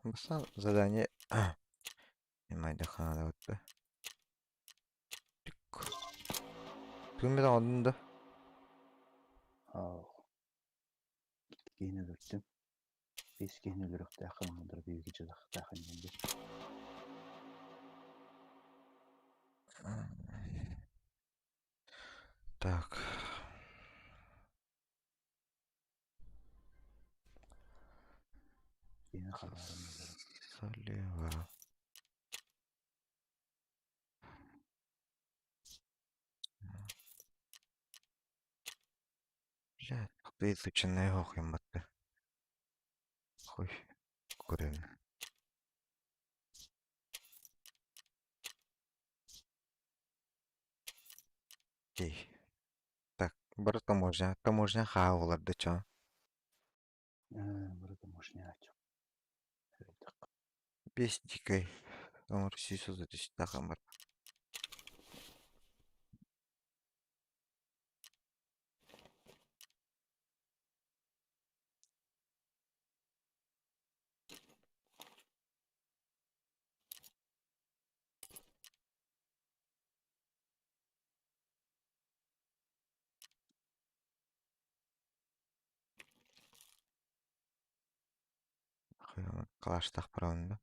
Басқа задание меймандаханада өтті. Түгінбеден алдың да. Gene öldüm. 5 gene ölürük dağınındır bir gece dağın yendi. Так. Gene havarım ölürüm. Слева. Блядь, ты изученный охим батты. Хуй. Курен. Ей. Так, бір таможня хаваларды чо. Burada moşne açım. Бес дикой. Омар сису задись тахам бар. Калаш тақ правында.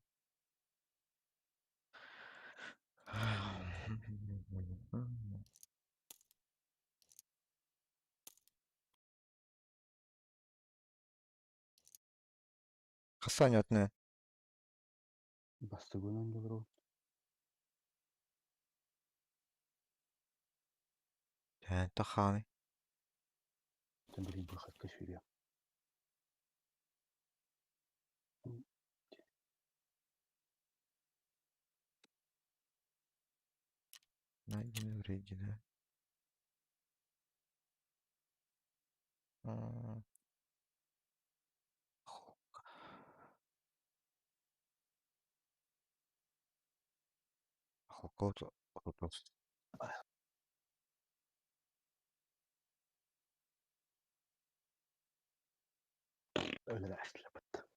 Қасан өтіне? Bastı günün olur o. Тән таханы. Sen bileyim bu hakkı şöyle. Найдены вредины. Халкот отос. Öyle de açtılar battı.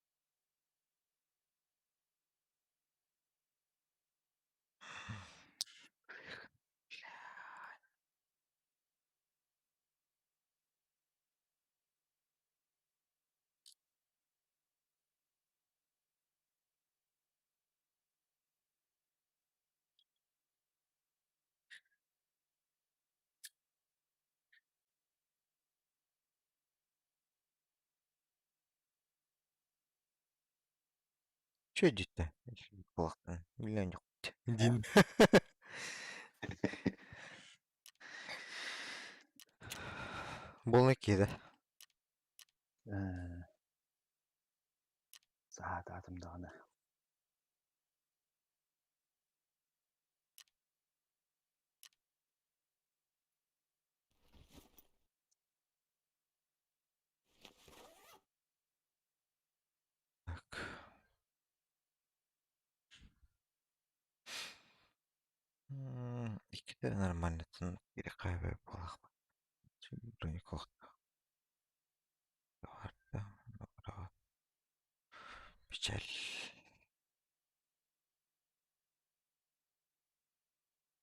Че дитті? Құлақтан. Миллион жоқ. Дин. Бұл не кеді? Saat atımdağını. Так. İki de нормальнысын керек қайбай болақ. Броник оқты. Варда. Печаль.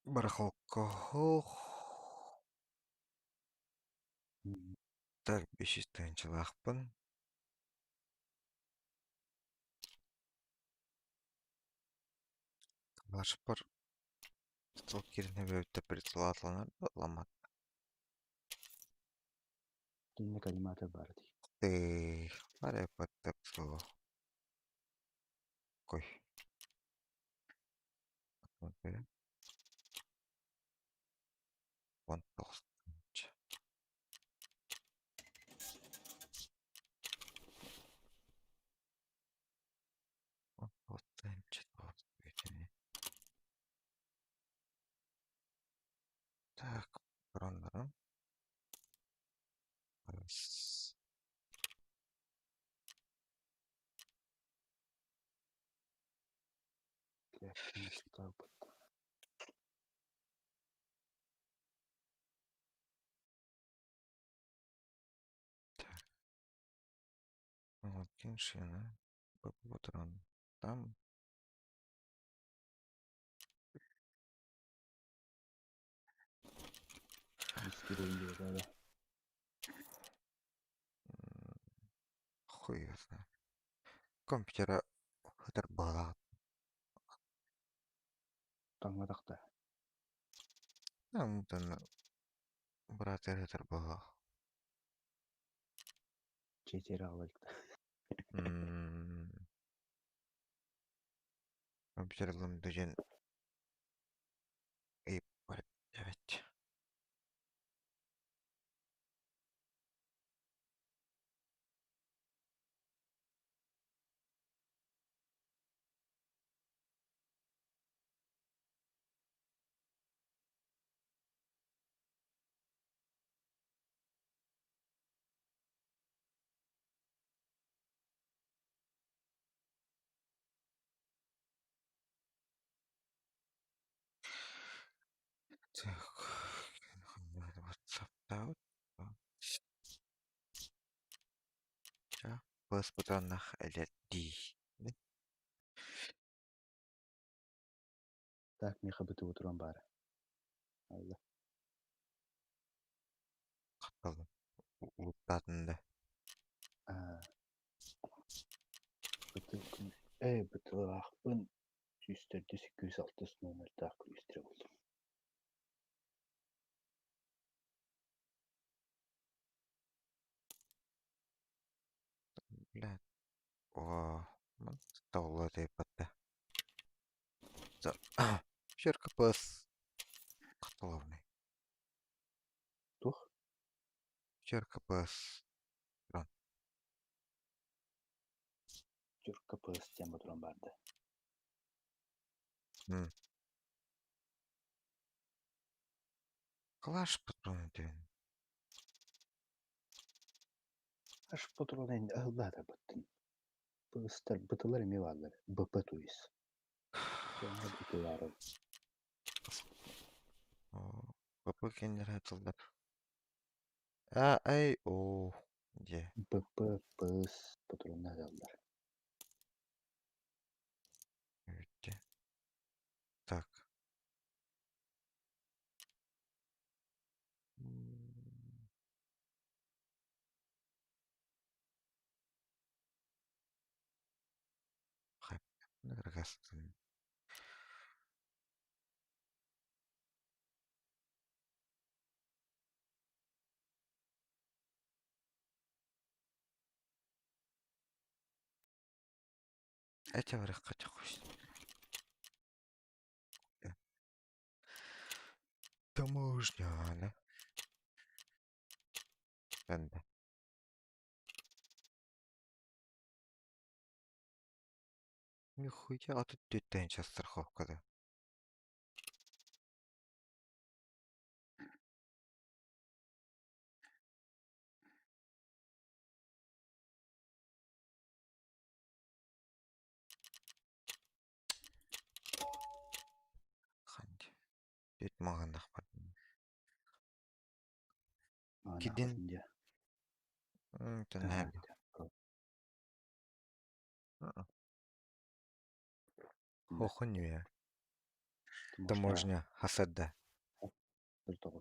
Барахолка. Так, 500 лақпын. Лашпыр. Стол керіне бәуітті прицел атланар. Ламат. Dinle kalimatı vardı. Ты. Паря подтап слово. Кой. Вот берем. Вон толстый. Вон толстый. Так, брондарым. Раз. Gerçekten açtılar battı. Вот киншина. Патрон. Там Ескерейін деп отады. хуй его знает. Компьютера хытыр бала. Таңадақта. Там брат хытыр бала. Жетері алайық. Компьютерлым дүжен eyip var. Evet. Так. WhatsApp'ta вот. Ja, bus butonах LED. Так, меха бітіп отырған бары. Алла. Kapalı. Ulutladığında. Бітіп ақпын. 104-860 номер так күрестіре болдым. Блядь. О, стало тайпатта. Шерка бус. Қатылауный. Тух? Шерка бус. Жүр КПС тем отырған барды. Клаш патроны дейін. Ашып отырған енді ыллада бұттын. Бұстар бұтылар еме балар. БП туйыз. Жаңа бұтылары. Бапы кендер айтылдар. Ай, о. Де. БП, ПС бұтылына далар. Өтте. Так. Хайп. Награгастын. Эти варых қача қойсын. Таможня, да? Бәнді. Нихуя, а тут төттенші страховкада. Қанды. Төт маған ақпар. Киден. Анақасын де. Тәнәді. Хохын үйе. Таможня, хасадда. 1-9.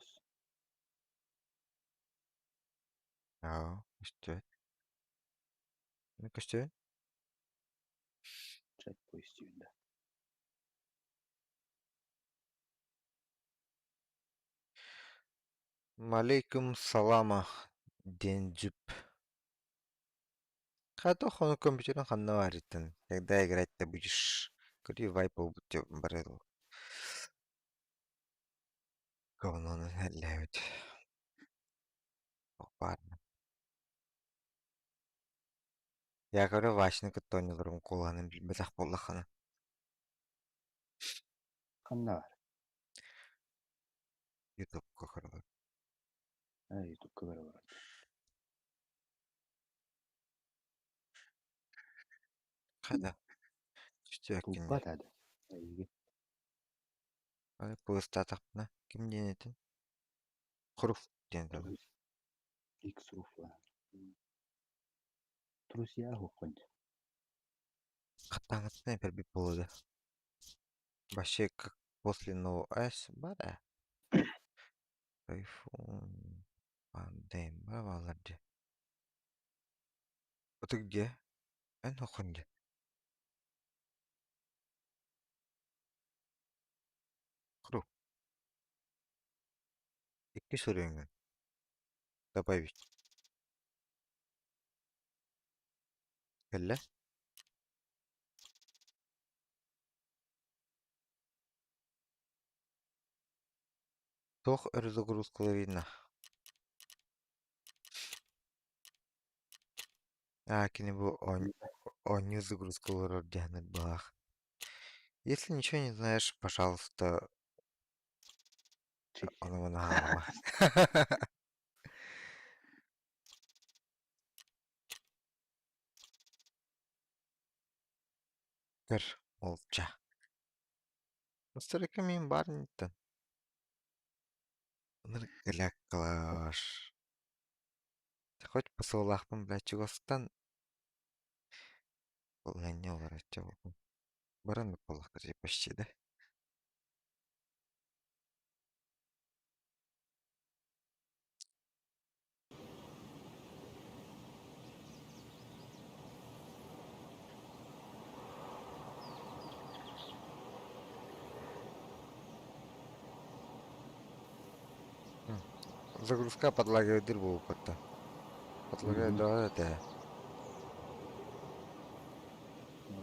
Ау, үсті. Не көсті? Чайт поистүйінде. Малейкум салама. Ден жүп. Қато хону компьютерін қанна бар еттін. Когда играть-то будешь? Кури вайпа будь барел. Говноны әлләует. Парно. Я говорю, вашны күттоны бұрын қоланын білбезақ болдақаны. Қанна бар? YouTube көкірді. YouTube көбірі бар. Қайда? Түсті Тупа өккендер. дәді. Пұлыста тақпына. Кім денетін? Құруф денді. X руфа. Трусия хуқынды. Хатаңыз снайпер бит болды. Вообще, как после нового Айсбада. Тайфун. Пандем, бабаларды. Ты где? Нахуй. Круг. İki soruyorsun. Добавить. Келле. Тох загрузка видно. Кини bu он загрузка дянет бах. Если ничего не знаешь, пожалуйста, Честь. он его нагалама. Кыр, молча. Старика мен бар ниттен. Ныр гыляк кылаш. Хоть посылахпын, блядь, чугостан. Бұл не олар айтча болдым. Баран боллақтар почти, да? Загрузка подлагивает дырбу опыта. Подлагивает да это.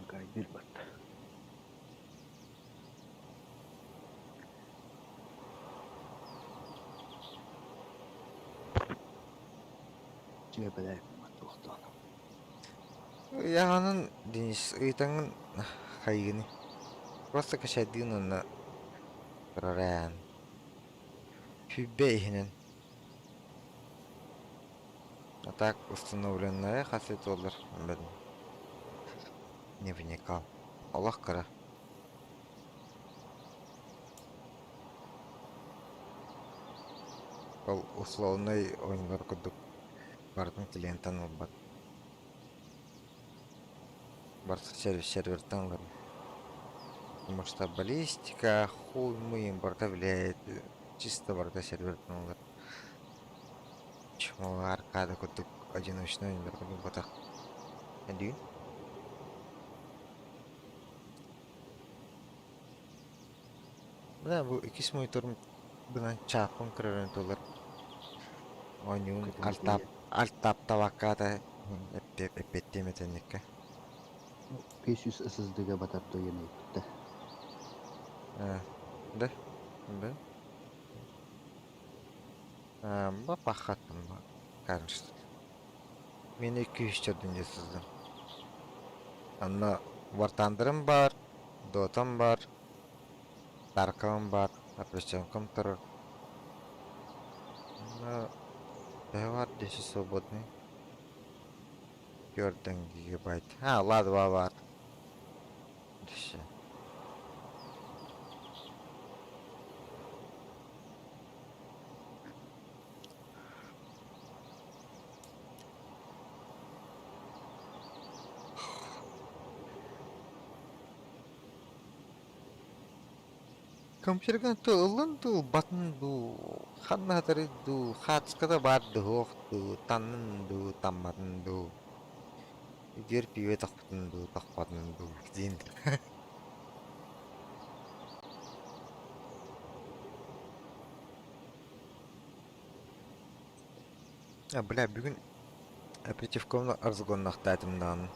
Gaydir bat. Cebede matluqtan. Яғанын Денис ыйтаңын хайгыны. Просто кашадын онна раран. Фибейхинен. А так установленная хасет олар. Не вникал. Аллах кара. Ол условный ойындар күдік. Бардың клиенттан ол бар. Барсы сервертан олар. Потому что баллистика хуй мы борта влияет. Чисто борта сервертан олар. Чему аркада күдік одиночный ойындар күдік батақ. Әдейін? Мына бұл икис мониторым бұнан чапын кірерін толар. Oyunun alt tab tabakada epettiğime 500 ısızdığa batar doyana gitti. Да, да. Бапа хаттым бар. Конечно. Мен 200 жерден де сыздым. Анна вартандырым бар, дотам бар, даркам бар, операционкам тұрыр. Var деші свободный. 4 гигабайт. Ладва бар. Деші. Компьютерген тылын ду, батын ду, ханна хатары ду, хатскада бар ду, хоқ ду, таннын ду, тамматын ду. Игер пиве тақпытын ду, тақпатын ду, дейін. Бля, бүгін аперитивкомны арзугоннақта әтімдан.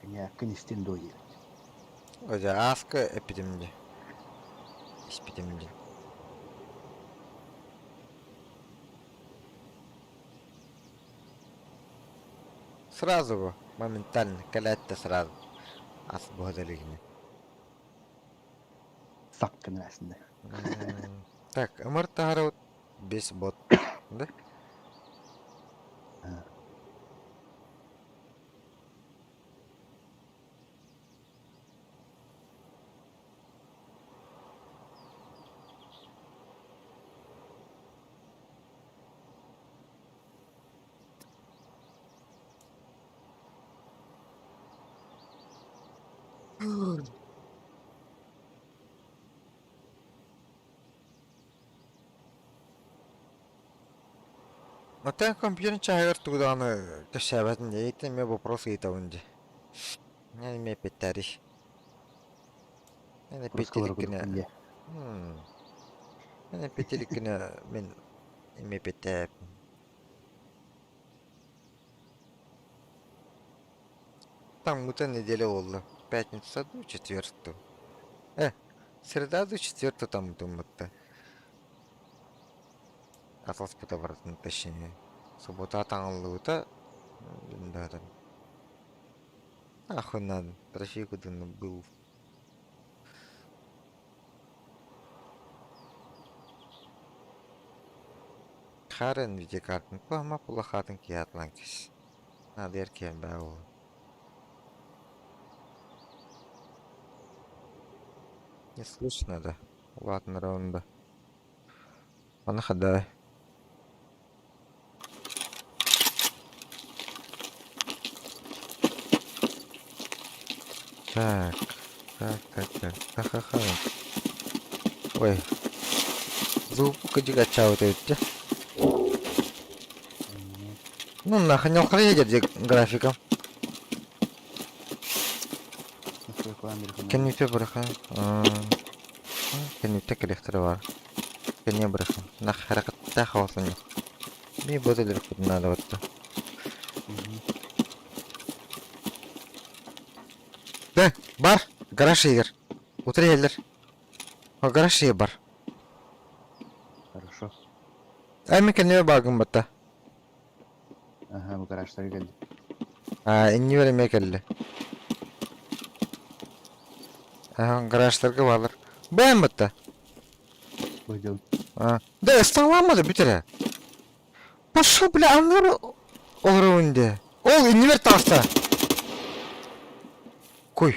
Коня канистин доел. Öyle askı epidemide. Epidemide. Сразу бы, моментально, калять-то сразу. Освободили. Sakın aslında. Так, МРТ вот без бот, да? Вот я компьютер чагар туда на кашабат не это мне вопрос это унди. Я не петариш. Я Пурускалар петелик кена. кудукунья. Я петелик кена мен не петап. Там мута неделя oldu. Пятница до четверту. Среда до четверту там думаю-то. Атласпыта баратын точнее. Суббота таңылуыта. Да, там. Охуенно. Трафик был. Харен видеокартын. Пама пулахатын киятланкис. Надо еркен бау. Не слышно, да? Ладно, раунда. Она ходай. Так. Ха-ха-ха. Ой. Звук дигача вот эти. Ну нахрен не уходит графиком. Can you take браха? Can you take электро var? Can you браха? Нах харакатта хавасың. Би бодылыр куд надо вот. Да, бар. Гараж егер. Утырелер. О гараж егер бар. Хорошо. Ами кене багым бата. Ага, bu garajlara geldi. Инни время келди. Гаражтарга балыр. Бәм бата. Пойдем. Да, станламады битере. Пошел, бля, анлар уровенде. Ол инвер таста. Куй.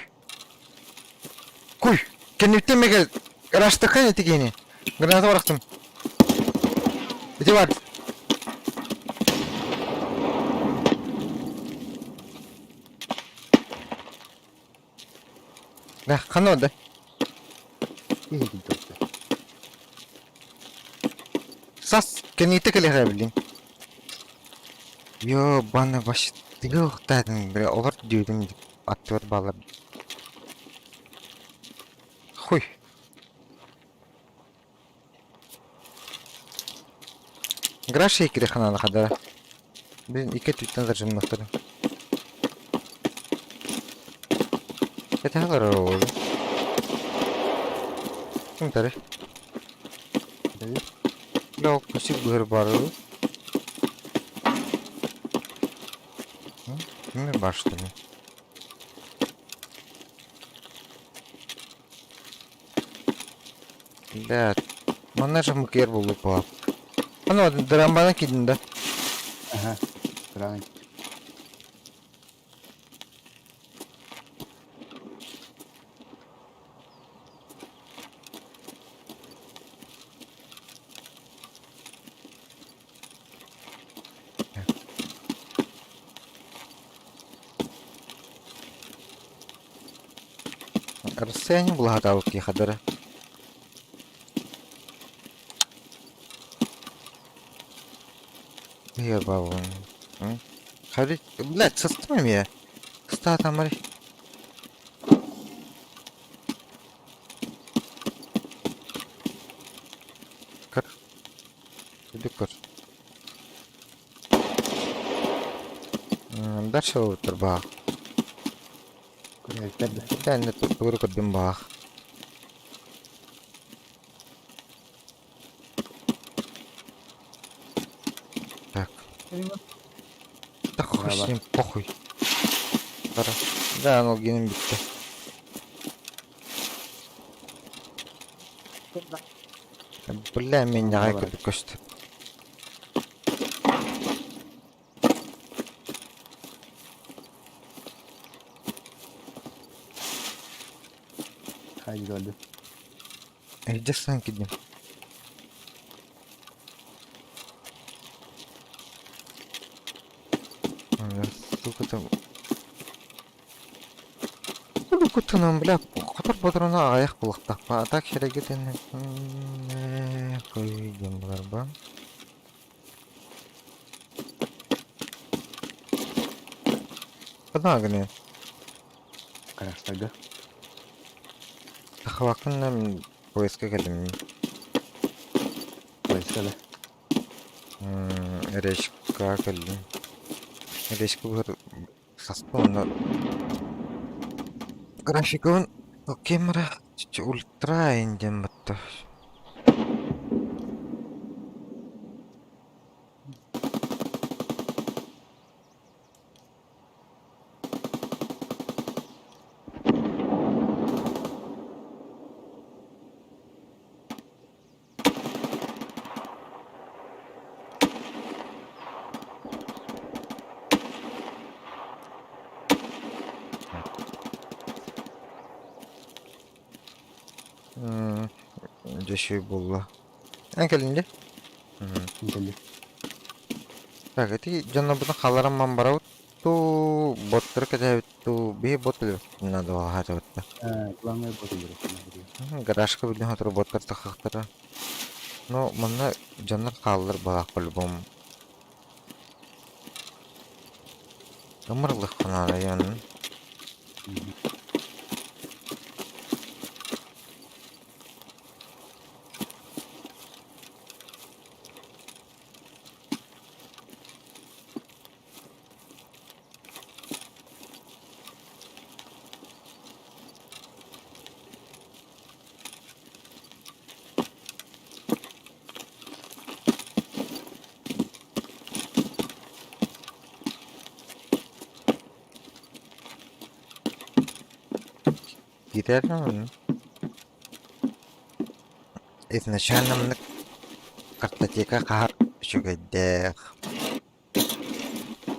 Кенеттен мегел. Гаражта кане тигени. Граната барактым. Иди бар. Да, қаны да. İyi gidiyor. Сас, кенеті келеға білден. Йо, баны башы тігі ұқтадың, бля, олар деудің деп атты бар балар. Хуй. Граш екеде қаналы қадара. Біз екі түттен зар жымнықтырым. Это қалар олды. Кім тәрі? Бля, күсік бұғыр бары. Кімдер бар что ли? Бля, мана жамық ер болу палап. Ано, драмбана кидің да. Aha. Sıra Расстояние благодавки хадара. Я бабу. Хари, блядь, со строем я. Кстати, Мари. Кар. Иди кар. Дальше турба. Да, не тут турка бимбах. Так. Да хуй с ним, похуй. Да, ну генем битте. Бля, меня айка докосит. Haydi öldü. Где санки днем? Сука там. кутунан бля, котор бодрона аяк булактаппа. А так шерегетен койдем булар ба. Кына гыне. Караштарга. Тахвакын поиска келдим. Поискала. Речка келдим. Речка булар саспон графикон камера ультра индем бутта. Жашый болла. Келинде. Интелли. Так, эти жанна бутан халарам ман барабыт. Ту боттор кетебит ту бие боттор надо хата бутта. Главное боты берет. Гаражка билен хатыр боттор тахактара. Но мана жаннар халлар бага по-любому. Ымырлык кына район. Гитара. Изначально мне картотека кахар шугайдах.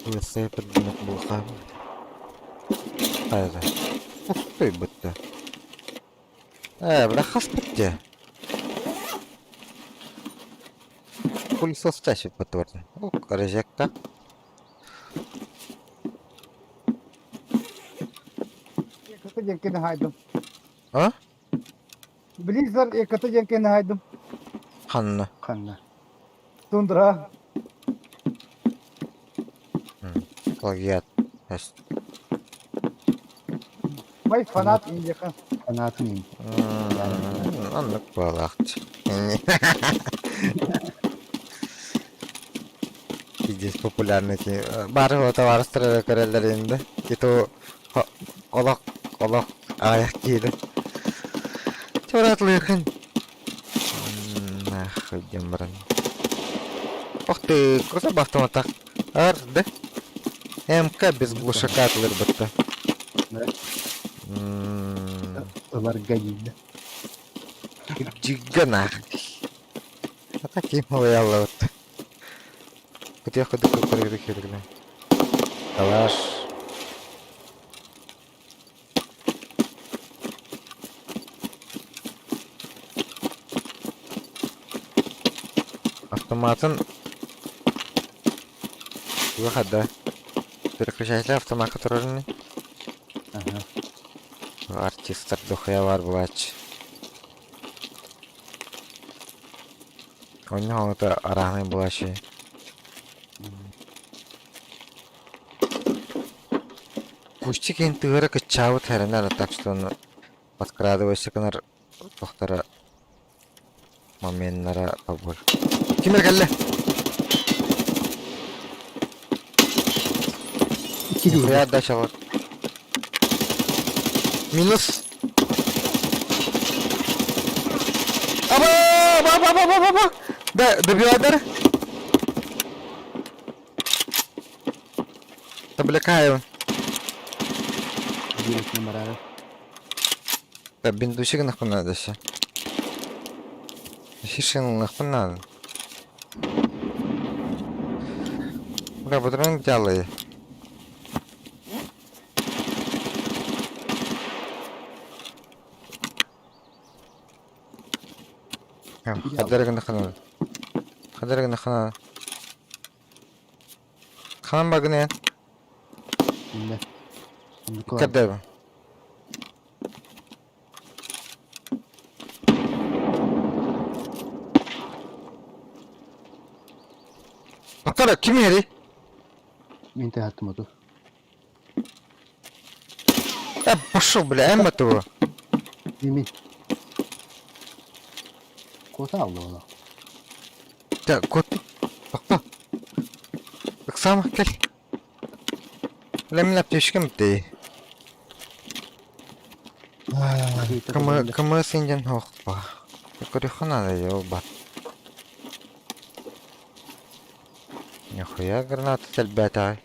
Весе придумать булха. Хайда. Ух ты, будто. Бля, хаспитте. Пылесос тащит потворно. О, розетка. Ekatı cenkini haydım. А? Blizzard ekatı cenkini haydım. Ханна. Ханна. Tundra. Плагиат. May fanat incekan. Фанатın in. Аннык балакчы. Здесь популярный бары вот товарыстыры көрелер енді. Кету олақ аяқ кейді. Чоратлы екен. Нахуй дембран. Ох ты, круто бы автоматах. Ар, да? МК без глушака атылыр бітті. Да. Олар гадиді. Жига нахуй. А такие малые вот. Вот я ходу как калаш. Автоматын выхода. Переключатель автомат, который Ага. артистер духая var булач. У него это арахный булачи. Кустик интегра качау теренер, так что он подкрадывайся к нар тохтара моментнара поболь. Кимер галле? Нихуя отдача вот. Минус. Аба! Да, добивадар. Таблякаю. Директ номера. Да, бинтусик нахуй надо все. Хишин нахуй надо. Бля, патрон делай. Хадарга нахуй. Хадарга нахуй. Хан багне. Да. Кадева. Baksana kim yeri? Min tahtım otu. Boşu bile emmi tu. Min. Kota aldı onu. Ya kotu. Bak. Baksana gel. Lemin yaptı işkim bitti. Kımı sincan hoq ba. Yukarı xana da yo bat. Нихуя граната сельбята.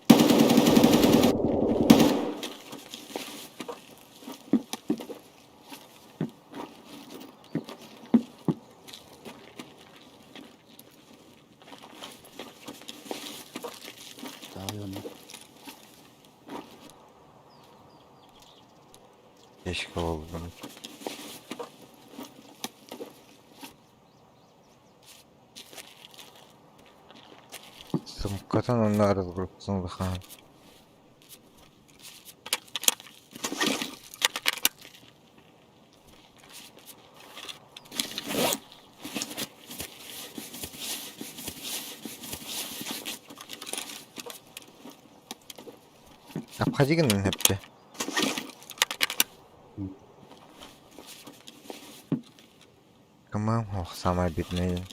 Dağılıyor onu. Keşke oldum. Sıмкatan onlar grupsun bakan. Yapıcı günün hepsi. Tamam hoq samay bitmeyin.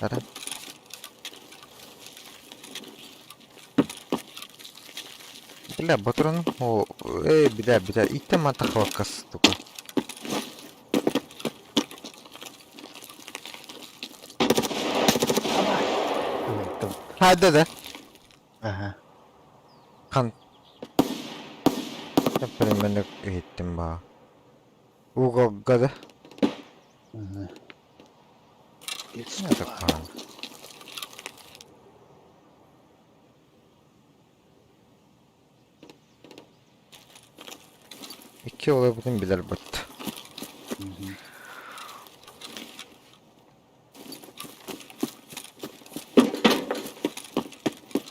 Ara. Bile Batur'un o bile itte mantak vakkas tuku. Evet, tamam. Hadi de. Aha. Kan. Yapayım ben de gittim ba. Ugo gadı. Aha. Geçsin Ne de kan. İki olay bugün bilir battı.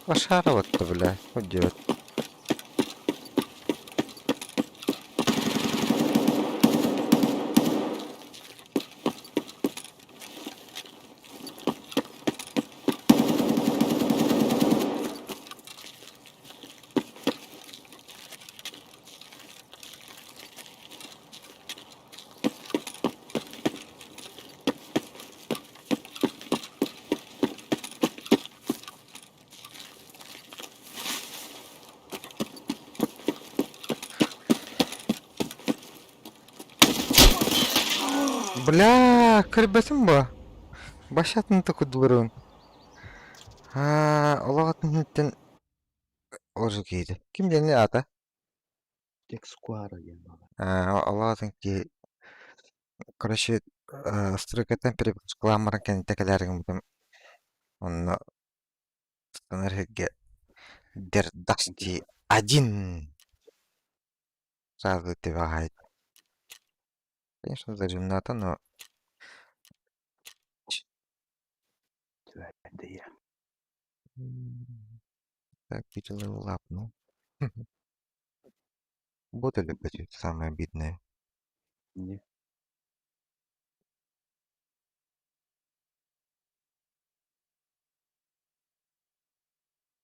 Aşağı battı bile. Hadi. Бля, кырбасым ба. Башатын токудулурун. Олагатын хинттен олжу кейди. Ким дени ата? Tek squara gel baba. Олагатын ки, короче, стройкаттан перепускаламаран кен текелерин бутум. Онно станархеге дер дасти один. Сразу тебя хайт. Конечно, зажимната, но Tüvende ya. так перелил лапну. Вот это, кстати, самое обидное. Ne?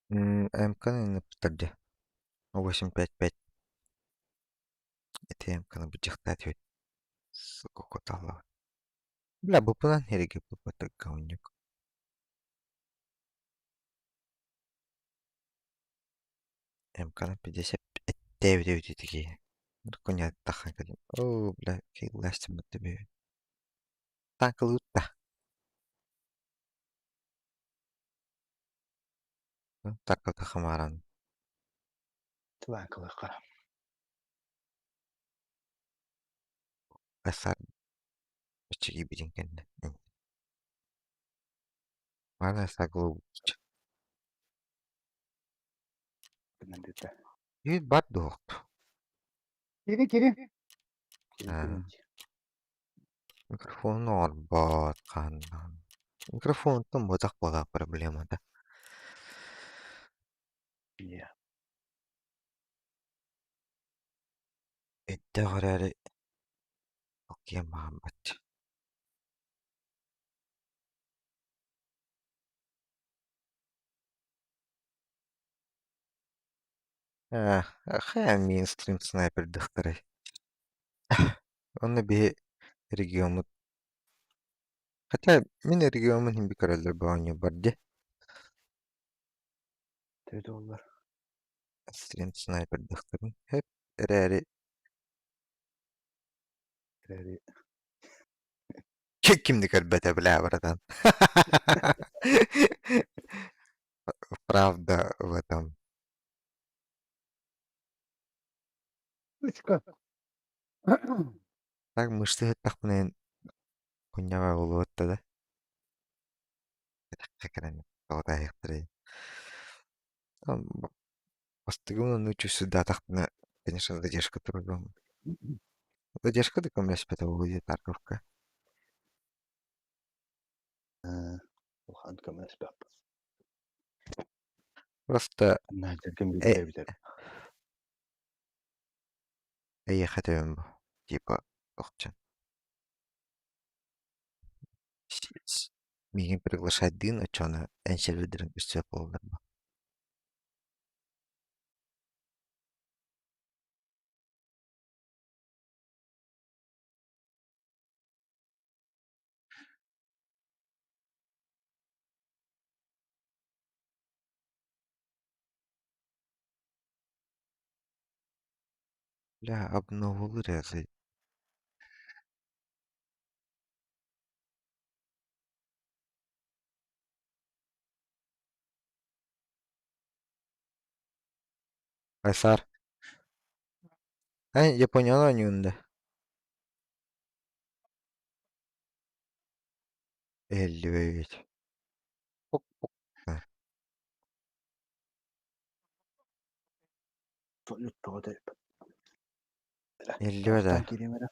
МК на петарде. 855. Это МК на бычахтать ведь. Сука, котала. Бля, бупынан хереге бупата говнюк. МК на 59 такие. Коня тахан кадим. О, бля, кей ластим от тебе. Так лутта. Так вот хамаран. Tüvenkılıqa. Асар бичиги биринген. Мана саглу. Bilmem dedi. Yüz bat doğuk. Kiri. Kirinci. Микрофон орбот кандан. Микрофон там бозак бага проблема да. Ya. Эдде гарари окей Мухаммад. Хай мейнстрим снайпер дөхтөрэй. Онно биһи регионмут. Хотя мен регионмун химби көрөллөр баҕанньа барди. Tüyde onlar. Стрим снайпер дөхтөрүн. Hep эрээри Birer kimdi көрбөтө билээ баратан. Правда в этом. Üçka. Так мышты хыттахпынын кунняга улуотта да. Хакерен тота хыктырый. Постыгын учусы датахпына, конечно, задержка трудом. Задержка да көмлөс бета улуя Тарковка. Ulan kömür bak. Просто Nereden э bildirebilir. эйе хатем типа охчан. Мигин приглашать дын, а чё на эншелвидерин үстө болдыр. Бля, обновил резы. Айсар. Японияны oynuyorsun. 59. Пук, пук. Ha, Yuttuğa da 50 taraftan da. gireyim hele.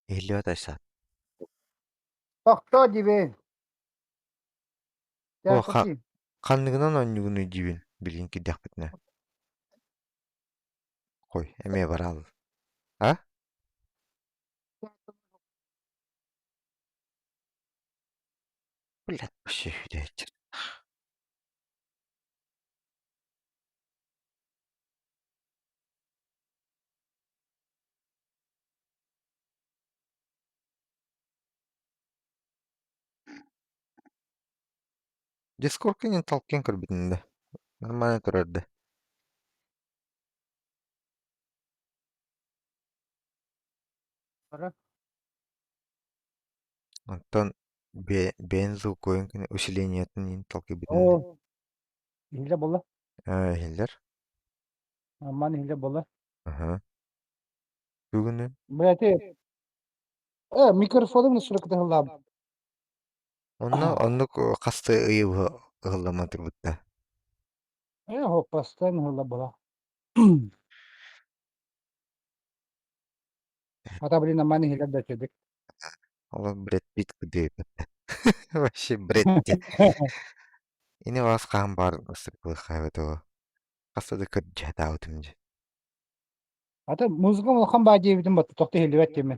50 da Айсар. Doktor gibi. О, Gel bakayım. ханныгынан oynuyorsun дибин. Билгин кидек битне. Кой, эме барал. А? Блядь, вообще худеет. Дискордкин талкен кірбітінде. Нормально тұрарды. Para. Онтон бензу коюнкин усилениятын талки бітінде. O. Hile bola. Хиллер. Aman hile bola. Ага. Бүгүнүн. Berarti mikrofonum sürekli hıllab. Онно касты ыйыбы ығыллама турбутта. Hoppastan hılla bola. Hatta bir aman hile de çedik. Ол Брэд Питт кыдыып. Вообще Брэд Питт. Ини вас каан бар сыркылы хайбатоо. Кастады кырджата аутымжы. Hatta muzgum olkan bağcı evdim batı. Tokta hile vettimi.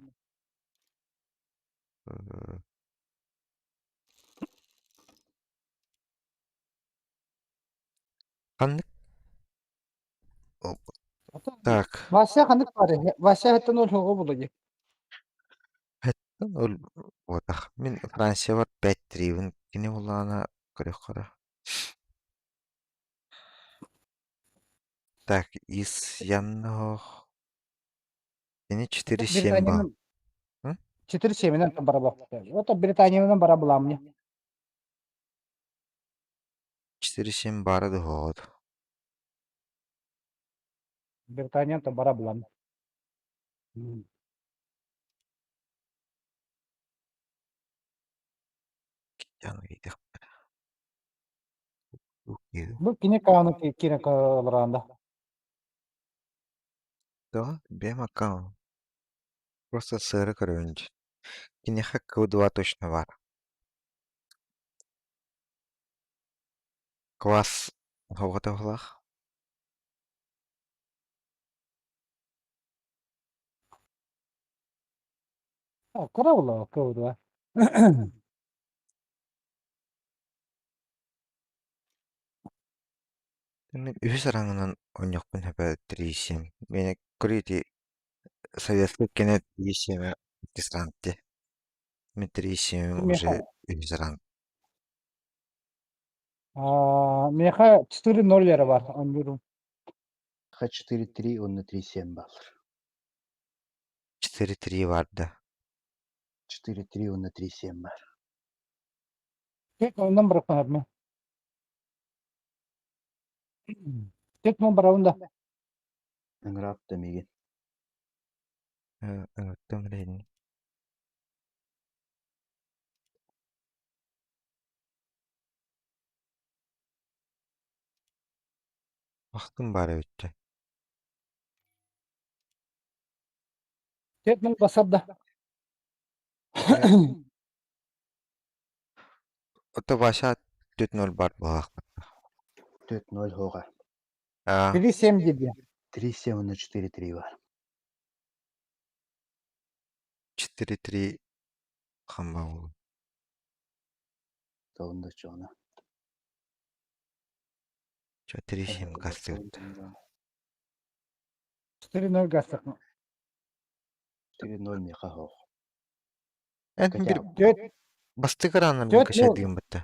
Каннык. Hatta Так. Vasya kanık var. Vasya hatta ol hoğu bulucu. Хэттэн ол бодах. Мен Франция бар 5-3-ын кини булана көрөк кара. Так, из Яннох. Ini 4-7 ба. Britanya'nın 4-7'den bara bak. O da Britanya'nın bara bulam ya. 4-7 бары да хоод. Britanya'nın bara bulam. Яна идэх. Үгүй. Bu kine kanı ki kine kalaranda. Да, бем аккаунт. Просто сыры көрөнж. Кини хакка 2 точно бар. Класс хогото хлах. Ha, kara ula kavdu. Мен үс араңынан оньокпун хэпэ трисем. Мен көрүти советский кенет трисеме дистранте. Мен трисем Меха, уже үс араң. меха 4-0 бар. Он беру. Х4-3, он на 3-7 баллар. 4-3 vardı. 4-3, он на 3-7 бар. Tek ondan bırakma abi. Tek mi bırakında? Ыңырап та меген. Ömreyn. Baktım bari öttü. Tek mi basar da? Ota başa 4-0 бар болақ. 4-0 хоға. 1-7 dedi. 3-7, он на 4-3 бар. 4-3 қамба болу. Тауында жоғына. 4-7 касты өтті. 4-0 gastık. 4-0 меха хоқ. Әнтін бір 4 басты қаранын Dört кәші nol. деген бітті.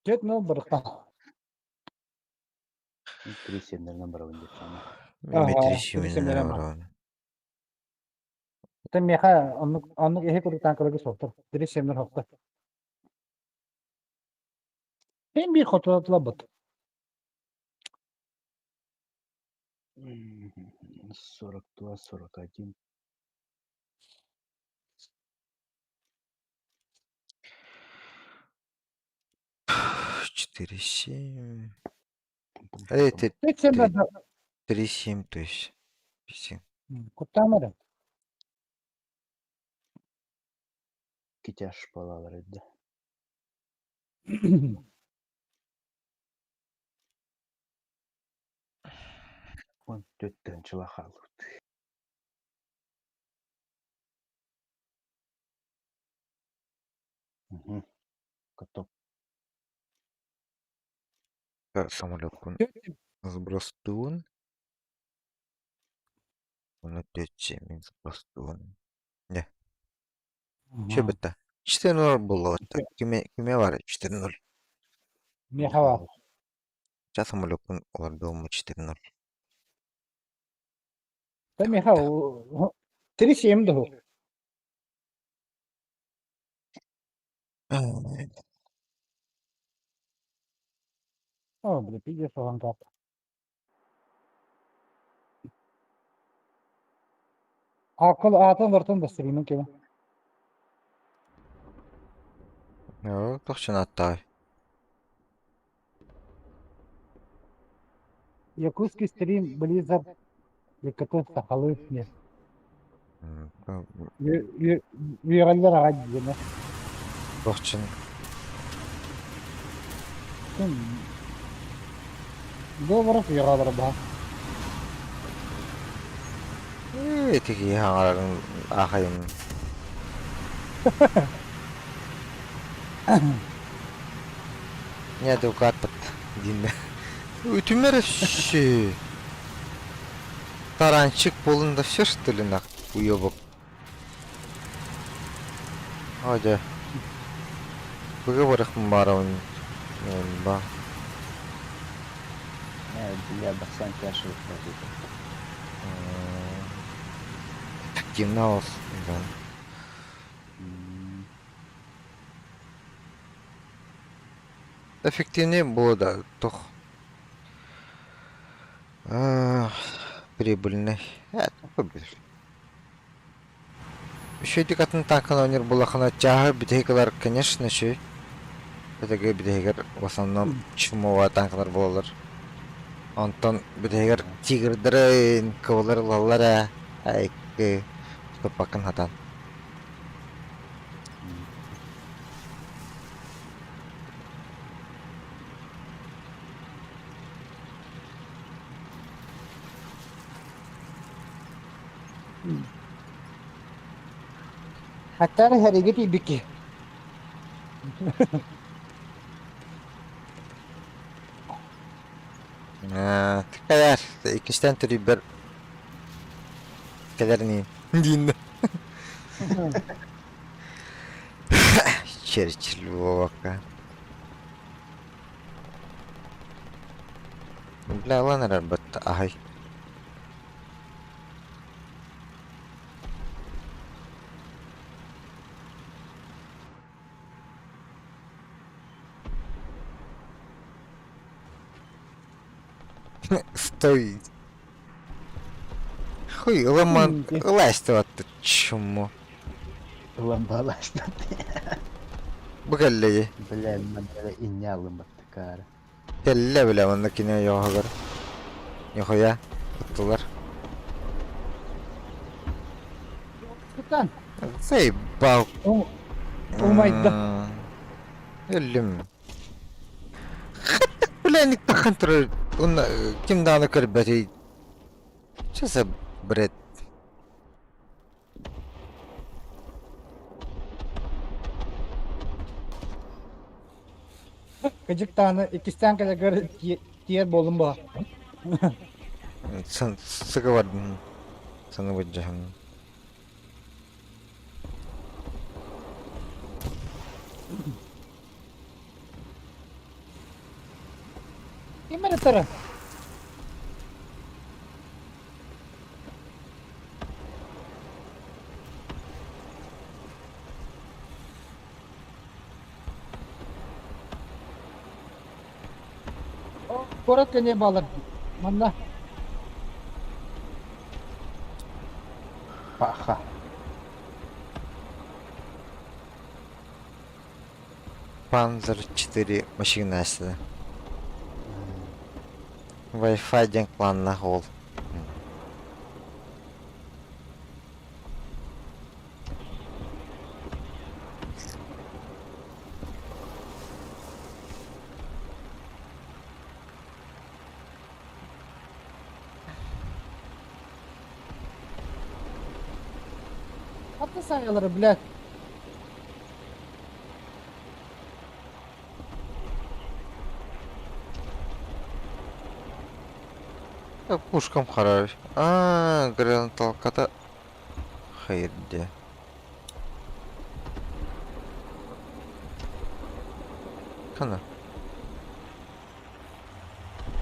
4-0 bıraktı. 3-7-лерден бара өндеп жана. Мен Ага, 3-7 3-7 бар бар. оны. Te meha onluk ehe kuru tankalaga soktu. 3-7 hoktu. Hem bir fotoğrafla bat. 42-41. Четыре семь. Это 3-7 da 3-7, то есть. kurtarmadı. Китяш балалар еді. Он 4-тен чылақалы. Готов. Самолеткун 4-7. сброс туын. Оны 4-7 сброс туын. Не. Че бітті? 4-0 болды. Кеме бар 4-0. Meha var. Жа самолеткун олар дома 4-0. Te meha 3-7 da ho. Oh, bu pide soğan kap. Akıl atın vartın da sürünün kebe. Тоқчын аттай. Якутский стрим, Blizzard, Якутов сахалы. Нет. Üyeler ağaç diyene. Тоқчын. Doğru üyeler daha. Тегі аңарағын ақайым. Не адвокат бат. Динді. Өтімер үші. Таранчик болында все что ли нақ уебок. Hadi. Bıgı bırakın bari onu. Ba. Я бассан кяшы өтті. Efektivne olsun. Ben. Эффективнее было, да, toch. Прибыльный. Победишь. Еще эти катын танканонер булахана тяга битейкалар, конечно, еще. Это битейкар в основном чумова танкалар болалар. Антон битейкар тигрдырын кавалар лалара. Айки. Топакан хатан. Hatta hareketi biki. Kadar. İkisinden türü bir kadar neyim? Diyeyim. Çerçil bu vaka. Bla lan elbette. Ahay. Стой. Хуй, ломан. Şimdi. Лазь ты вот чему. Ulan bağlaştı. Bu kelleyi. Bilen ben böyle inne aldım baktı kara. Kelle bile ondakine yok haber. Yok ya. Tuttular. Tutan. Say bak. O olmaydı. Ölüm. Bilenik takıntır. Onu kim dağını kırbeti. Çese bret. Gıcık tane ikisinden kadar göre diğer bolum bu. Sen sıkı vardın. Sana vuracağım. Kim beni tara? O korak ne bağlar? Manda. Paha. Panzer 4 машинасы. Wi-Fi denklанна ол. Atla sayıları bile. Пушкам қарар. Гранаталкада. Хайырде. Kana.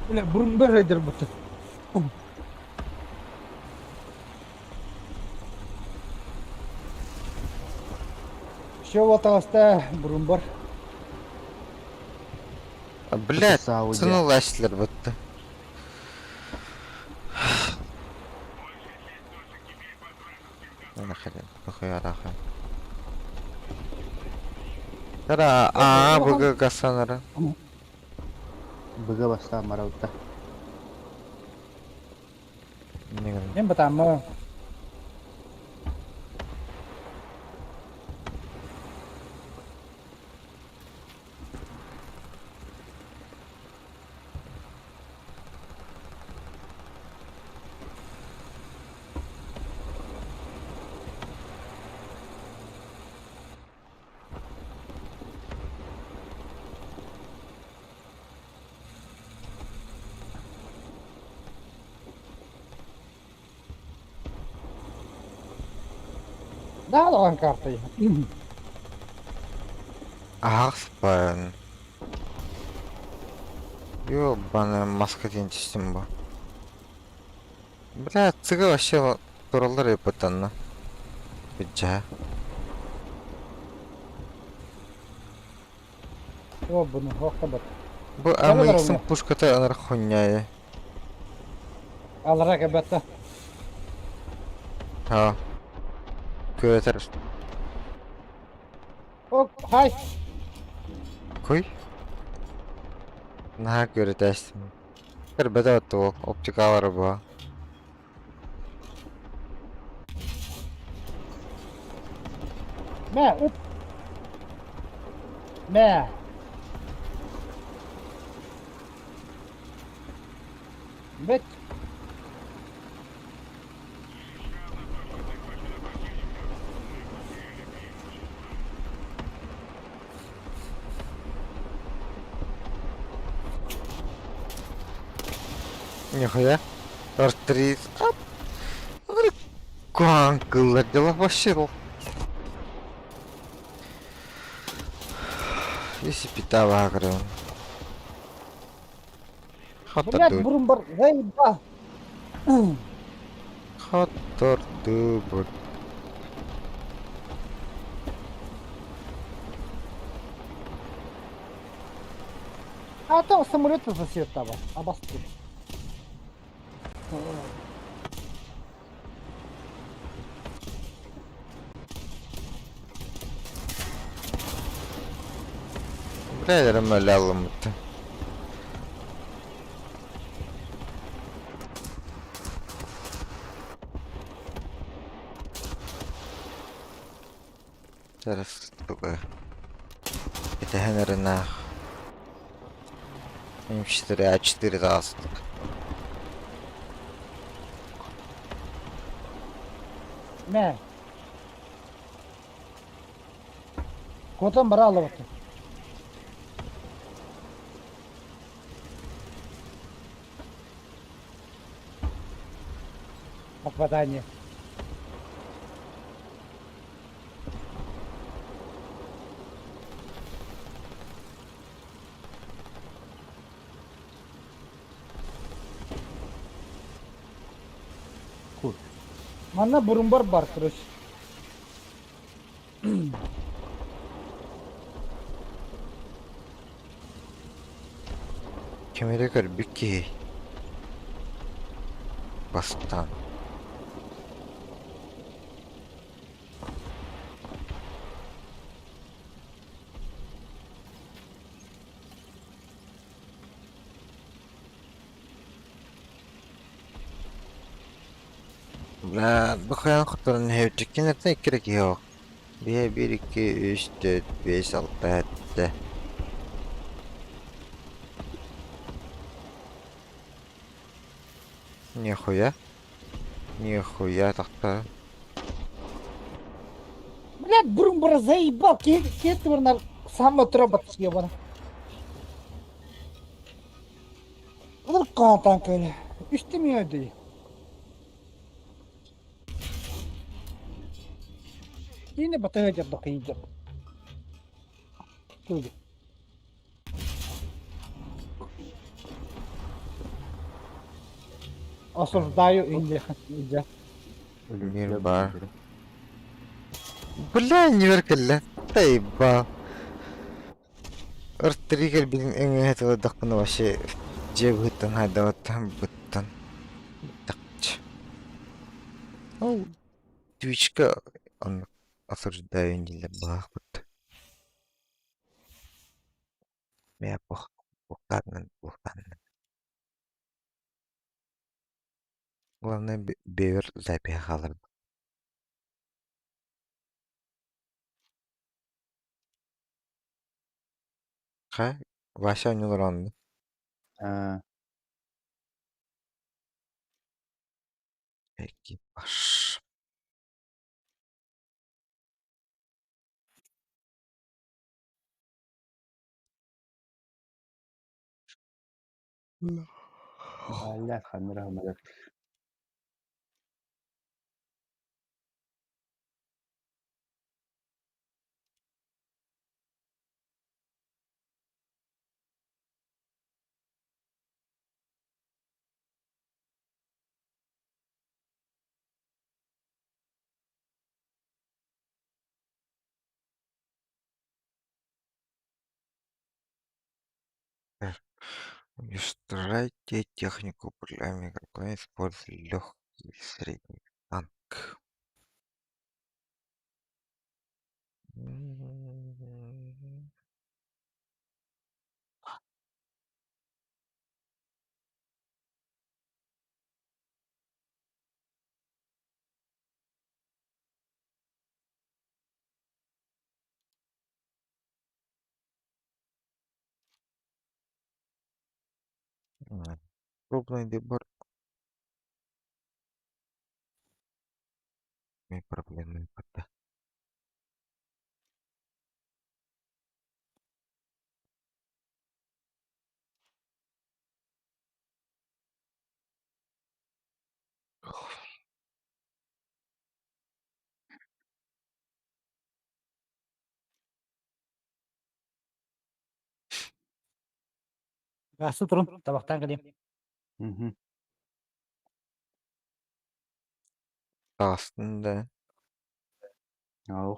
Bile burun böyledir bu tür. Şu vatasta burun var. Блядь, Саудия. сынуластылар бітті. Нахрен, нахуй араха. Тара, бұғы қасанары. Bıga bastı maravutta. Не görüm. Nem batam mı? Daha da olan kartayı. Ахспан. Ёбаная маска дентистим ба. Бля, цыга вообще туралдар епатанна. Бджа. O bunu hoşta bak. Bu Nerede AMX'in var пушката анар хуйняя. Alarak ebette. Ha. Göğeter. Hop hay. Koy. Nah göğetersin. Bir beda attı o. Optika var bu. Me up. Me. Bet. Нихуя. Артрит. Kuhan kıllar dela başarı. Если питала агрон. Хатар Блядь, дуб. бурун бар. Заеба. Хатар дуб. А там самолеты засед там. Обострил. Брэдером лялом это. Зараз такое. Это Генерина. М4, А4 раз. Ne? Котом брало вот. Попадание. Kur. Mana burun бар, короче. Кемере көр бики. Бастан. Bля, бахаян құтырын хевчеккен ертен керек еу. Бе 1, 2, 3, 4, 5, 6, 7. Нихуя. Нихуя так-то. Блядь, бурун бар, заебал. Кетті бұрын самый тропот съебана. Бұлар қан танкілі. Үстімейді. Yine batıracak bakayacak. Dur. Осуждаю Индия. Ölümcül var. biri. Бля, не веркалла. Тайба. Артригер билин эңе этого дакны вообще жебыттан хайдаваттан буттан. Такч. Оу. Твичка он осуждаю Индия бахбут. Я пухтанын. Главное бевер запиха қалыр. Ха? Ваша нюранды. Ha, Экипаж. Allah kanı rahmet eylesin. Уничтожайте технику управления какой используя легкий и средний танк. Пробный дебор. Проблемы. Gazlı durun. Tabaktan geleyim. Hı hı. Aslında Al.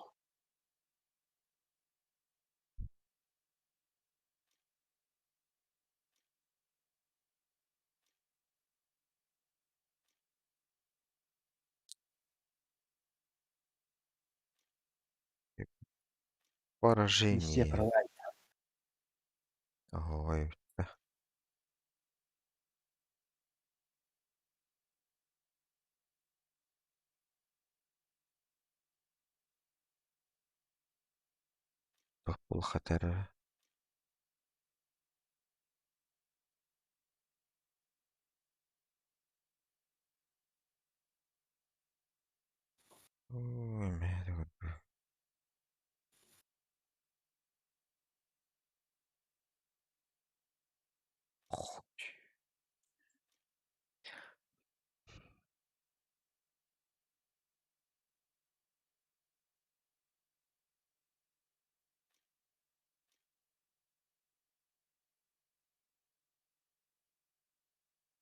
Везде поражение. провалено. Ой, бұл қатары. Ой, мәді көтбі.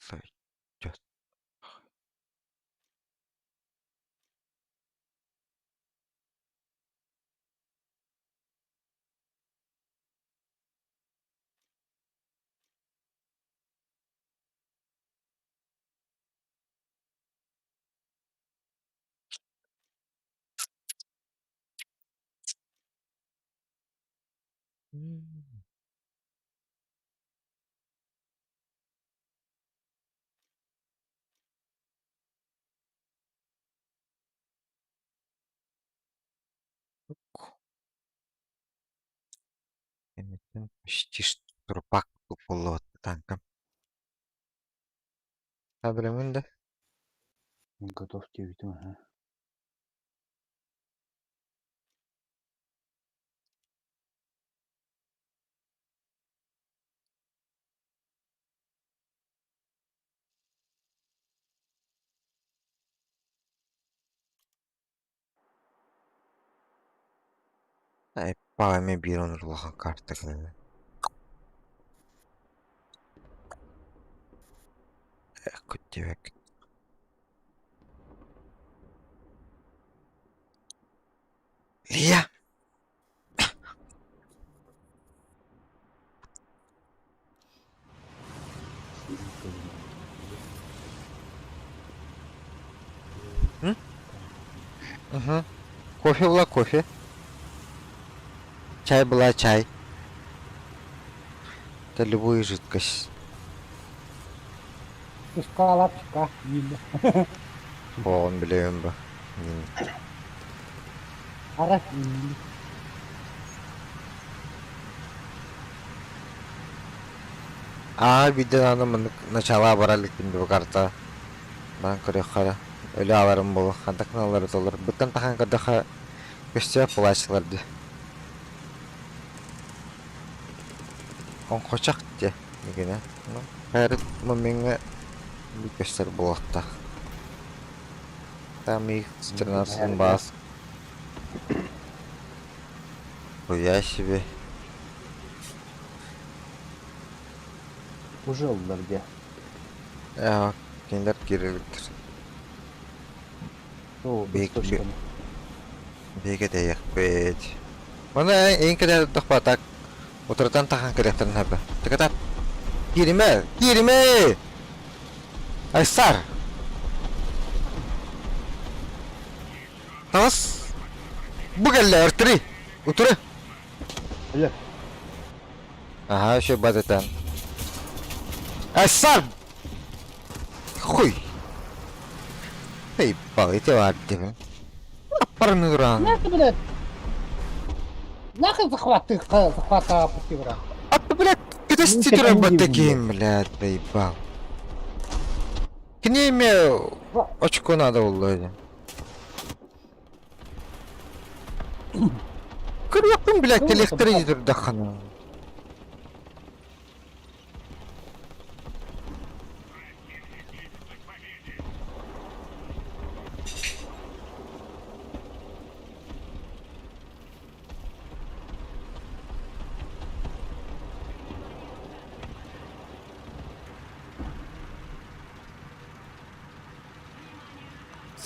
Сойдет. Еметтен почти что турпак болды танкам. Білемін де. Готов к виду. Ага. Пағаме бір ұрлаған карта кілі. Көттебек. Лия! Угу. Кофе была кофе. Чай была чай. Это любую жидкость. Üska alap çıka. Yiyildi. Болын білемін ба. Ara. Yiyildi. Видео надо начала баралык bu карта. Ben kırık kara. Öyle alırım bolu. Kandak naları dolur. Bütün takan kadaka göster bulaşılardı. On koçak diye. Yine. Her momenga bir göster bulakta. Tam ilk strenasın bas. Huya себе. Уже oldular где. Ya, kinder giriliktir. О, Биг- с точками. Беге дейік бейт. Оны ең кедер тұқпа так. Отырдан таған керектерін әбі. Тікатап. Кириме! Кириме! Айсар! Tamaz. Bu geldi örtürü. Otur. Öyle. Aha şu badeten. Aysar! Хуй! Эй, bağıtı var dedim. Парны durağın. Нахуй, блядь. Нахуй захвата пути враг. А ты, блядь, это Ну, ститера это не таким, блядь, доебал. К ней имею очко надо было. Кырыктым, блядь, Ну, электризер дахана.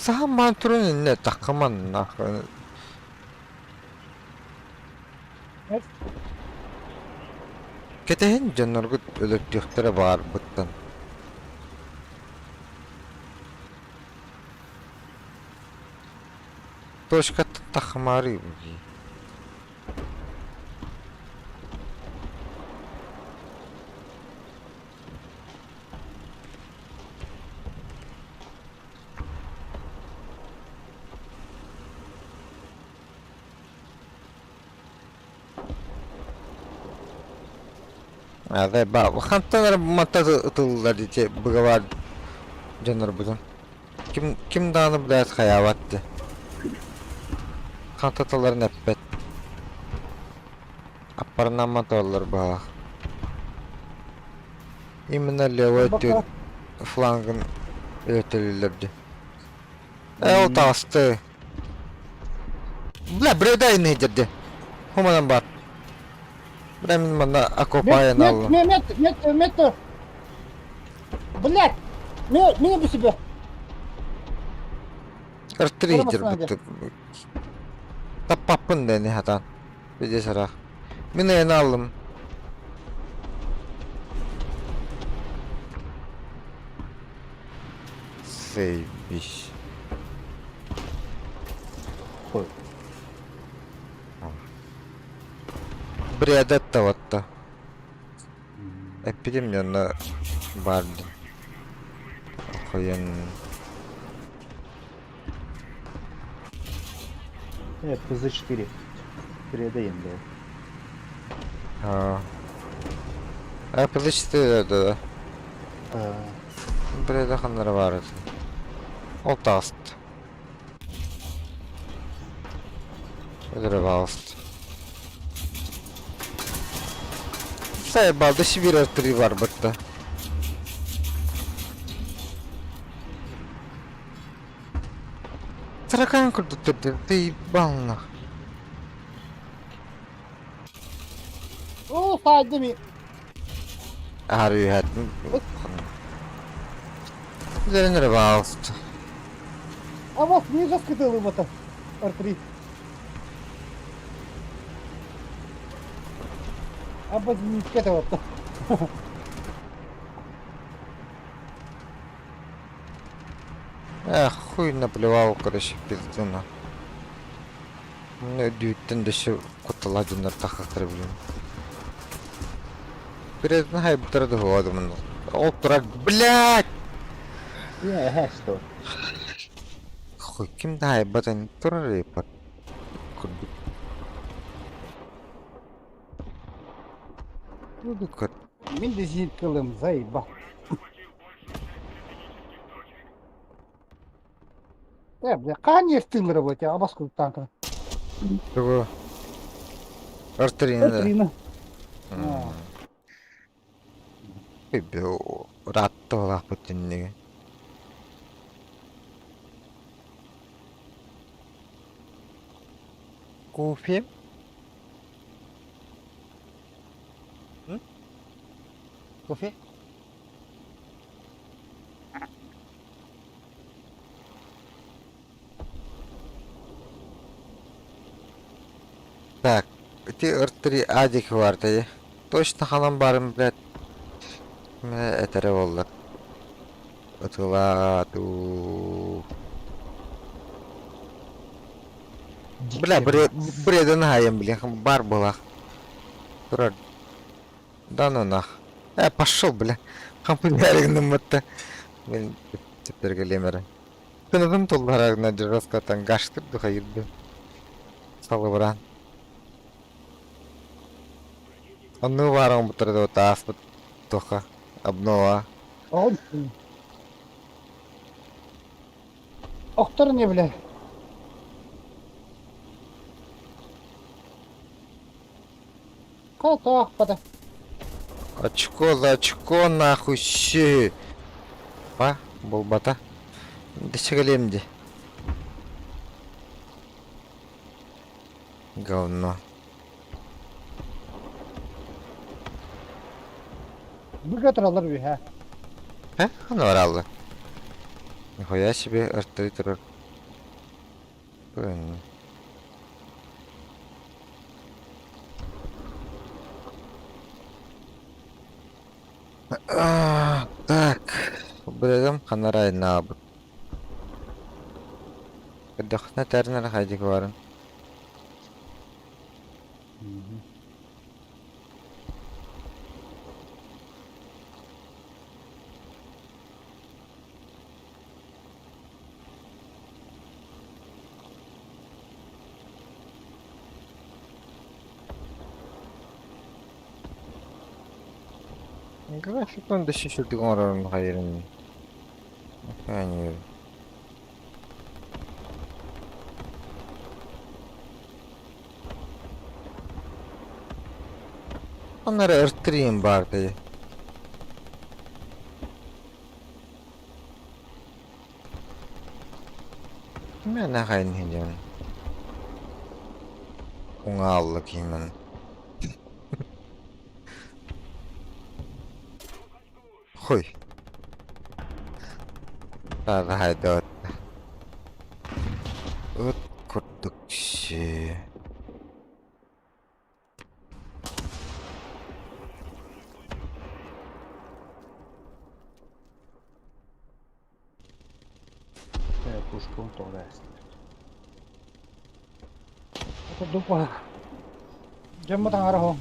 Sahan mantırın ne takıman nakını. Evet. Ketehin canlargıt ölüp yıktıra var bıttın. Toşkatın takımarı bu. Ada bak, kantalar mata ıtıldılar diye bıgavar canlar budun. Kim dağını bilet hayavattı. Kantataların eppet. Aparnan matalar bak. İmine levetü flangın ötülülerdi. O tastı. Bla breda ini jadi. Humanan bat. Bremen mana aku payan Allah. Мет. Блядь! Меня бы себе. Tertridir Korumasın betul. Tapapın deni hatan. Bir sarah. Mine yana alım. Sevmiş. Koy. Bir adet de vatta. Epidim yanına vardı. Koyun. Evet, hızı 4. 1'e indi. Ha. Apple işte de. Bir de kanları vardı. O tast. Ödere bast. Say balda bir artırı var batta. Таракан курдук ты ебална. О, садами. Арıyor hattın. Üzerine bastı. А вот не заскидали в это. R3. А вот не это вот. Хуй наплевал, короче, пиздуна. Ne düğütten de şu kutuladınlar takakları bileyim. Birazdan hayıptırdı o adamın. Oturak, блядь! Не, что? Хуй, kim daha hayıptan durur yapar. Kurduk. Kurduk kurt. Мен де зенит кылым, заебал. Бля, қане стилер вот я, абаску танка. Чего? Артерина. R3. Бебе, ратто лах потенне. Кофе? Кофе? Так, эти R3 адик vardı ya. Точно hanım barım блядь. Etere oldu. Atıladu. Бля, бреден хаем, бля, бар была. Дура. Да ну нах. Пошел, бля. Хампулярин мытты. Мен теперь галемера. Кынадым толларагна жыраскатан гаштырды хайырды. Салыбыран. Анны варың бутырды ота аспыт тоха. Обнова. Он. Оқтар не, бля. Ката, пата. Очко за очко нахуй щи. Па, болбата. Да шагалемди. Говно. Бюджет алыр бе, ha. Onu var aldı. Nihaya себе артель Правильно. Так. Білем қанарай набыт. Кырдахна тәрнер хайдик барын. Мгм. Графикон да шишірдік орарын қайырын. Yani onları ırttırayım bari. Ben ne kaynayacağım? Ona allık hemen. Koy. Daha haydi öt. Öt kurtuk şey. Пушку он тоже ясно. Ito dupa. Diyan mo tangara ho.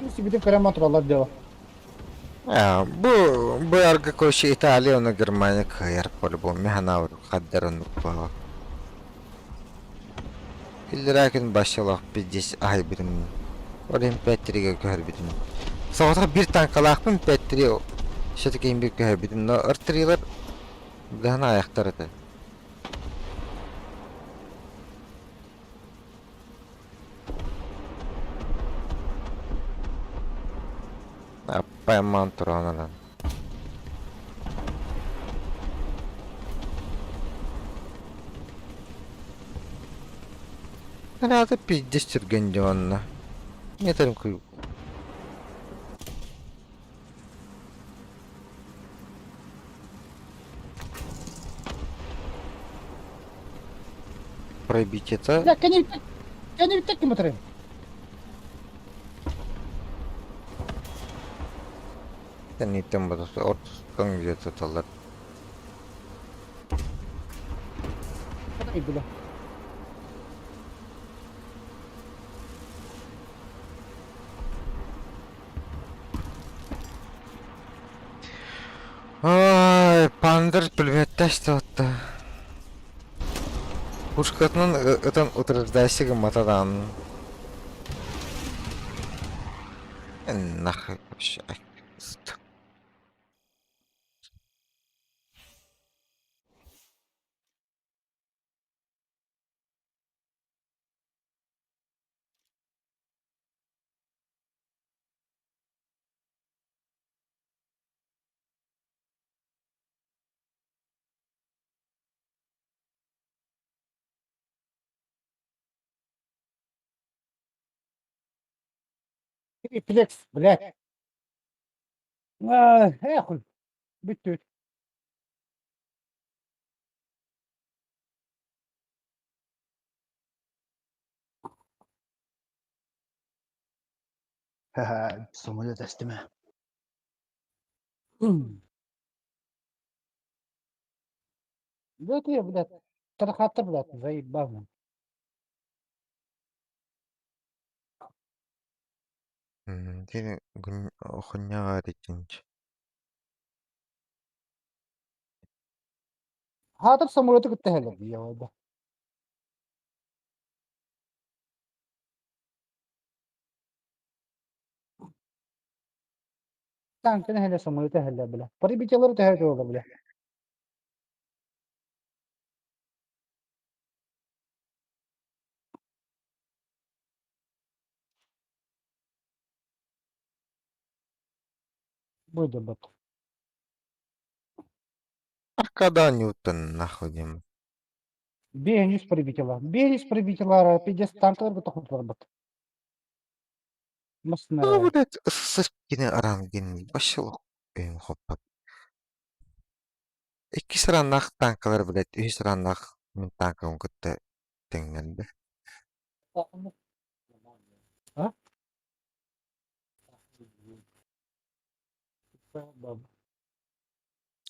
Если видим прямо тролла дело. Ya bu yargı koşu İtalya onu Germanya kayar по-любому. Mehana var. Kadderin nukba. İllirakin başlayalım 50 ay birim. Orayım Petri'ye gör birim. Soğuta bir tankalakpın Petri o. Şetik en büyük gör birim. No ırttırıyorlar. Bilahına ayaktar eder. Yapayım mantır lan. Herhalde pizdiş sürgünce onunla. Yeterim kuyu. Пробить это. Ya kendi bitecek ki motoru. Sen itten batası ortasından где-то talar. Hadi gidiyor. Ай, пандыр пулеметташ тоотта. Пушкатынан ытан утверждайсыгы матадан. Нахуй вообще. Рефлекс, блядь. Эхуй. Биtti. Ха-ха, самолет естиме. Да ты, блядь. Тарахата, блядь, заебал. Дени gün охуняга дечинч. Хатыр самолеты кытта хеле дия вайда. Танкын хеле самолеты хеле бля. Пари бичалары тәһәр олды бля. Буде бат. Аркада Ньютон нахуй. Бегнис прибитила. Бегнис прибитила. 50 танкlar бит тохутлар бат. Ну, Масна. блядь, СССР кине арам ген başlık. benim hoppat. İki sıranlaq tanklar bilet, üç sıranlaq min tankım kıtta tenglendi. Ha?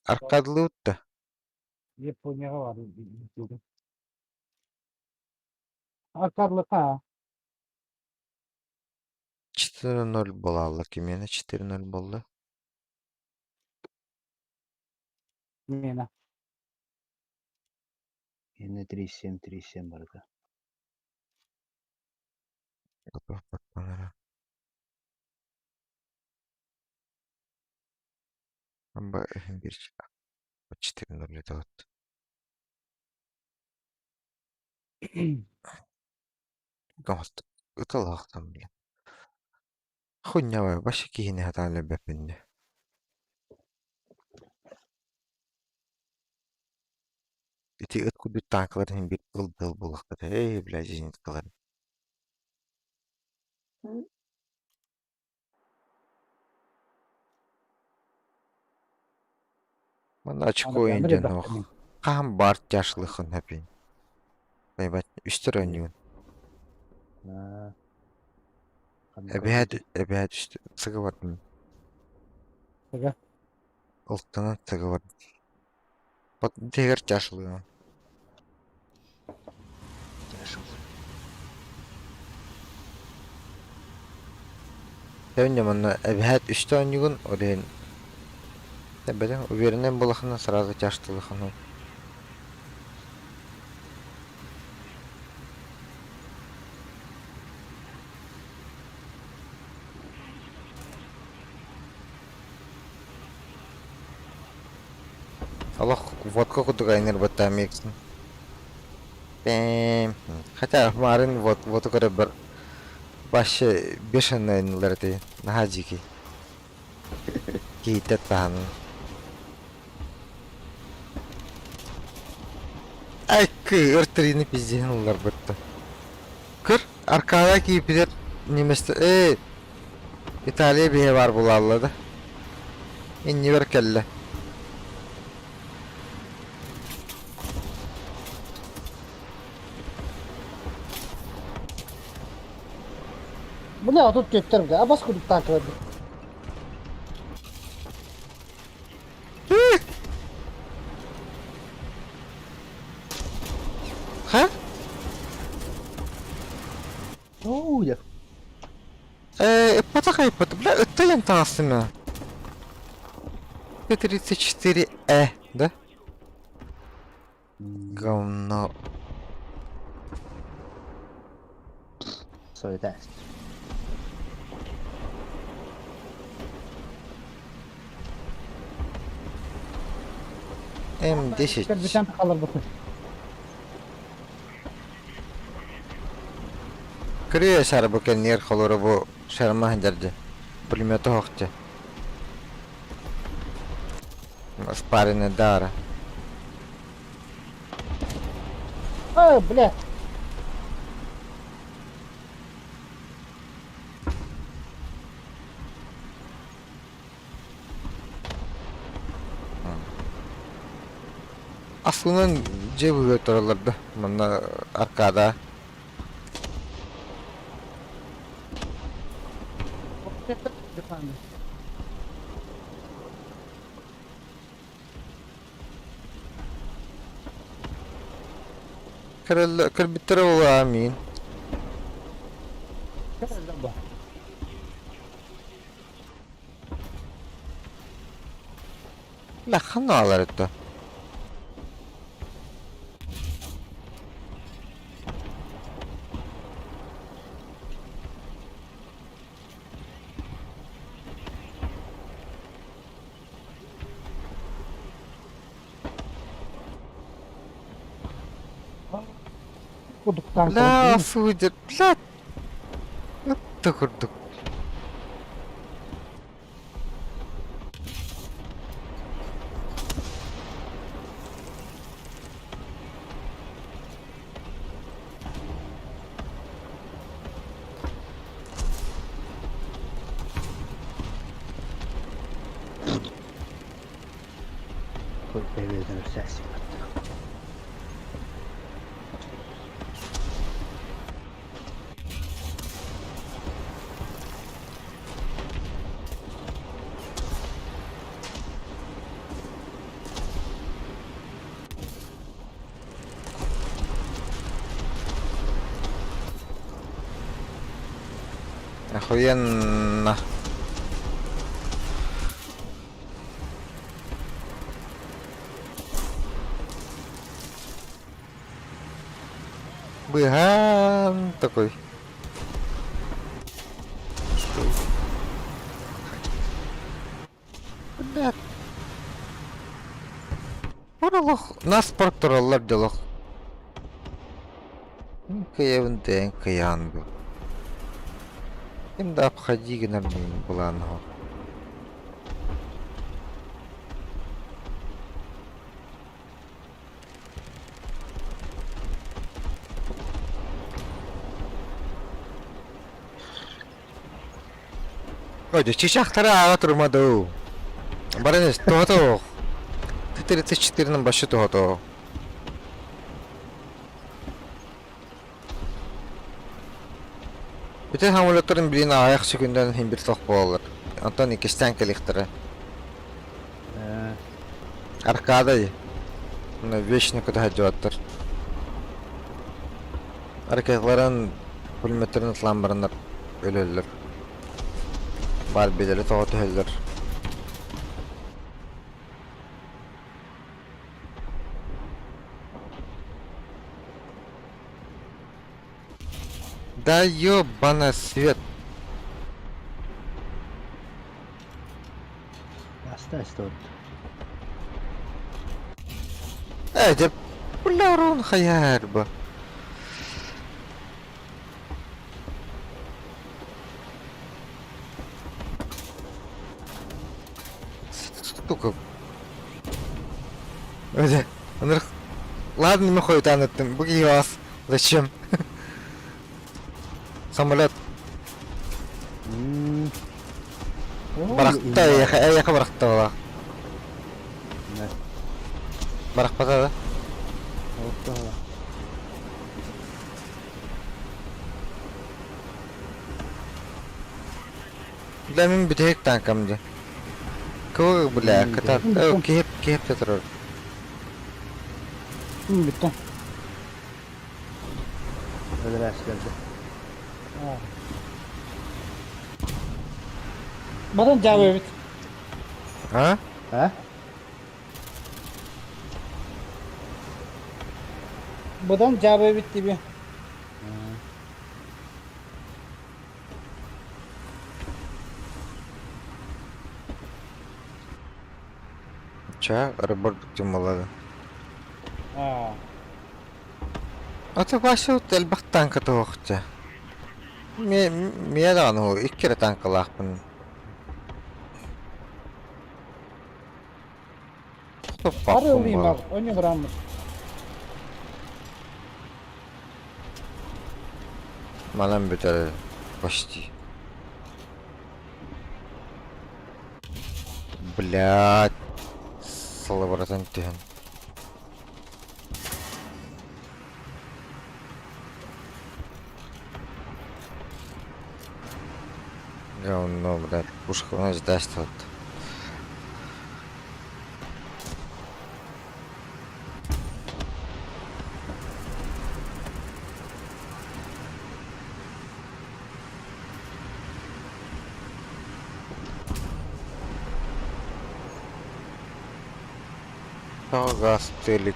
Arkadlı da Japonya'ya var. Akarlı ha. 4-0 bolallı kimene 4-0 boldu. Mena. Yine 3-7 barda. Amba bir 4-0 это вот. Гамаст. Ыталахтан бile. Хуйня var. Başı kihine hatalı bepinde. İti ıt kudu tankların bir ıldığı bulakları. Ey bile cizint kılar. Bana açık Ana ben bir oyuncan de o. Kaham bart yaşlılıkın hepin. Baybat üstür oynuyorsun. Ha. Ebeyat üstü. Sıkı var mı? bakayım. Altından sıkı var. Bak teger yaşlılığın. Sevince bana ebeyat üstü oynuyorsun. Oraya ne böyle o birinden bulakından sırada yaşlılığın. Allah vodka kutu kaynır batamıyorsun. Bam. Hatta kemarin vodka bir başı 5 ayınlar diye. Nahaci ki. Kita tahan. Ay kı örtürini pizdiğin onlar battı. Kır arkadaki ipiler nimeste İtalya bir var bulalladı. İnni ver kelle. Bu ne atıp götürüm de. Abas kuduk takip edin. Ha? Oh ya. Ipata kayıpatı. Bla ıtta yantasını. 34 да? Говно. Soy test. M10. Bir tane kalır bakın. Криє шар букеннер холоробу шарма хендерде. Пулемету хохте. Спарене дара. Бля. Aslında cebi götürülürdü. Bunda arkada. Kır bitir oğlu amin. La kanalar etti. Kuduktan La sucuk. La. Ittı kurduk. koy evden ses yaptı. Охуенно. Быган такой. Блядь. Уралох. Нас портораллар делох. Кыявын кыянду. Им да обходи гнармин планго. Ой, чичахтара ага турмаду. Баранес, то. 34'nin başı toho. Bütün hamulatorun birine ayak sükünden hem bir toq boğulur. Ondan ikisinden kelixtiri. Arkadayı. Bunu вечно куда жуаттыр. Erkeklerin pulmetlerin ıtlamlarınlar ölürler. Barbeleri toğa tühürler. Да ёбана свет. Hasta oldu. ده كله رون خيار با. Сука. Ладно, не махаю танетtim. Bu вас. Зачем? Самолет. Барахта я барахта вала. Ne? Барахпата да. Oldu. Да мен битек танкамды. Кого бля, ката. Кеп тетер. Bitti. Öyle askerdi. Buradan cevap evet. Ha? Ha? Buradan cevap evet gibi. Ча, рыбор тумалады. Ha. Ata başı otel bak tanka toğukça. Me da onu iki kere tankalaqpın. Var olayım bak. Onu bırakmış. Malam beter почти. Блядь. Салабратан тehen. Говно, блядь, пушка у нас даст вот. Газ телек.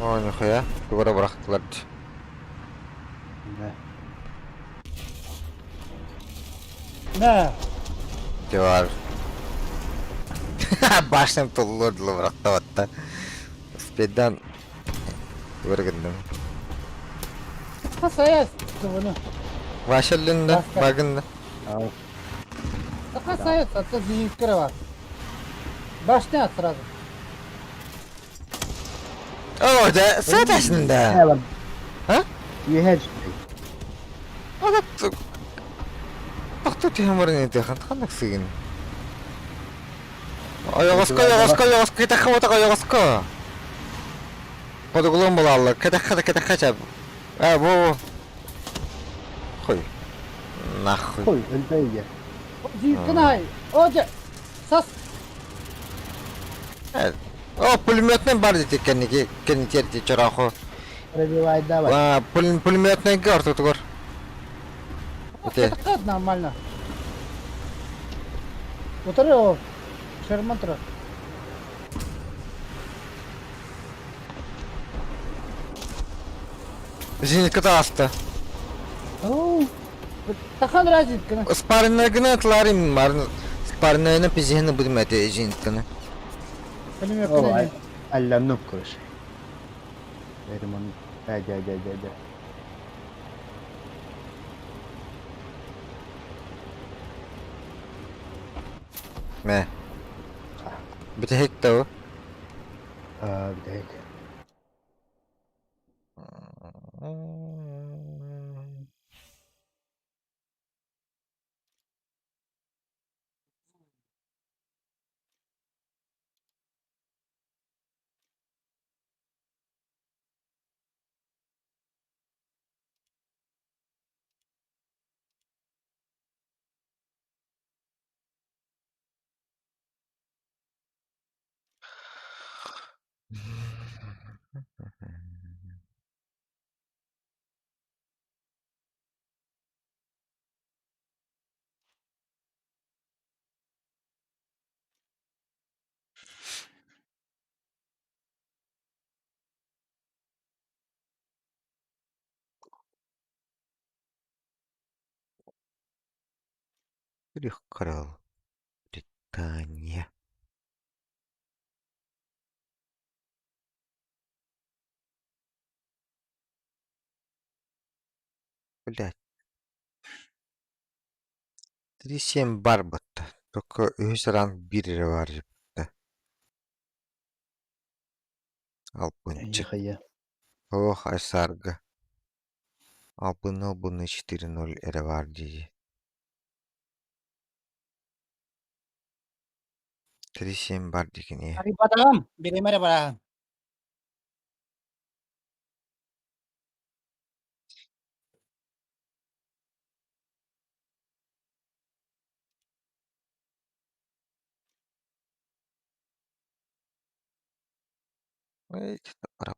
Ой, нихуя, дuvara bıraktılar. Ne? Ne? Duvar. Baştan tulurdu bıraktı hatta. Speed'den duvara gittim. Kasaya sıktı bunu. Вашеллинда, багында. Al. Kasaya sıktı zihinkleri var. Baştan at sırada. О, да, с этой да. Ne var? Ha? You hedge. Адат тохтот ямарын эдэх ханах сигэн. Оёгоско кэтэх хавата оёгоско. Подоглом болалла кэтэх чаб. Бу. Хой. Нахуй. Koy öldü ya. Кынай. Оже. Сас. О, пулеметный бар дете кенники чарахо. Пробивай давай. Пулеметный гор тут гор. Окей. Так нормально. Утыры о. Шерман тұр. Зенитка асты. Оу. Тахан разит кына. Спареннагына атларым бар. Спареннагына пизехны будем это зенитканы. Пулемет O кына. allanıp koş. Verim onu. Hadi. Мә. Битек тау. Bir dakika. Грех крал. Британия. Блять. 3-7 бар бутта. Только өз ранг 1 бар жіпті. Алпынчы. Yıkaya. Ох, Айсарга. Алпыны 4-0 әрі бар дейі. 3-7 бар деген е. Hari badam. Biri mere bara. Ой, пара.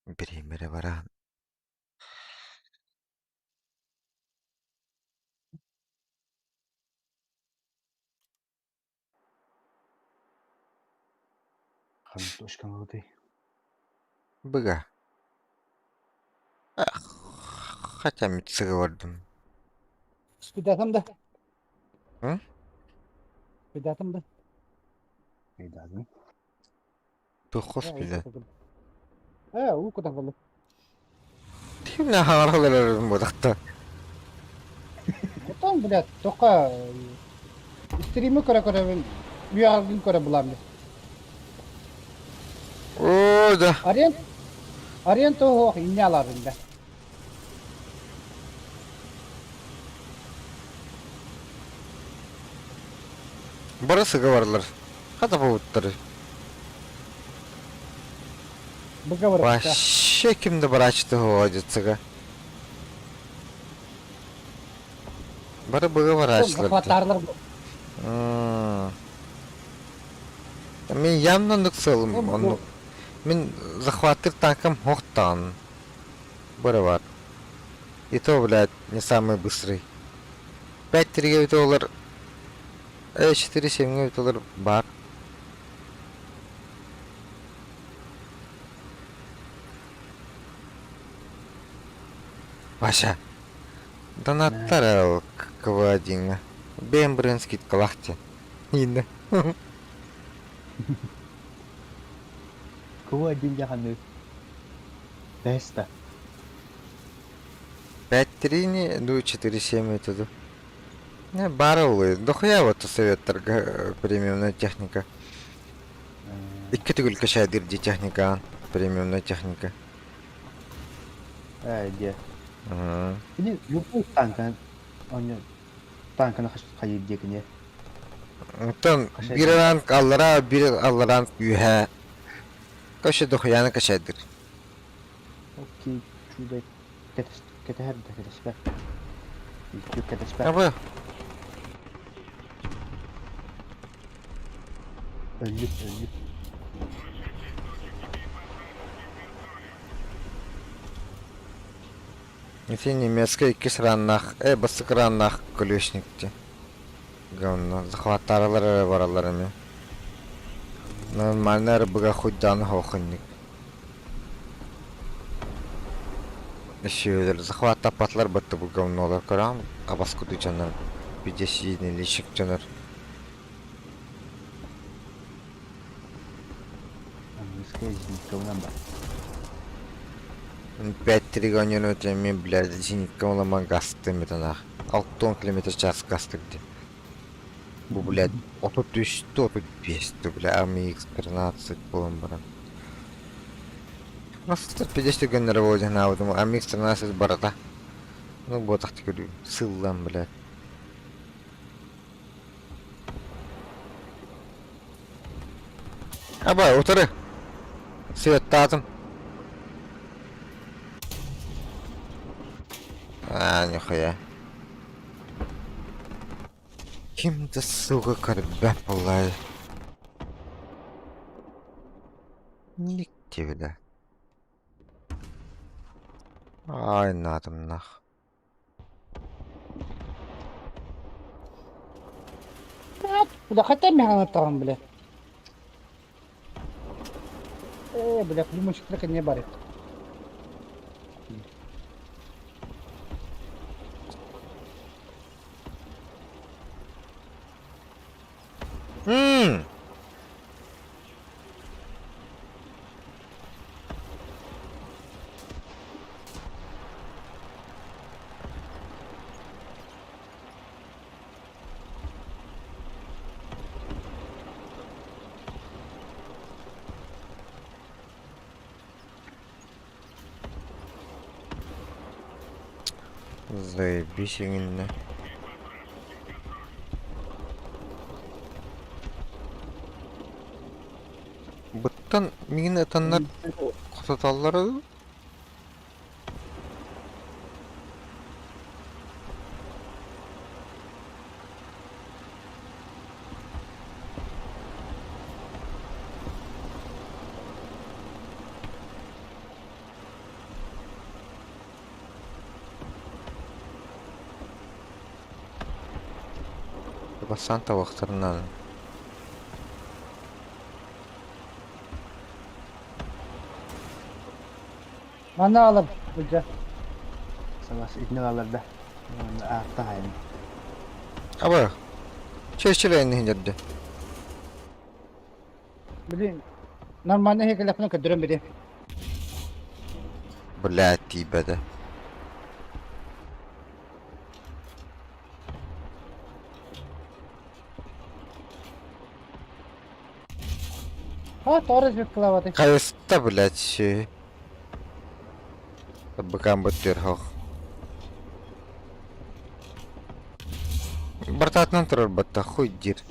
Біремері баран. Hanım toşkan oldu. Быга. Хотя митсігі бардым. Spidatım da. Hı? Spidatım da. Bir daha mı? Тұқыс білі. У куда было? Тимне хағарғыларым бұдақта. Потом, блядь, только стримы көре уягын көре булам. О, да. Арен то иняларында. Барысыға барлар. Қата бұғыттары. Быга Вообще кімді бір ачты ғодетсіға. Бары бұға бар ачыларды. Хватарлар. Мен ямнан нұқсылым. Мен захватыр танкам хоқтан. Бары бар. И то, блядь, не самый быстрый. 5-3 өте олар. 4-7 өте олар бар. Ваша. Донаттар ал КВ1. Бен бірін скидка лахте. Енді. Кого один яханы? Теста. 5-3 не, ну 4-7 өтеді. Не, бары олай. Дохуя вот советтарға премиумная техника. İki tügül köşedirci texnikan. Premiumna texnika. Diye. Hı. Bir de bu tankın onu tankını kayıp diyekine. Ton Kaşa bir rank allara bir allara yühe. Köşe dokuyanı köşedir. Okey. Şurada kete her de kesper. Yok kesper. Ama Öldü. Нити немецкая iki sıranlak, basık ranlak колесникти. Говно, захваттарылар баралар эми. Нормально рыбыга хуйдан хохынник. Еще захват апатлар бытты bu говнолар көрам. Абаскуды жанар. Бидесини лишик жанар. Английская зенитковынан бар. 5 тригонен өтеме, блядь, зенитка оламан гасты метанах. 6 км час гасты где. Bu блядь, 33, 35, бля, АМХ-13 полон баран. Nasıl 150 günlere boyunca ne yaptım? АМХ-13 barata. Ну, bu tahtı görüyor. Sıllan блядь. Aba, otarı. Свет татым. Нихуя. Kim-то, сука, корабя пылай. Нигде, бля. Ай, надо нах. Bu da hatta mi anlatamam bile. Bile bu müşkülük ne bari. Hmm. Заебись именно. Быттан мені атанlar құтаталары. Бассан табақтарынан. Bana alıp bulca. Savaş ibni alırdı. Ağıtta hayın. Aba. Çeşçilerini hindirdi. Bilin. Normalde heykel yapını kadırım biri. Блядь, тибеде. Ha doğru bir kılavatı. Кайста, блядь, şey. Быкам быттыр хох. Бартатынан тұрар бытта, хуй дир.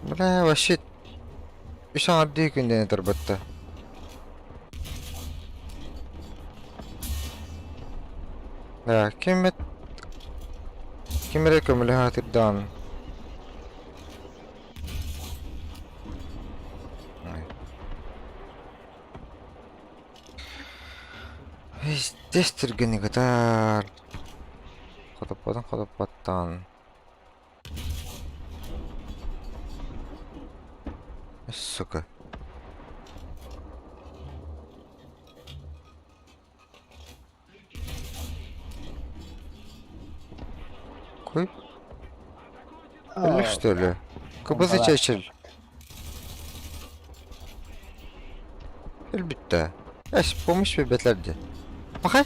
Бля, вообще. Үш аңарды күнден тұр бытта. Да, кемет. Кемере көмілі хатырдан. Здесь тіргені катар. Қодаппадан. Сука. Кой? Өлік, что ли? Кыбызы чечіл. Әлбітті. Әш, помощь бетлерді. Бақай,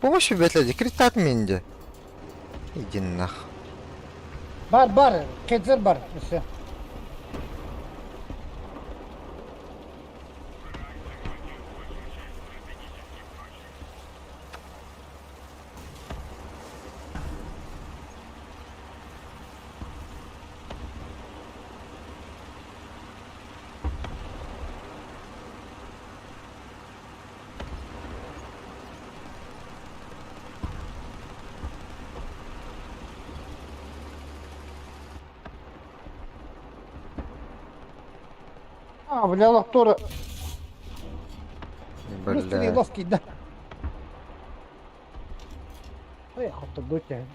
помощь бетлерді. Критат менде. Иди нах. Bar. Kedzer bar. İşte. бля, лактора. Быстрее, Бля. ловкий, да. Ой, охота дотягнути.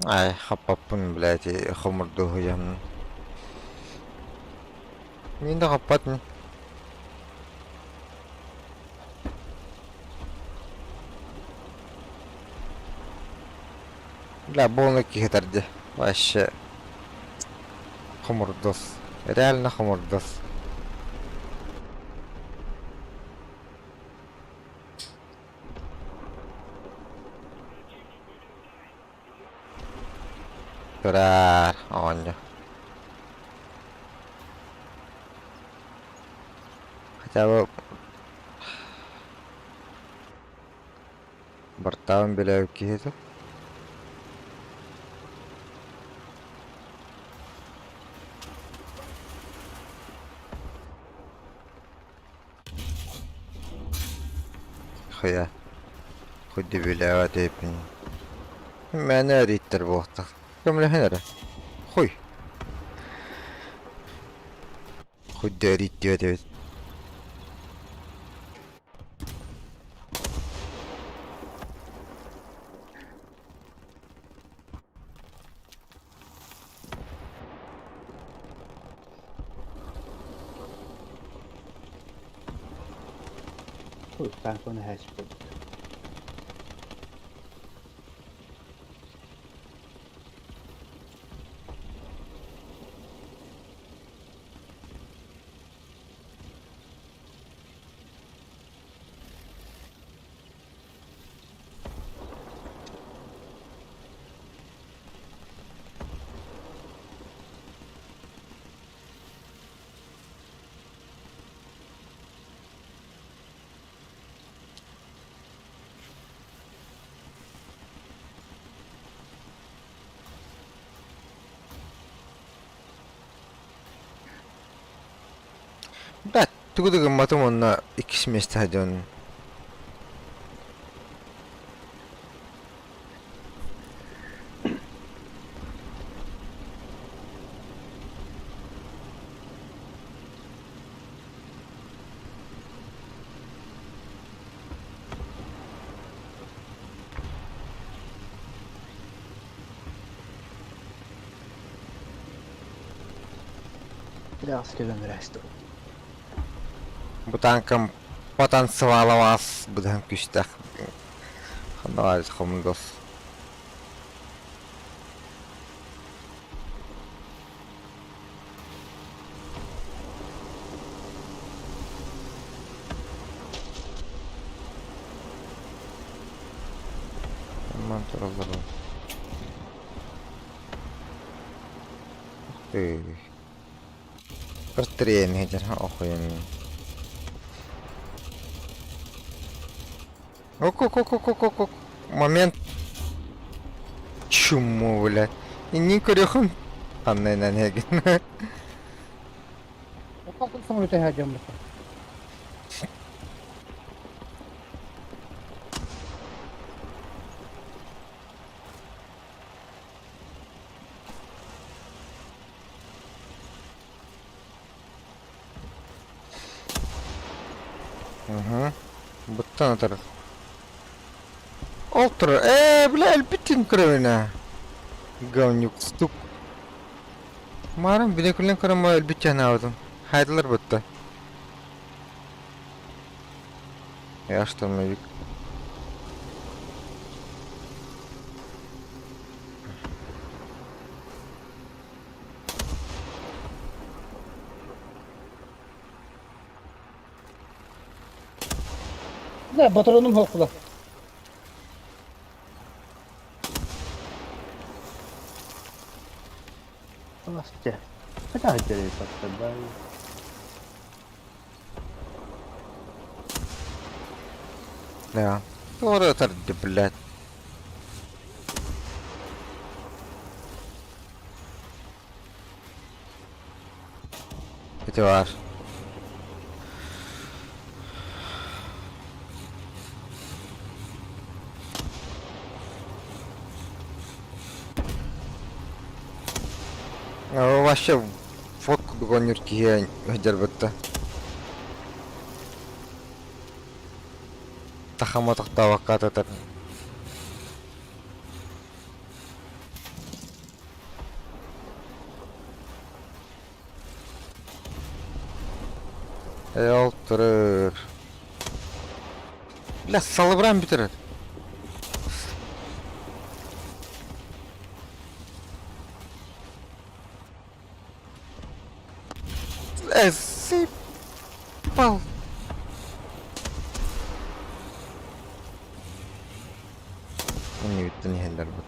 Ай, хаппаппын, блядь, хомурдугу янын. Мен де хаппатын. Бля, полный кихетарди. Вообще. Хомурдос. Реально хомурдос. Durar. Aman. Хотя бы бортавын беләү киһитеп. Хыя. Худи беләү тепин. Мәне риттер бу вакытта. Кемле хәнәре? Хуй. Худи рит дип. Ой, танк оны häs buldu. Да, тугудугун матым онна 2 месте хадон. Biraz askerden rəsdi. Bu tankım потанцеваловас, будан күштәк. Ханай хомдос. Aman tarafları. Bertren hejer okuyun. Ок. Момент. Чуму, блядь. И не көрөһүн. Аннайнан хеген. Kalkın samurite hacım bu. Ага. Буттан атар. Олтыр. Бля, әлбиттен көрөйнә. Говнюк стук. Марам билеклен көрөм әлбиттен алдым. Хайдылар бутта. Я что, мовик? Ne, patronum hokula. Asker. Hadi acele patladı. Ja. Doğru atar blядь. Kötü var. вообще фотку догонер кие жарбытта. Тахама тахтава кататар. Ялтырыр. Бля, салыбрам битер. Сыпал. Не видно не хеллер бут.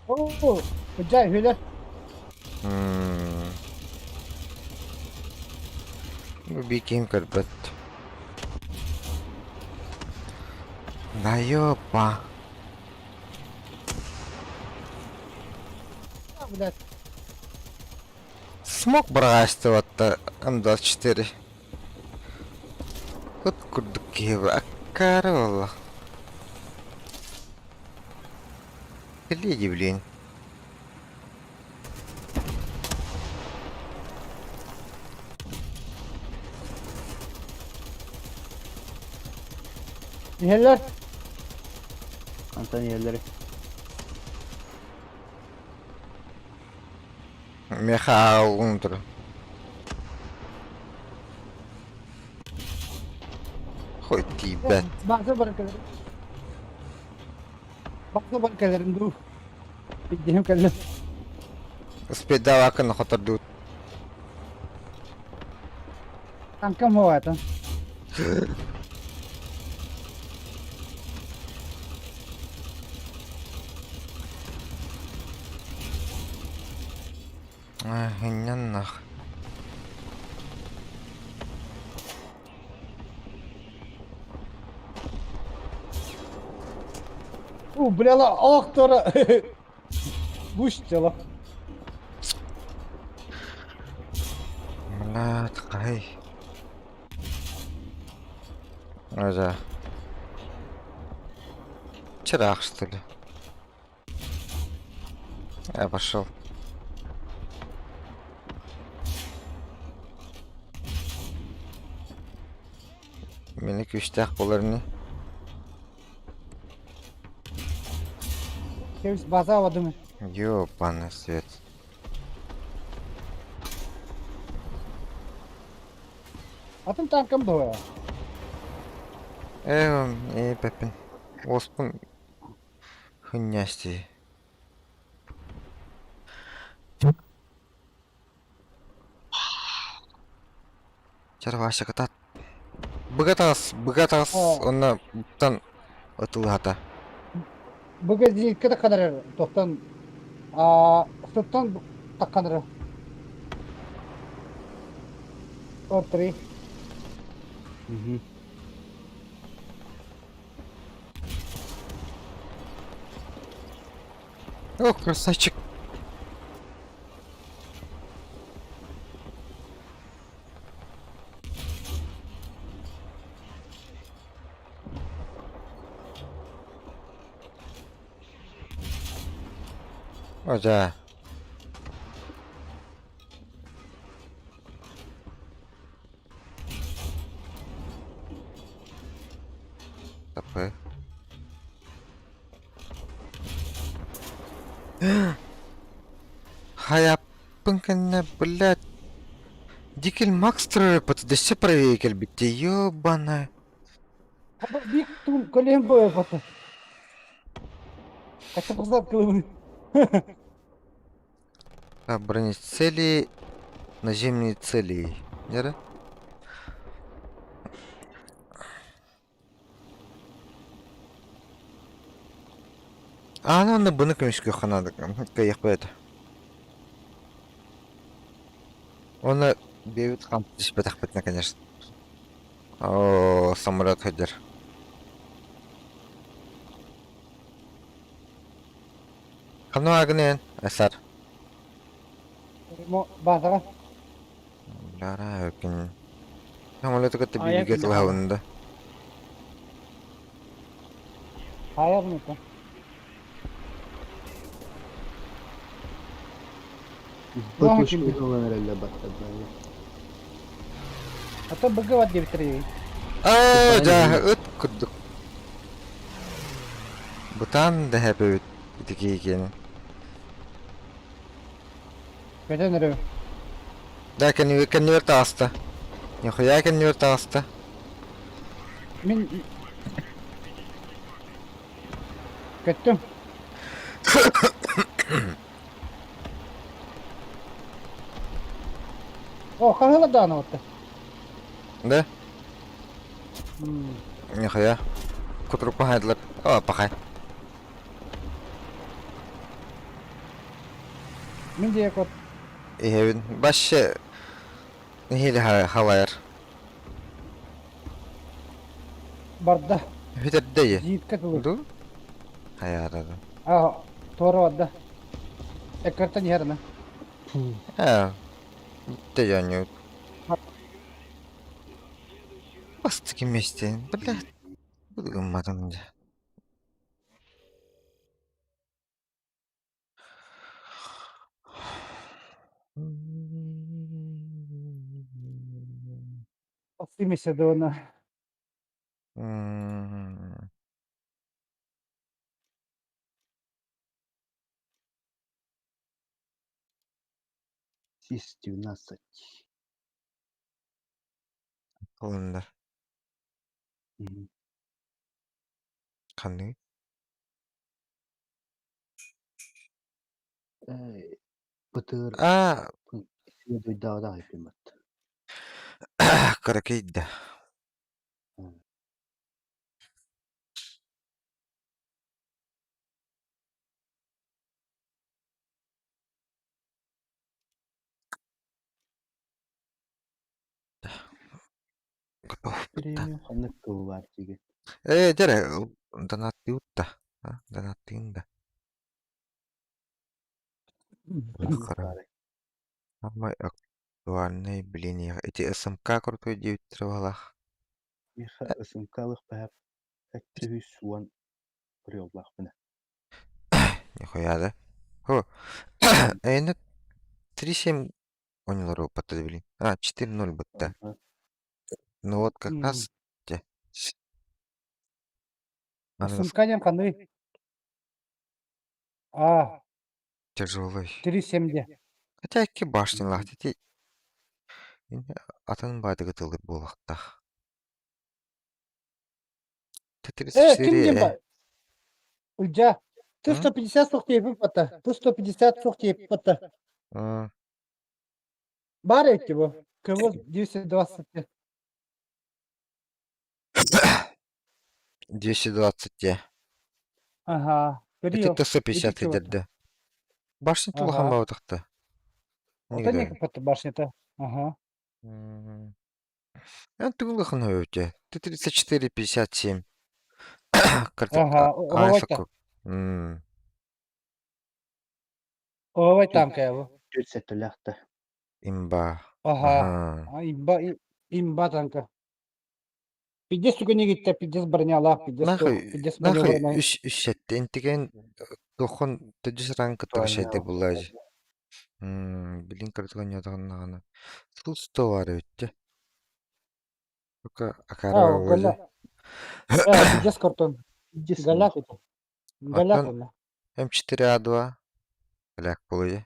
Oo. Güzel hile. Bu bikin karbet. Да ёпа. Блядь. Смог брать-то М24. Вот курдуки аккарова. Гляди, блин. Niheller. Antan yerleri. Меха унтер. Хоть тебя. Baksa barakalarım. Baksa barakalarım dur. Bildiğim kadarıyla. Успеть давака на хотор дут. Kankam o zaten. Не нах. Bля la aktora. Буш çala. Бля, такая. Ага. Чирах, что ли? Я пошел. Меники üstək bollarını. Kevs baza avadı mı? Ёбаный свет. Atın tankam da o ya. Пепин. Оспын. Хуйнясти. Чарваша катат. Быгатас, онна тан отылата. Bugün zilkede kadar toptan tuttan takkanır. Ortri. О, красавчик. Ожа. Тапы. Хаяппын кенне, блядь. Дикель Макс трепет, да все правее кельбите, ёбана. Bir tüm kalem boya batı. Kaçta fırsat kılımı. Бронить цели, наземные цели. Нера? Ну, bunu kömüşkü xanadı. Kayık böyle. Оны бейбіт қамтыш бітақ бітіне, конечно. О, самолет ходер. Қану агынен, әсар. Bazağa. Лара, өкін. Самолеті көтті Аяқ бейбіге үнді тұлғауында. Hayır mı ki? Bıt Yok o şimdi. şeyde olan herhalde batladılar ya. Hatta bugün var diye bitiriyor. Aa, Aynen, jah aynen. öt kurduk. Butan da hep öt. Dikiyken. Kötü nereye? Da kan yer taasta. Ya kan yer taasta. Min kötü. O kahve da ne oldu? Da. Hmm. Ya. Kutruk pahadlar. Oh, pakai. Min diye kot Ihewin. Başı. Hili halayar. barda. Hüter deyi. Jit katılır. Du. Hayaradı. Ah, doğru vardı. Ekartan yerine. Ha. Bitti yani. Bastık месте. Блядь. Bulamadım da. Optimist de ona. Hmm. Сис 12. Alındı. Мгм. Kanı. Бытыр Aa. следует дağda yapayım. Karakaydı. Готов. Премиум ханık kılı var gibi. Tere. Donattiutta. Donattiunda. Ханık Кара. var. Самый актуальный, блин, эти СМК крутой 9 травалах. Miha ısımkalık behap. Hatta hüs suan bir yollak bana. Нихуя, да? О, это 3-7 онилор опыта, блин. 4-0 бытта. Aha. Ну вот как Hmm. раз те. Она Сымканян қандай? А, тяжелый. 3-7. Хотя эки башни Мгм. лахти. Атын бадыгы тылы болақта. Кімде Т-34. бар? Үлжа. М? Т-150 соқ тепіп бата. Т-150 соқ тепіп бата. М, Бар етті бұл. КВ 220. 220 те. Ага. Это Көріо. Екі Т-150 бата. дерді. Башни тулахан Ага. баутықты. Ота не Нигде. капатты башнета. Ага. Тулахан өте. Т-34, 57. Картоп. Ага. Оғавайта. Айсаку. М. Оғавай танка я бұл. Türkçe lahta. Имба. Ага. Ага. Имба танка. 50 түгіне кетті. 50 броня 50 туқ. Нахуй, 50 нахуй, маневрный. үш сәтте интеген тохон төдүс ранкы тырышайды буллажы. Билин картыган ядаган нагана. Сул стовары өтте. Только акара Галя. овожы. 50 картон. Дис Галя это. Галя Оттан это. М4А2 ляк булыжы.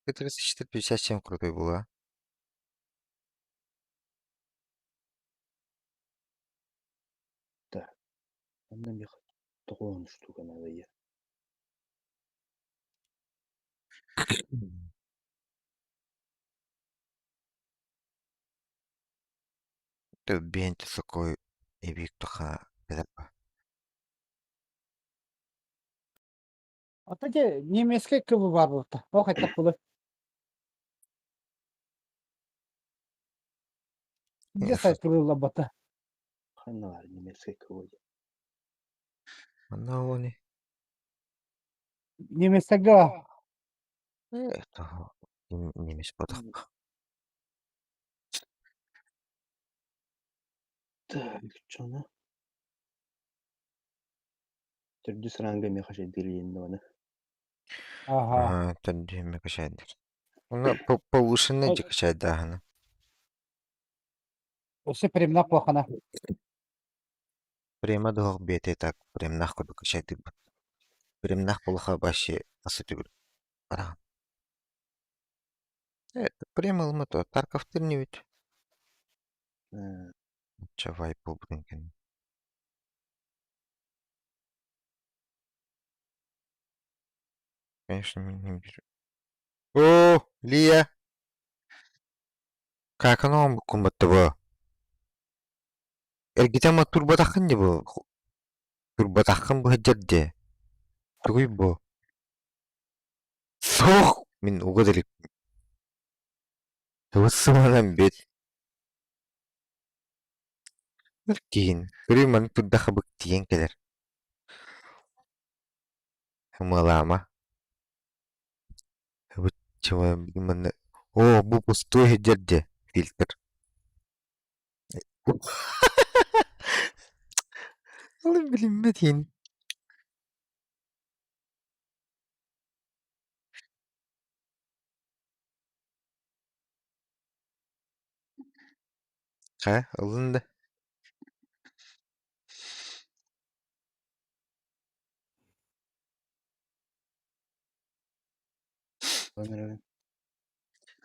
Т-34 57 крутой була. Да. Ondan bir toğun штука надо я. Ты бенти сокой эбик тоха эдапа. Ата же немеске кыбы бар болта. О кайтак булы. Где сайт кыбы бата. Ханlar немецкий кılı. Ана они. Неместеге Это немец подах. Так, что на? Түрдү саранга мехашай дилиен оны. Ага. Ага, тәндеме кашайдыр. Оны повышенный Ой. же кашайда хана. Осы премнақ бақана. Према дох бете так, премнах коду кашайдыр. Премнах полха баши асытыгыр. Бара. Это према алмато. Тарков тырни ведь. Чавай побрынкен. Конечно, не вижу. О, Лия! Как оно кумбатты бу? Эргитема турбатахын не бу? Турбатахын бу хаджадде. Тугуй бу. Сох! Мен угадалик. Высыманам бет. Кейін. Күрейман турдаха бык тиен келер. Хымалама. Вот чего именно. О, бу пустой хаджадде. Фильтр. Алын билим тиен. Ха, алынды. Öneri.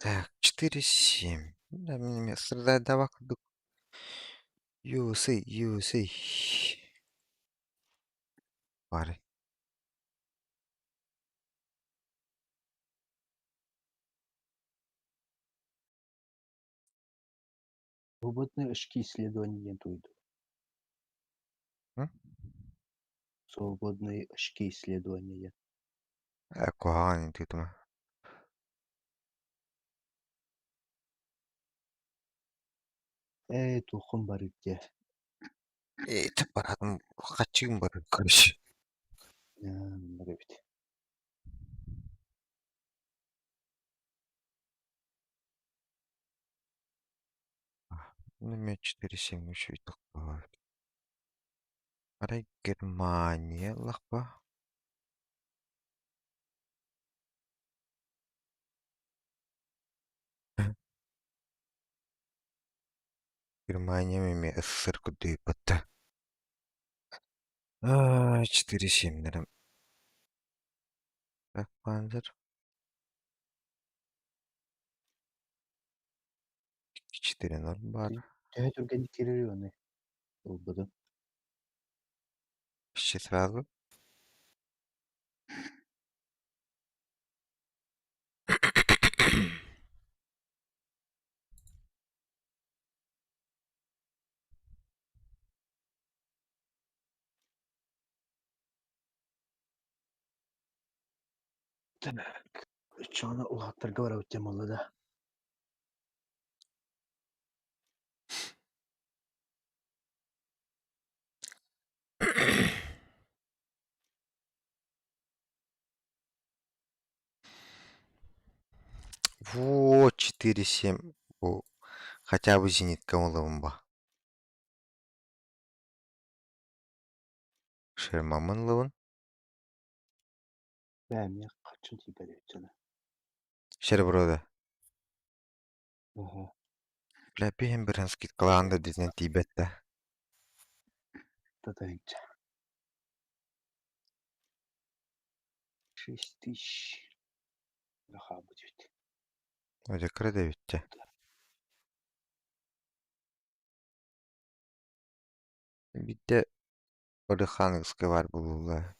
Так, 4-7. Да, мне страдает давак. Юсы, юсы. Пары. Свободные очки исследования туйду. М? Свободные очки исследования. Куган ты там. Тухум бар итте. Это парадым хачым бар, короче. Бар бит. Номер 4-7 еще и так бывает. Арай Германия лахпа. Германия мими СССР куды пата. 4-7, наверное. Так, панзер. 4-0 бар. Evet organik geliyor ne? Olmadı. Ще сразу. Так. Çağına ulattırgı var öttem oldu da. Вот 4-7. О, хотя бы зенит камылым ба. Шермамын лывын. Ben ya kaçın tipe de sana. Шерброда. Aha. Бля, бейм бірін скит қалағанда дезінен тибетті. Татаринча. 6000. Daha будет. Öyle kredi bitti. Bir de Orixanskı var bulurlar.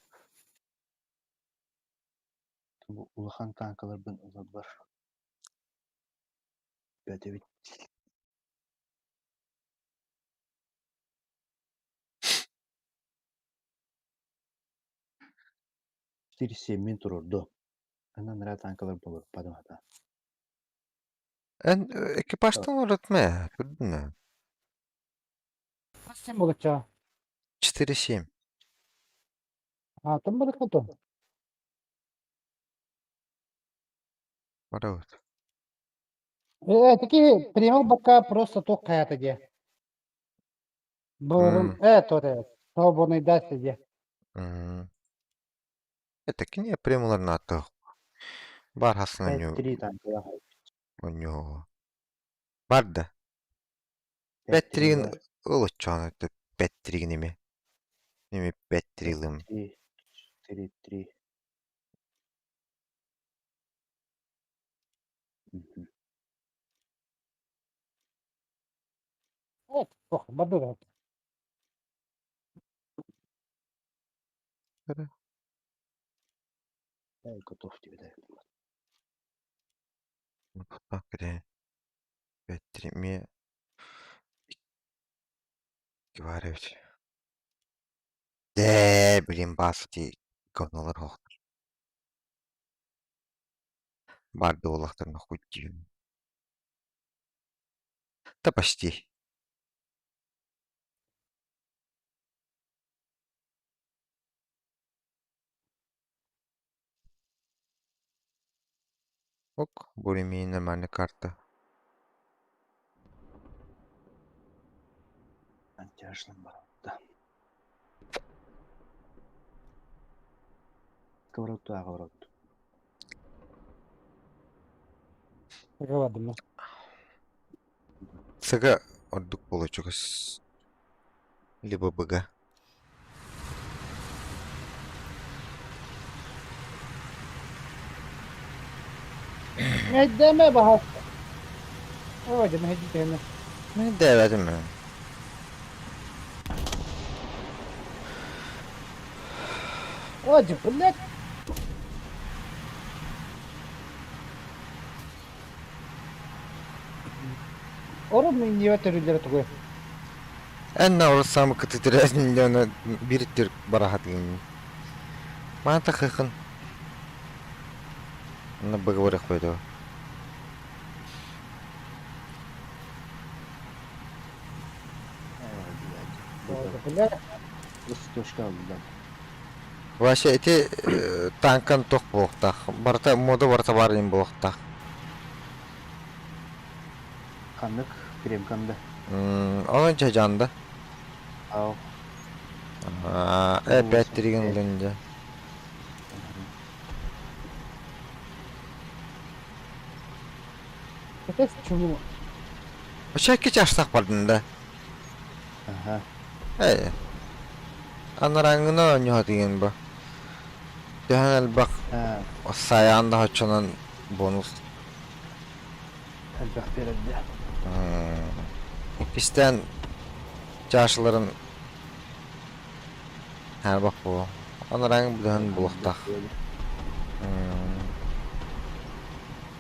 Bu Ulahan tankalar ben uzad var. Bedevit. Четыре семь min tururdu. Ondan nere tankalar bulur. Padım hata. En ekipajdan öğretme. Gördün mü? Sen болача. 4-7. А, там буде хто? Var. Такі приймав бака просто то кая тоді. Бо, то де, свободний дасть тоді. Eteki niye premiumların attı? Var hasın Battery tanka var. onyo. Var da. Battery Battery'in var. ılıççağını etti. Battery'ni mi? Nimi battery'lim. Battery. 3. Evet. Çok badı. Готов тебе да. Bak bir de. Battery mi? Var evet. De bileyim basiti konular hoq. Barda olaqlarına хуйдим. Да почти. Ок, более-менее нормальная карта. Антяжным бар. Да. Коворот агарот. Ладно. Сага ордук получугас. Либо быга. Ne deme bahar. Hadi ne diyeyim. Ne demedim mi? Hadi blek. Oğlum ne niye terörler tuğu? En orası samı kıtı diresin yana biriktir barahatlıyım. Bana takıkın. Ona bıgı bırak koydu. Hadi blek. Ыстошка алдан. Vaşa eti tankan tok boğuqtaq. Barta moda barta barayım boğuqtaq. Kanlık Kreмкамда. Onun cacanda. Ау. Battery'in ılınca. Kes çubuğu. Vaşa iki çarştaq bardın da. Ага. Hey. Anarangını oynuyor diyen bu. Dehel bak. Ha. O sayağında haçanan bonus. Elbaq beredi. İpisten çarşıların her bak bu. Anarang budan buluqtaq.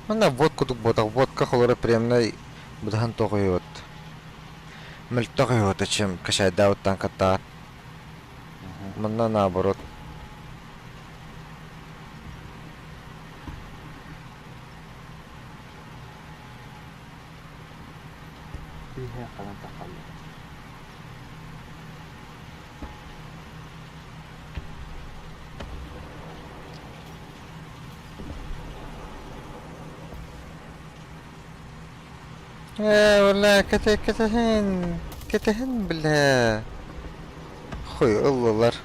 Мына водку ботақ, водка холора премной будахан тоғойот. Мілт тоғойот ачым, кашай дауттан катар. Мына наоборот. Ihe қалан тақалды. والله كتهن بالله. Хуй ыллылар.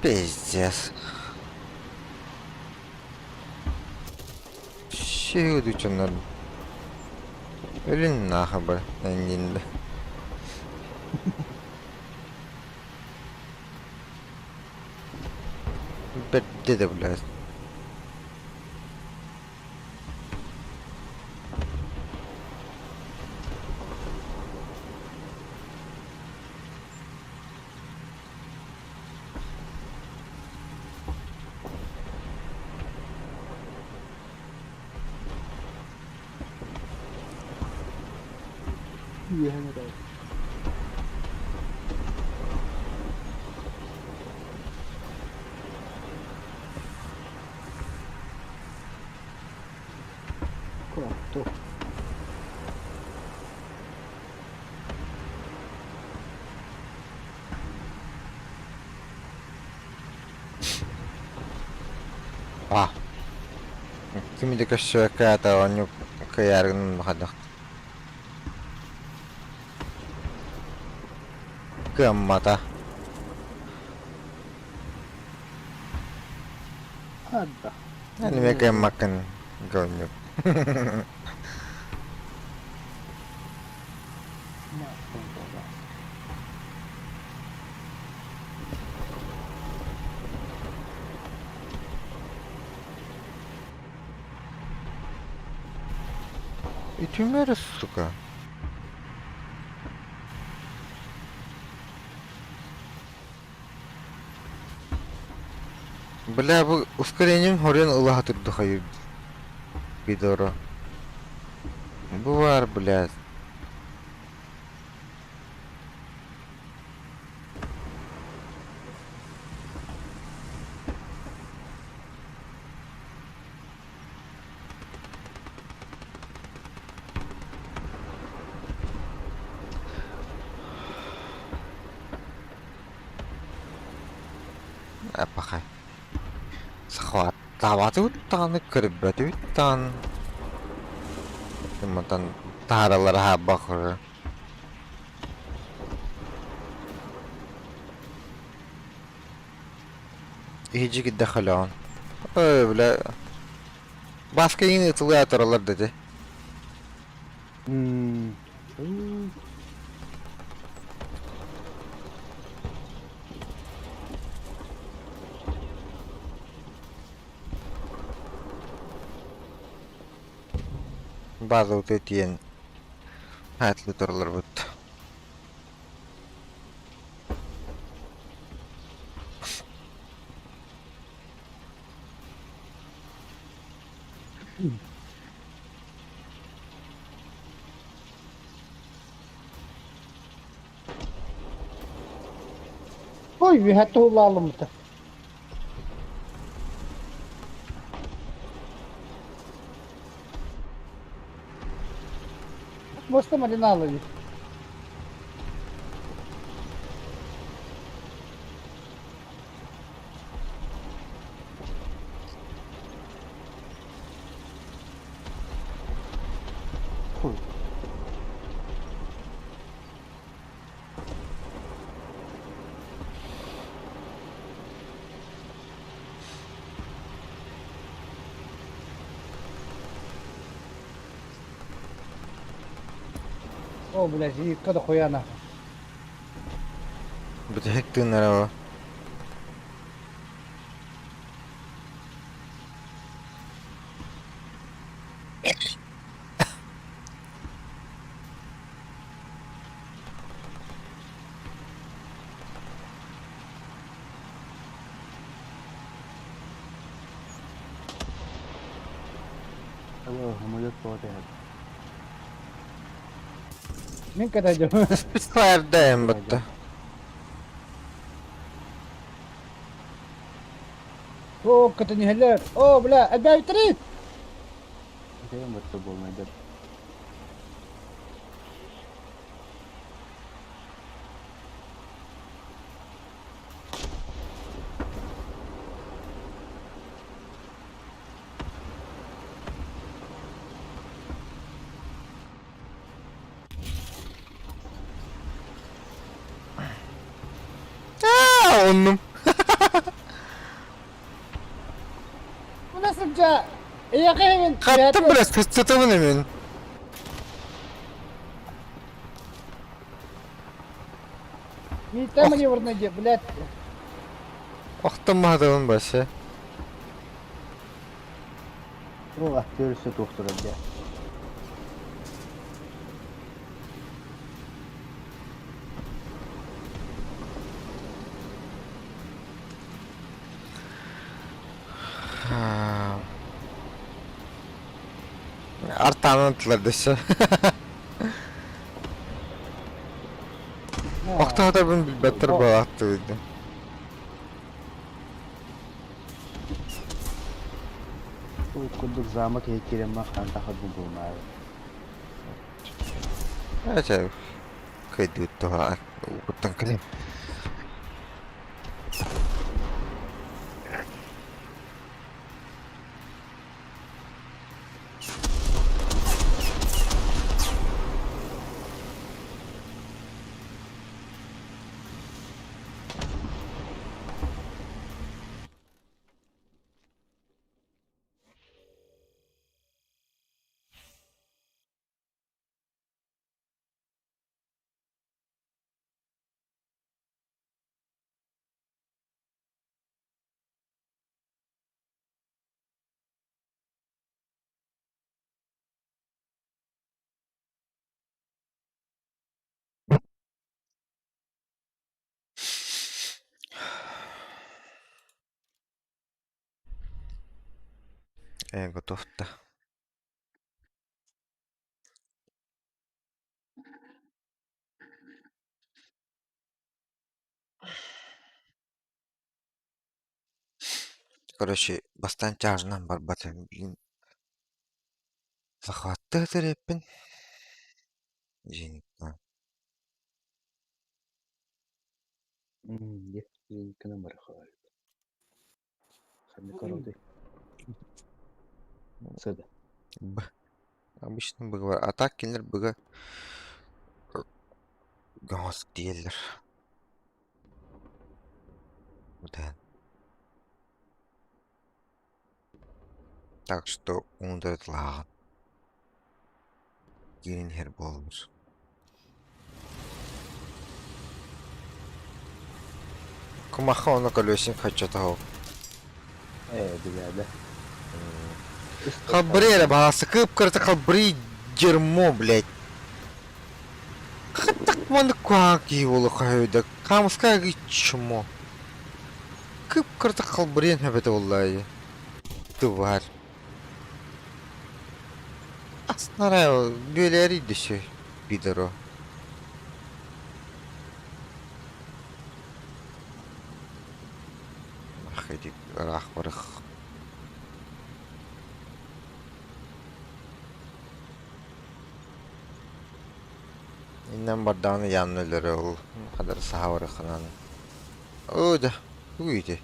Пиздец. Şey ödü çınlar. Ölün nahaba enginde. Bedde de biraz. Ihe mere. Korktu. Ah. Kimi de kaşıya kayata onyo kayarın makadak. Kıyam mata. Hadi bak. Yani mega makan gonyo. Masum baba. Итюмеры, сука. Бля, bu ускорением хорен ылаха турду хайыр бидоро. Bu var, блядь. Апахай. Сахват. Таваты уттаны кырбаты уттан. Иматан таралар хабахыры. İyice gidde halan. Öyle. Başka yine ıtılıyor ataralar dedi. Hmm. Bazı ötetiyen hatlı taralar bıttı. Ой, вигато лалымды. Boşta marina alıyor. Full. О, блядь, и когда хуяна. Бітгектин арaba. Alo, ameliyat boğada ya. Min kadar diyor. Spitfire'dayım bıttı. О, ката не галер. О, бля, отдай три. Benim battı bolmaydı. Onum. Bu nasıl ca? Yakayım. Kattım biraz kısıtımın emin. Не там не вырнади, блядь. Oktun adamın başı. O aktörüse doktora gel. Artanın tıladışı. Oktun adamın bir better bağlattıydı. O kunduk zamak heykeli ma kanta kadın bulmayı. Evet. Kaydı tuha. Ukutun kalim. Готов да. Короче, бастан тяжынан бар батыр. Блин. Захватты тереппин. Жеңіпті. Дек зенькіні бар қалай. Сәнді қаралды. Сәді. Обычно быга бар. А так келер быга гамас değiller. Да. Так что ундыртлаган. Кейін хер болмыр. Кумаха оны колесин хочу-то. Біләді. Халбрера бағасы кып-кырты халбри дерьмо, блядь. Как так маны куаки олы қайыды? Камыска чмо. Кып-кырты халбрен әбеті олай. Тварь. Аснарай, бөлері деші, бидеро. Ахедик, рахбарых. İnden bardağını yanlıları ol. Ne kadar sahavara kanan. O da. Buydu.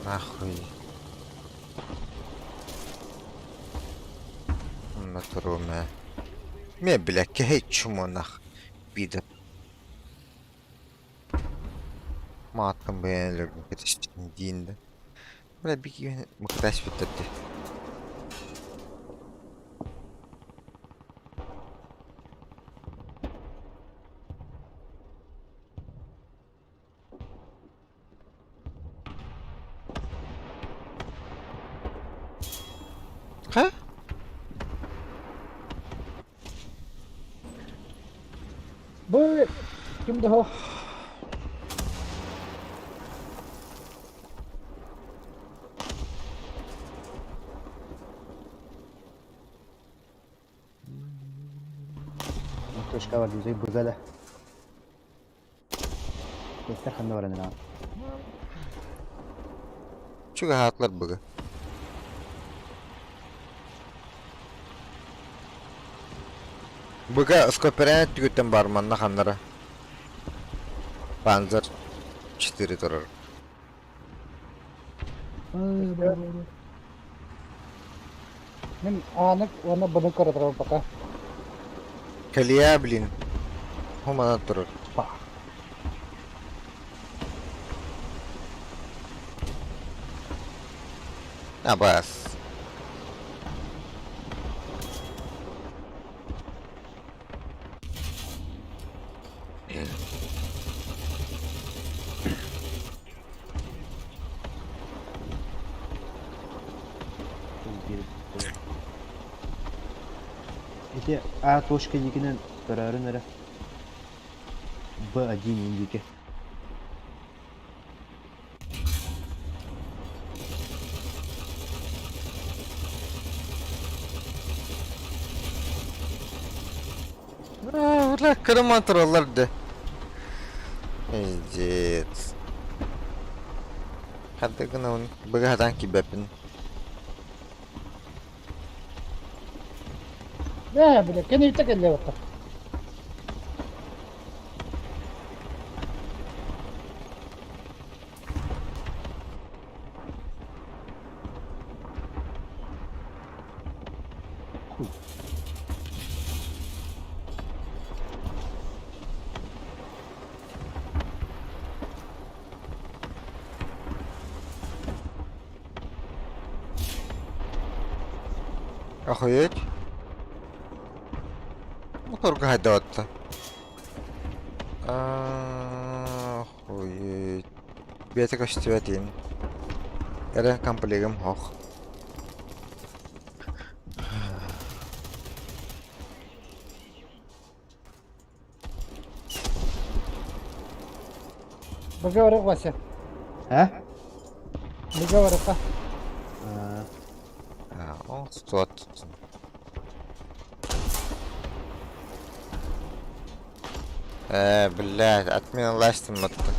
Нахуй. Натуруме. Ме, блядь, кегей чмо нах. Бида. Маткам beğenilirdim. Yetiştiğinde. Böyle bir gün mıktaş bitirdi. Ha? Bu kimdi o? Toşka var diyecek burada da. Yeter kandı var ha. Çünkü hayatlar bugü. Bugü skoperenet tükütten barmanına kanlara. Panzer 4 durur. Мен анық оны бұны көрдіріп бақа. Калия, блин. Humana durur. Ha bas. Эти А точка дегенен көрәрін әрі. Б1 индеке. Ulan kırma trollardı. Evet. Hadi kena begadan ki bepin. Ne bile, kendi tek elle baka. Охуеть. Motorga hayda attı. Ой, бете костюатин. Эре комплегом хох. Договорок, Вася. He? Договорок, а? Он стот tutsun. Блядь, отменлаштым отты.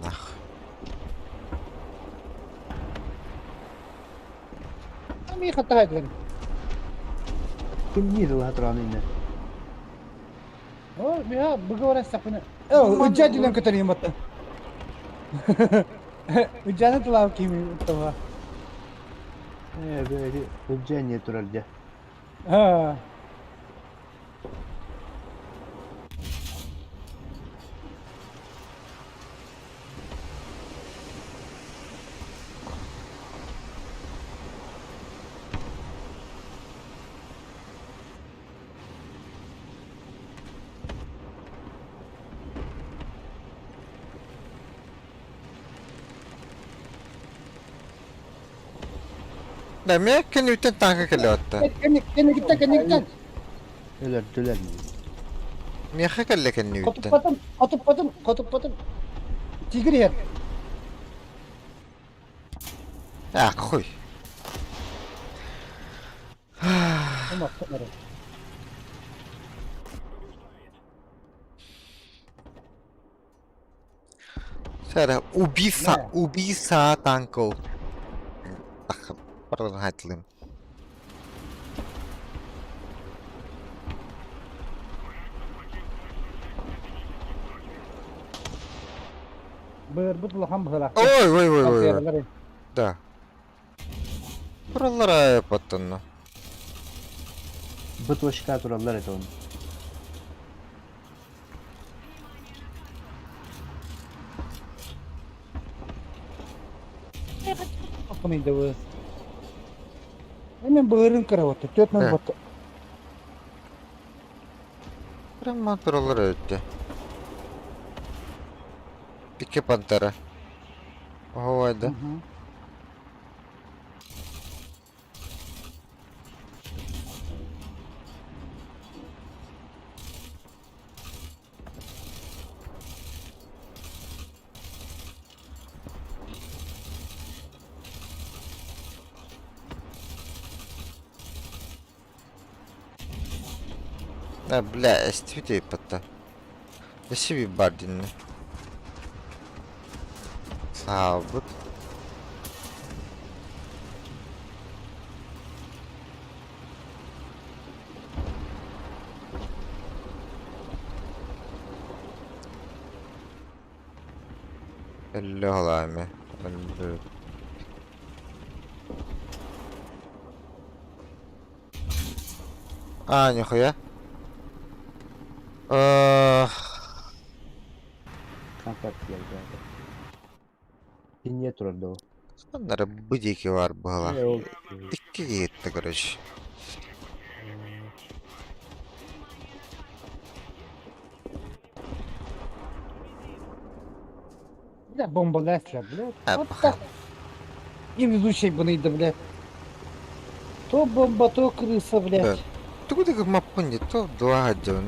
Нах. Мені хатагай, блин. Kim yedi hatırlamı yine? О, я договорок сапына. Уджадилен көтөрейін баттан. Уджаны тылау кими уттава. Böyle hıcca niye durarca? Ha. Demek ki Newton tanka kelleotta. Kene gitten. Öler döler mi? Miyaha kelleken Newton. Kotup. Tigir yer. Ya koy. Olmaz, tamam. Sera, Ne? ubisa tanko. Ах, pardon, hatırlayayım. Быр бутла хам была. Ой. Да. Buralara yapatın. Bıtvaşka durarlar et onu. Апмайды вы. Мен бырын кыраватты. Төт нөл He. батты. Прямо buralara öttü. Пике пантера. Ого, да. Да, бля, эстивите пата. Да себе бардин. Сабыт. Элле халами. Элле. Нихуя. Kampat geldi abi. Niye durardı o? Onlara bıcıki var bağla. Ne o? İki gitti короче. Бля, бомба лестля, блядь. Вот Эпха. так. И везучий бунайды, блядь. То бомба, то крыса, Да. блядь. Тугу так маппын то два дён.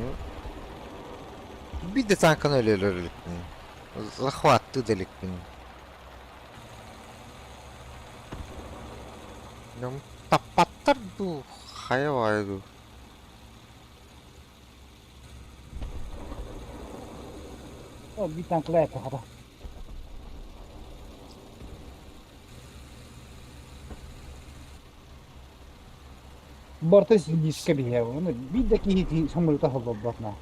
Bir de tankan öyle. Захват далек. Ну, тапаттар ду хайвайду. О, bir tank лето, хата. Борта сидишка бия. Вида кихити самолета холбобна.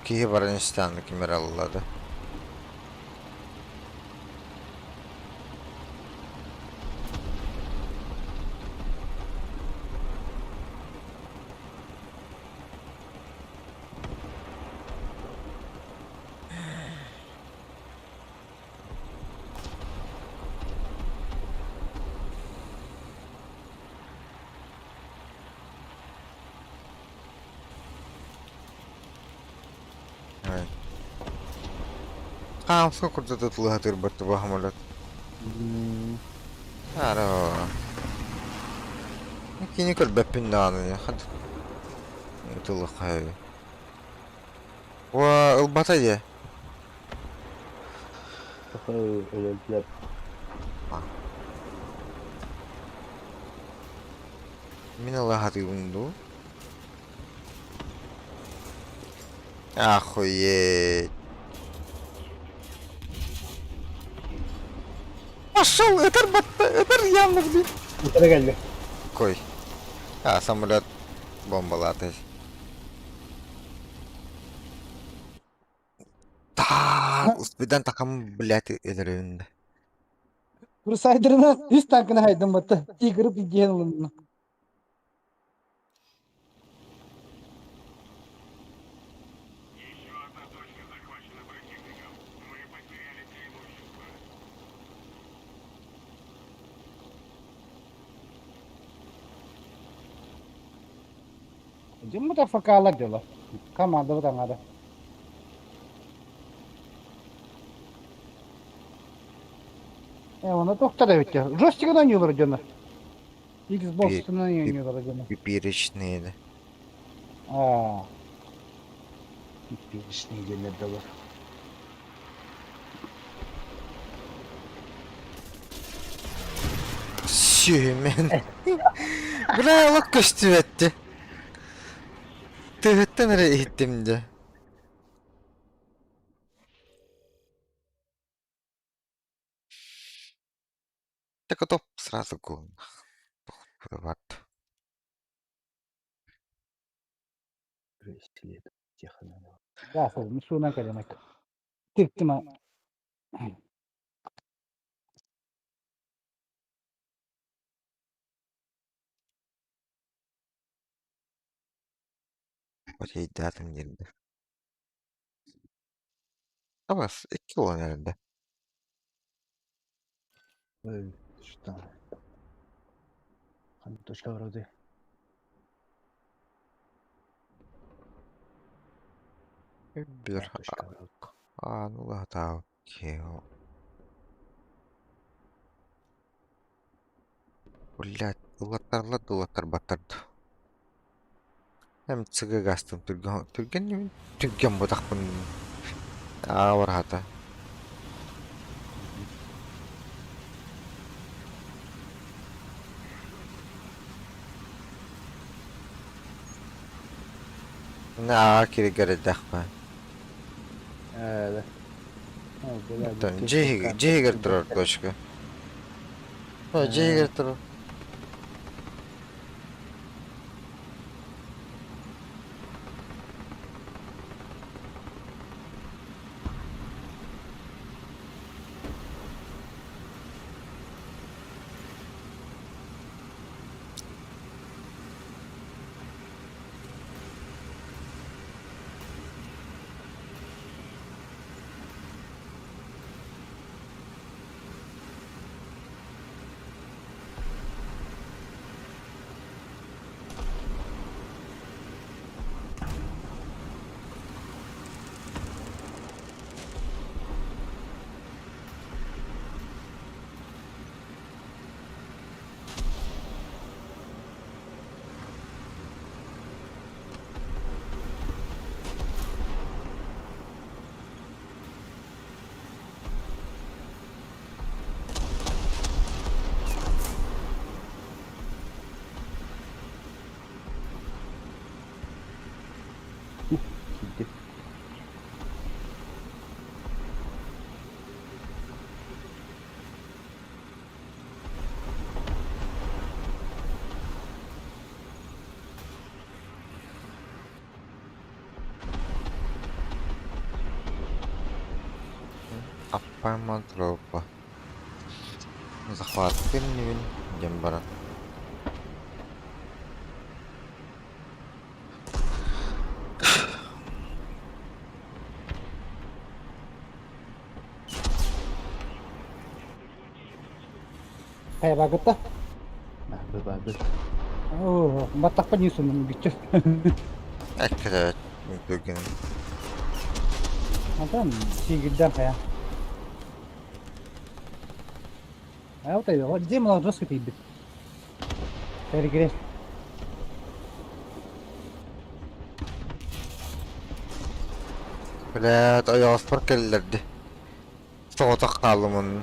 Киһи баран истээнник кимэраллады. Kaamsa kurtatutluha tyrbattu vahmalat. Aro. Kini kol beppin naanı ya. Hadi. Yutuluk hayır. Ilbata ye. Öldüler. Min Allah hati undu. Охуеть. Пошел, это явно где. Utara geldi. Кой. Самолет бомбалатый. Успедан такам, блядь, эдеринде. Курсайдырына 100 танкını haydım battı. Tigırıp gidiyen olun. Cumhur da fakalar diyorlar. Kamanda bu tangada. Ona doktor evet ya. Joystick'den oynuyorlar canlar. Xbox'tan oynuyorlar canlar. Пиперечные. Aa. Bir işine gelir de var. Сүймен. Бля, лак көстүбетти. Тыгыттан эре иттимде. Так топ сразу гол. Вот. Reisliğe de yakın. Ya sorun şuna kalemek. Tıktım ha. Oraya iddiatım geldi. Ama 2 olan herhalde. Öyle işte. Hani точка вроде. Bir. Точка вроде. Ну ладно, окей. Блядь, улаттар баттарды. Hem цыга гастым түрген бодақпын. Бар хата. Кири гарадақпа. Evet. Жегер тұрар точка. Жегер тұрар. Поймал тропа. Захват пельмень. Идем баран. Kayak banget dah. Bagus. Oh, batak penyusun gitu. Экрет. Бүгін. Adam şey gider ya. А вот это, вот где молодежь бит. Перегрев. Блядь, аяспар келлерді. Соғытақ қалымын.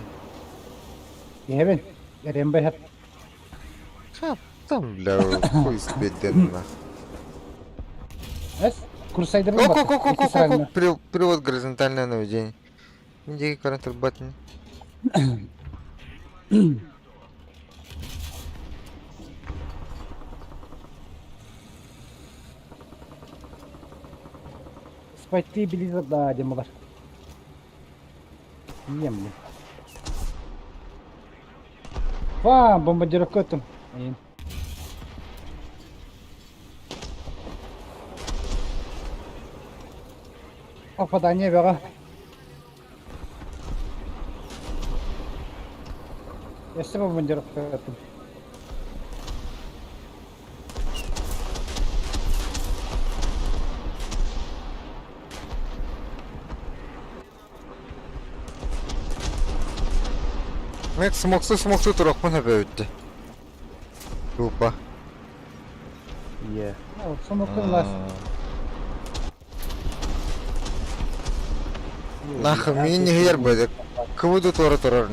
Yeben. Yarın ben hep. Там, бля, хуй спиден на. Es kursaydı mı Ко-ко-ко-ко-ко-ко. Привод горизонтальное наведение. Индики контр баттон. Спайти билиза да демалар. Yiyem mi? Vaa bombardировка attım. İyi. Попадание вера. Если бомбардировка attım. Мен смоксу тұрақпын әбе өтті. Тупа. Є. Ну, сумокрым нас. Нахы, мен не хер бәді. Кымыды торы тұрар.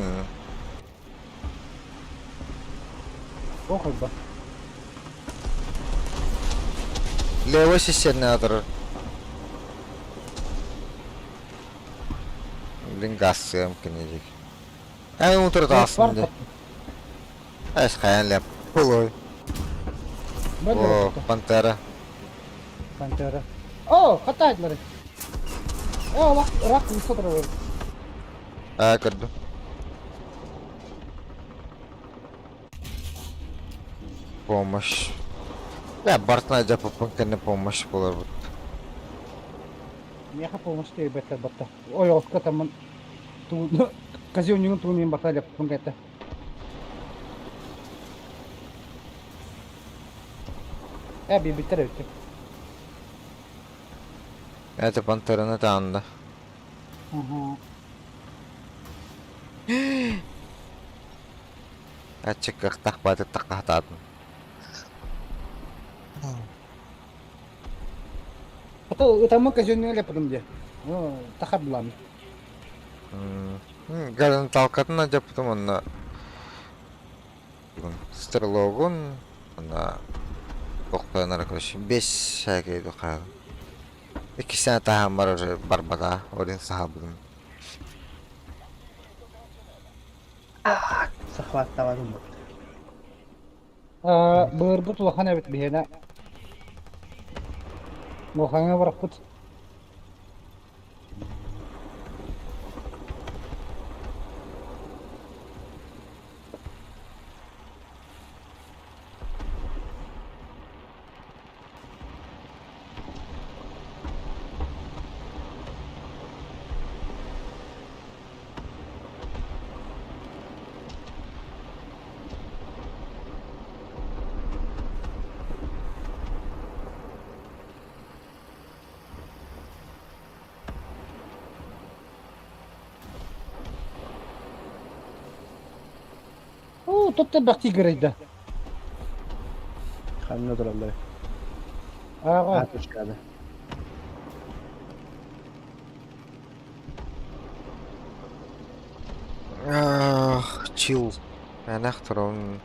Похуй ба. Лево сестерне атырыр. Блин, газ сығым кенедек. Әй, ұтырды асынды. Әш қаян ләп. Пулой. О, пантера. Пантера. О, хватает, О, рак высоко. Ә, көрді. Помощь. Я бартына жапыппын кәне помощь болар бұд. Я помощь тебе бета бата. Ой, оска там ту казионның тумен бата деп пунгата. Би битер өтті. Это пантераны таанды. Әтчік қақтақ баты таққатадын. Utama казионның лепірім де. Тақар бұламын. Гадын талқатына жапытым онна. Стерлогын. Онна. Оқпайынар көші. 5 шәкейді қағы. 2 сәне тағам бар уже барбада. Орин сахабыдым. Захваттавадым. Бұр бұт ұлақан әбіт бейіне. Ұлақаңа барақ бұт. Тут тебе тигрейді. Қанына тұралар. Аға. Атышқады. Чил. Әнәқ тұрауын.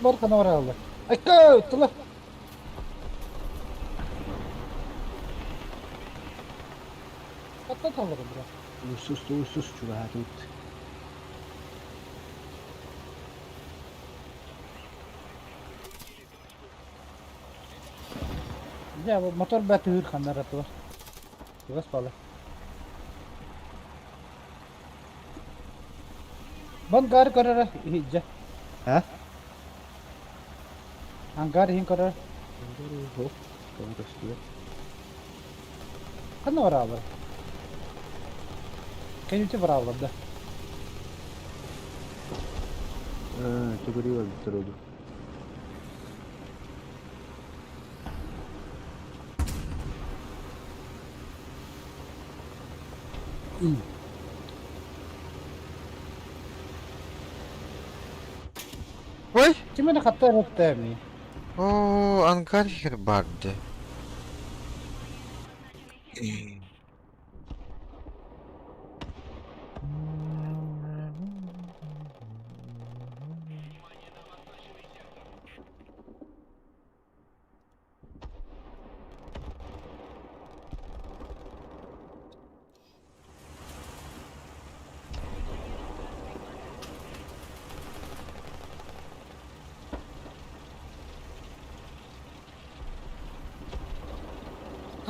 Var kana var aldı. Ay kağıttılar. Patlat alırım biraz. Sus çuvahat ut. Ya bu motor batı hür kanlar atı var. Biraz pahalı. Ben gar karar hicce. Ha? Hangar hin karar. Hop. Tamam kaçtı. Kana var alır. Kendisi var alır da. Çok iyi var bir oldu. Oy! Kime ne katta etti mi? Oo, Ankara fikri bardı.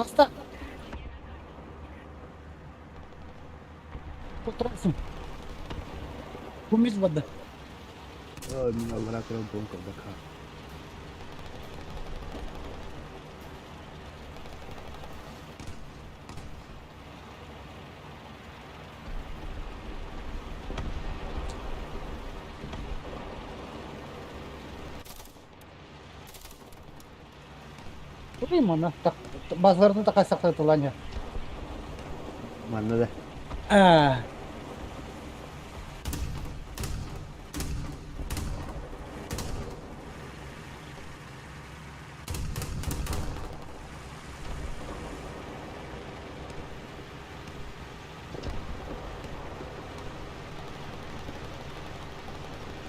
Hasta. Oturasın. Kumis badda. Min Allah akram bonka baka. Burayı mı ona? Bazılarını da kaçaklattılar ya. Mana da. Ah.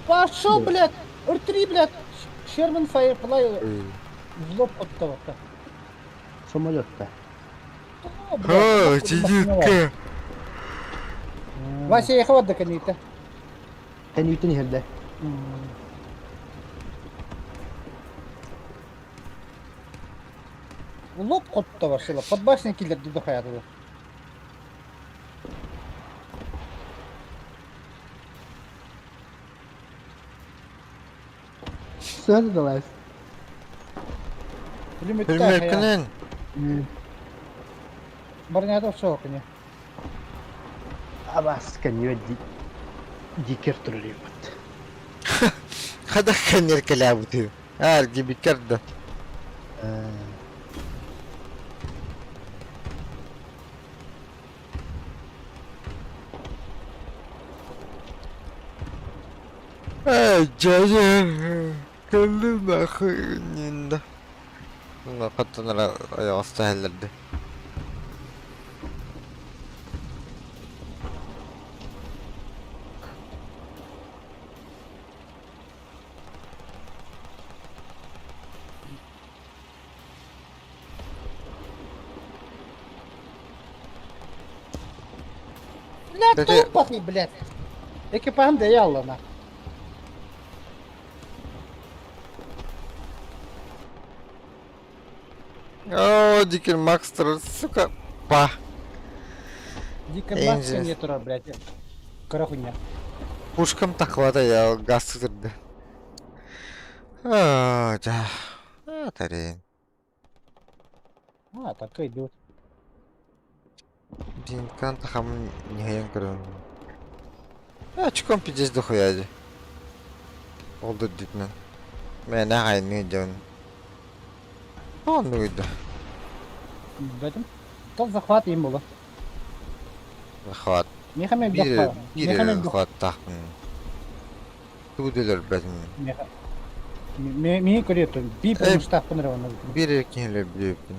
Пошел, блядь! Р3, блядь! Sherman Firefly в лоб оттавка. Самолет-то. Ха, чидюка. Вася, я хват доконита. Тани тани херде. В лоб оттава шила. Подбашня киллер дуду хаятыды. Söyle de lan. Пулемет Bilmekinin. Барнята все окне. Abas kan yodi. Dikir duruyor. Kada kan yerkelabutu. Her gibi karda. Caca. Kalın akıyında. Bunlar katlanır ayağı sahillerde. Блядь, Кстати- тупо, блядь. Экипажем да я лана. О, Дикер Макстер, сука. Па. Дико Энджи. баксы не тура, блядь. Карахуня. Пушкам takvada ya gaz sıkırdı. Aa, да. Атарин. А, так и идет. Динкан тахам нихаyan кырын. Ya чуком пиздец дохуяди. Oldu ditmen. Мен ағайын не ден. Он uydu. В этом. Тот захват им было. Захват. Мехамед Bir захват. bir Мехамед захват тахын. Туделер безин. Мені корєту. Бій по штаб понравно. Bir erkeğiyle büyüktün.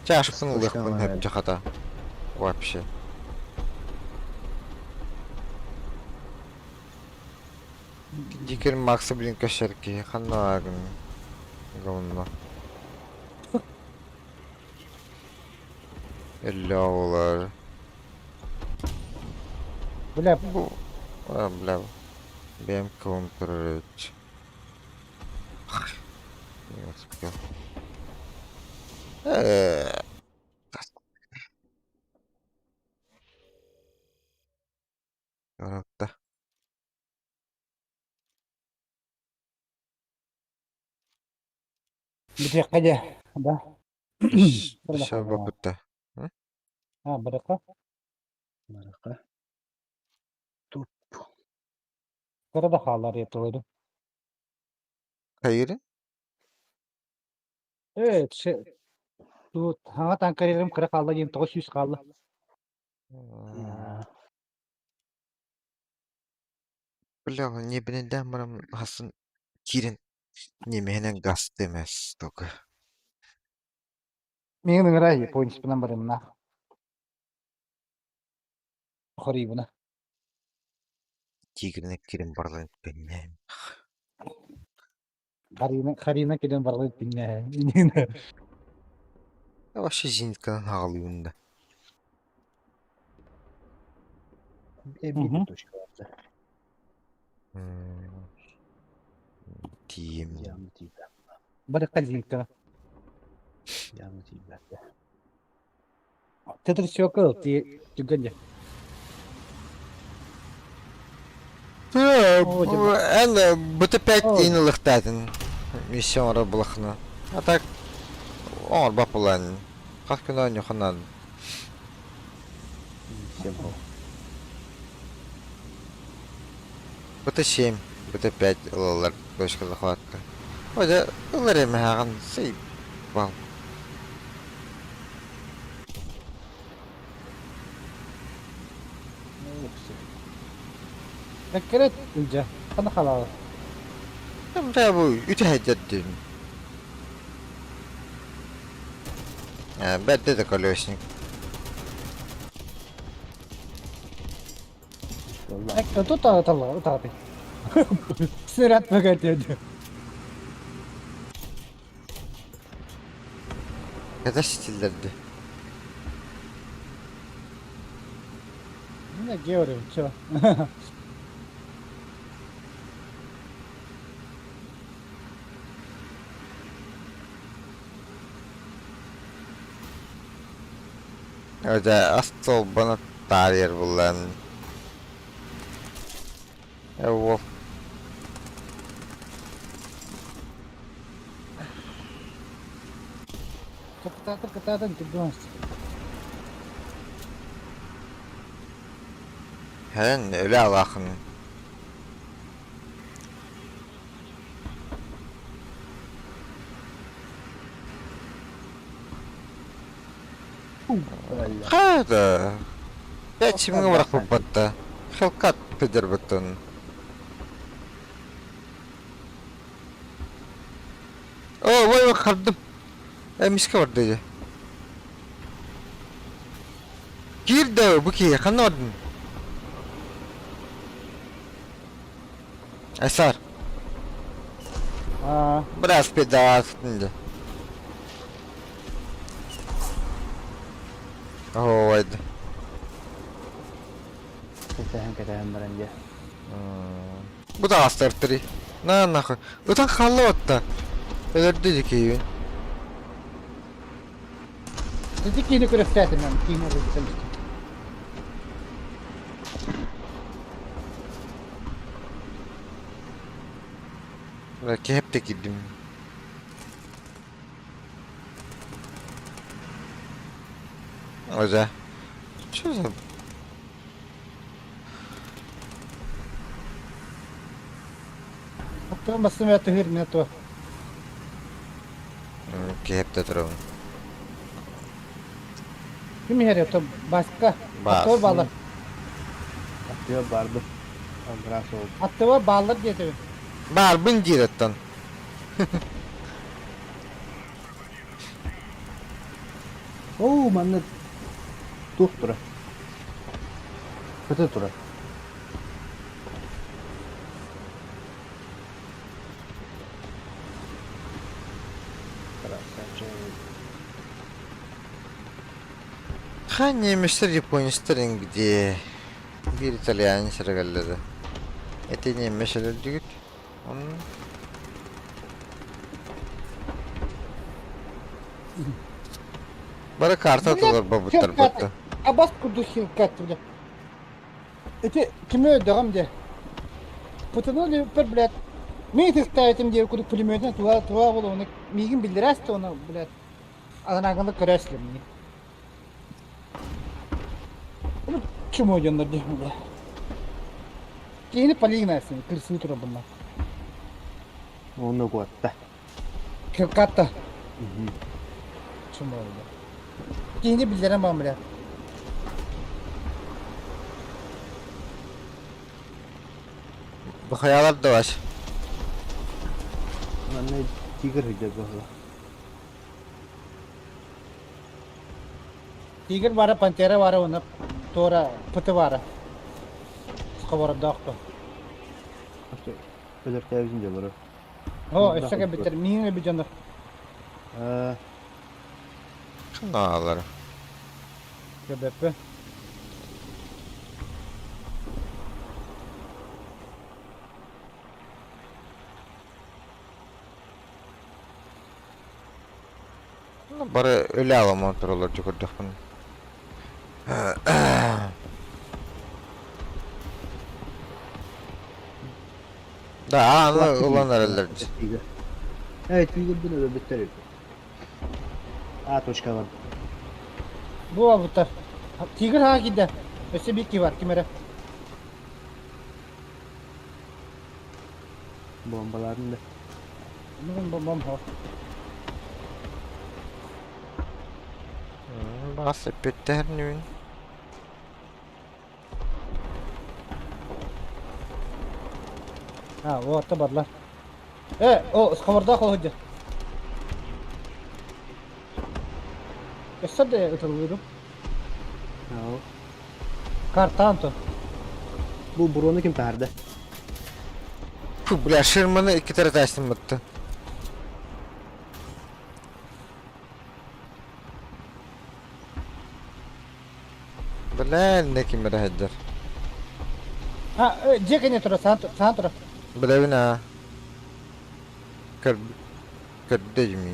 Чашкын Слушай, ылык ладно. hep cahata. Вообще. Дикер Макса, блин, кошерки. Ханаген. Говно. Эллоулар. Бля, Бу. А, бля. Бем контрить. Не успел. Да. битек кайда? Да. Burada Дышал kaldı ha. бапыта. Ha, bırakı. Марака. Туп. Burada kallar yatıyordu. Hayır. Evet, тут хага танкарым кыра kaldı, 2900 kaldı. Бля, не бенеден барам хасын кирин немехенен газ демес только. Менің ыңырай, поинт bilen barım na. Xori buna. Тигріне кирин барлан бенем. Xarina keden barlı pinne. Я вообще зениткадан ağlıyım da. Bir точка vardı. Diyeyim. Yanlı değil. Bırakı zinka. Yanlı değil bende. Tetris yok diye juga. En BT5 Ой. инылыктатын миссионра булахна. А так он бапулан. Как күнөн юханан. Всем был. BT7, BT5 ылалар точка захватка. Ода ылар эме хаган сый бал. Tekret ince. Kana kalır. Там да бу үтәһәҗәттен. Бәдде дә колесник. Vallahi Ek tut tabi. Sırat fakat dedi. Кәдә стилләрде. Ne görüyorum ço. Ода астол бана тарьер булан. Эво. Kıtatın gidiyorsun. Һән ölә алахын. öyle. Хада. 5000 враг попадта. Хелкат пидер бутын. О, вай кардым. Миска бар dedi. Girdi bu ki kanadın. Esar. Aa, Biraz pedal attındı. Ой. Ketään bence. Bu da astırtırı. Na nahı. Utan kallı otta. Öldü ki. dedik yine kırıktaydın ben. Yine kırıktaydın. Belki hep de gittim. Hoca. Что за... Hatta basın ve tehir ne to. Hep de durun. Kim yer yaptı? Başka. Bas. Attı var bağlar. Atıyor bardı. Agras oldu. Attı var bağlar dedi. Бар, bin direttan. Oo manlı. Tuh tura. Pıtı tura. Ha Nemişler, Japonistler ingide. Bir İtalyan sıragallады. Ete Nemişler dügüt. Onun Бары карта Блядь, толар бабыттар Хилкат. бутты. Абас курду хилкат, бля. Эти кime ödegam de. Путunu bir блядь. Мен ставитим diye kudu pulümöten tuva bolu onu migin bildirəs de onu блядь. Adan hakkında körəslər mini. Bunu kim oyunlar diye bля. Yeni paligin ersin, kırsını tura bunlar. Onu koydu. Хилкатта. Kim oyunlar. Yeni bildirəm ben bля. Bu hayalar da var. Ben ne tiger hıcı böyle. Tiger var, pantera var ona. Tora pıtı var. Сковород dağıtı. İşte öyle televizyon da var. O, eşeğe bitir. Mine bir canlı. Kınalar. Göbepe. Бары ölü alamam turlar çukurdak bunu. Da anı ulanlar eller. Tiger. Evet tiger bunu da bitirir. A точка var. Bu avutar. Tiger ha gider. Öse bir ki var kimere. Bombaların da. Bugün bombam ha. Basıp bitti her nüvün. Ha o atta barlar. O сковородах oldu. Öse de ötürüyorum. Ha o. Kartanto. Bu Bruno kim perde? Puh, bля, şırmanı iki tarafı açtım bitti. Bля, ne kim bira haddar. Ha Jack ne tura santura. Bля bina. Kırdı jimi.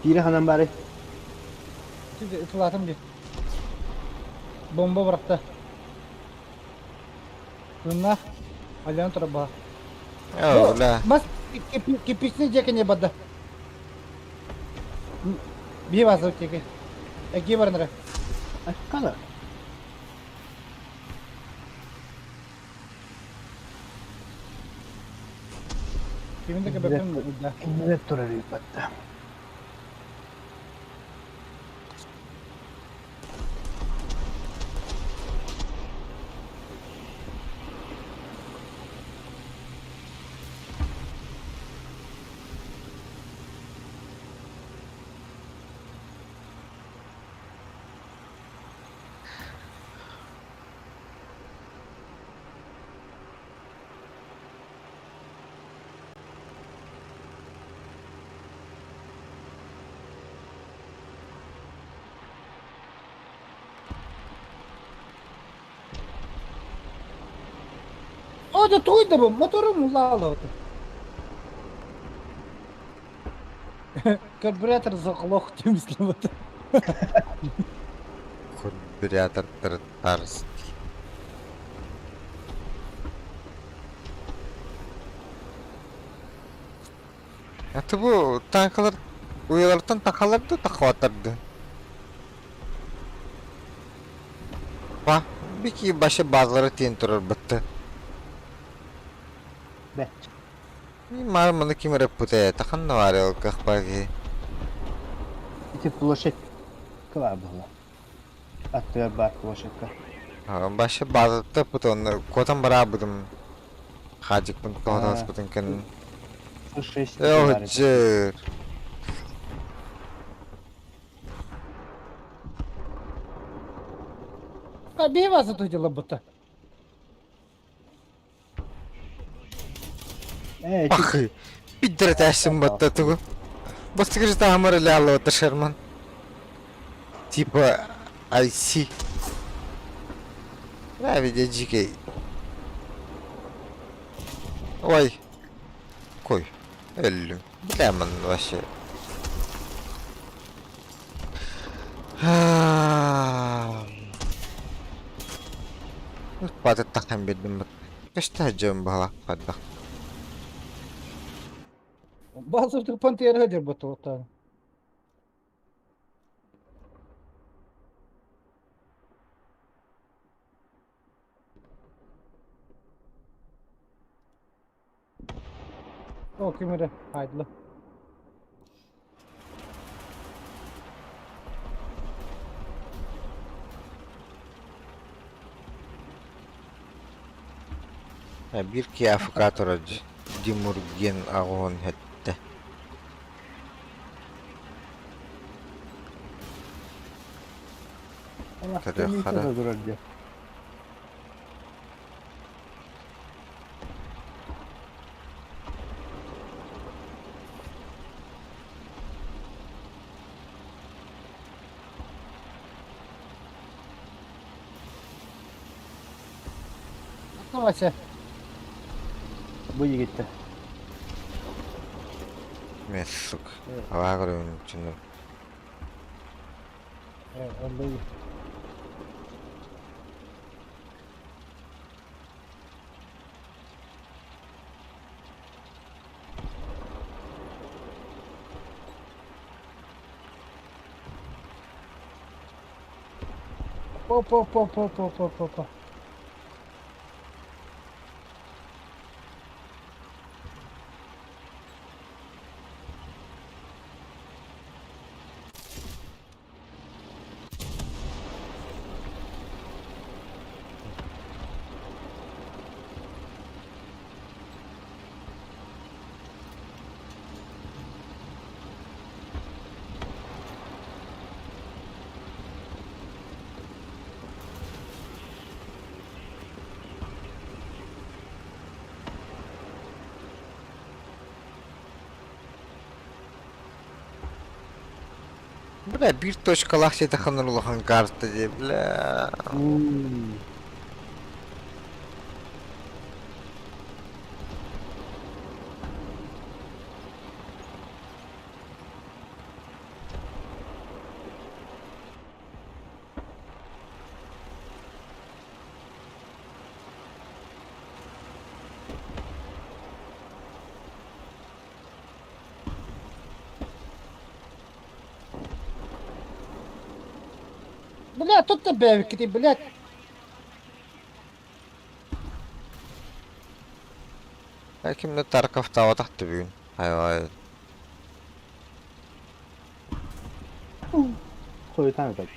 Biri hanım bari. Şimdi ıtılatım diye. Bomba bıraktı. Bunlar. Alyan tura bağ. Ya bля. Mas kipisini Jack ne badda. Bir vasıf çeki. Eki var nere? Aşkala. Kimin de köpeklerin de. Evet durar yukarıda. O da tuydu bu. Motorum lağladı. Карбюратор заглох темizlemedi. Курбирятор тарс. Atı bu tankalar uyalardan takalardı takvatlardı. Bak bir ki başı bazıları tiyin durur bitti. Be. Marmalı kim repute takan da var ya o kahpaki. İki flaşet. Kıvar bula. Atıyor bak flaşetka. Başı bazı da put onu kotan bara budum. Hacık bunu kotan Ha. sputun kan. Şu şey Yok cır. Bir vasıt hocala buta. Ах, пидор тащим вот эту. Вот скажи, там ляла это Шерман. Типа, IC. Да, видя GK. Ой. Кой. Эллю. Бля, ман, вообще. Хватит тахам бедным. Что жем бала падда. Bazı tıpan tiyere hacer buta ota. O kimere? Haydi. Bir kıyafıkat Dimurgen ağon hette. Allah Kara, seni kara. ise durar diye. Navaşa. Bu iyi gitti. Mesuk. Evet. Hava kırıyorum içinde. Evet, vallahi. Po. Бля, bir точкалах сете ханурлахан карта де, бля. Блядь, тут тебе кити, блядь. Kimde Tarkov tava taktı bugün. Hayır. Soyutan kadar.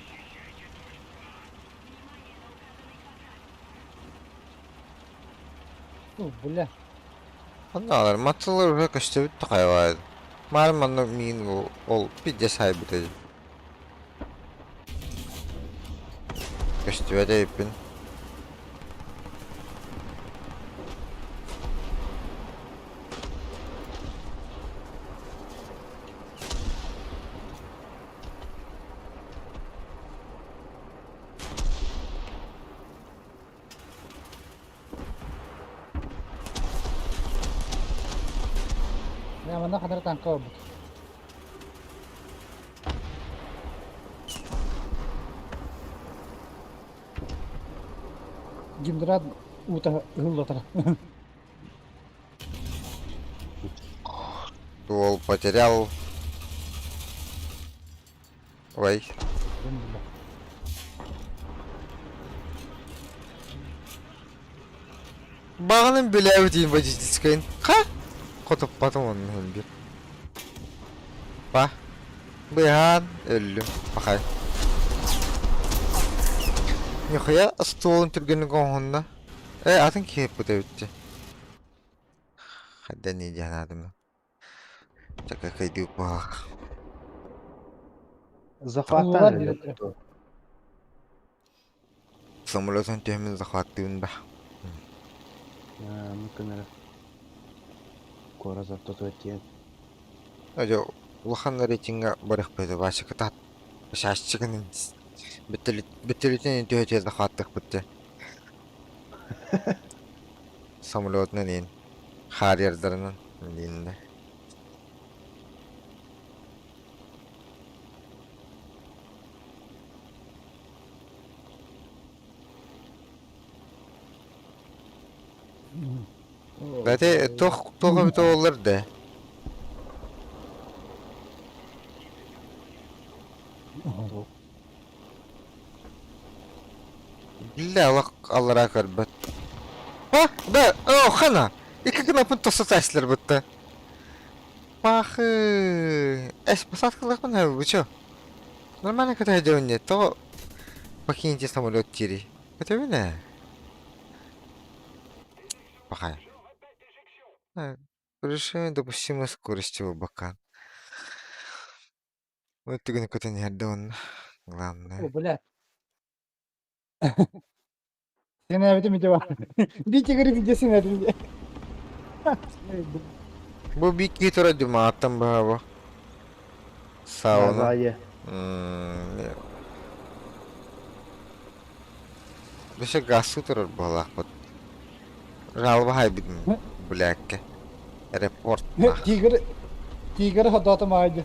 Блядь. Onlar matılır ve kaçtı bitti hayır. Malum anla min bu ol bir de sahibi dedi. Kaçtı ve de yapın. Ya mana kadar tangkap. Gimdrat utah hullatara. Дуол потерял. Ой. Bağının bile ödeyim водительской. Ха? Kotup batım onun bir. Bak. Быган. Ölüm. Bakay. Нихуя столын түргенің оңында. Атын кеп бұта өтті. Хадда не диян адымы. Чака кайдық бақ. Захватtan Var öyle diyor. tuttu. Самолетон төһмін захваттыын ба. Мүмкін әрі. Кора заттот өткен. Öyle ulağanlar için barık böyle başka tat. Şaşçıkının bütülütün tühütüye захваттық bitti. Самолетның ең. Харьердарының дейінде. Zaten toğa bir olur da. Billa Allah'a karbet. Ha, da, hana. İki knapın tosu taşlar bitti. Bak, basat kılak mı ne bu ço? Нормально когда идёт, то покиньте самолет Тири. Это вы не? Пока. Превышение допустимой скорости в бокан. Вот ты никуда не отдон. Главное. O bile. Sen evde mi devam? Bir tigri videosu verdim diye. Bu bir iki tura düma attım bu. Sağ olun. Азайы. Bisa gasu turur balak bot. Жалба хайбидin бүләккә. Репорт. Тигр ходатым айды.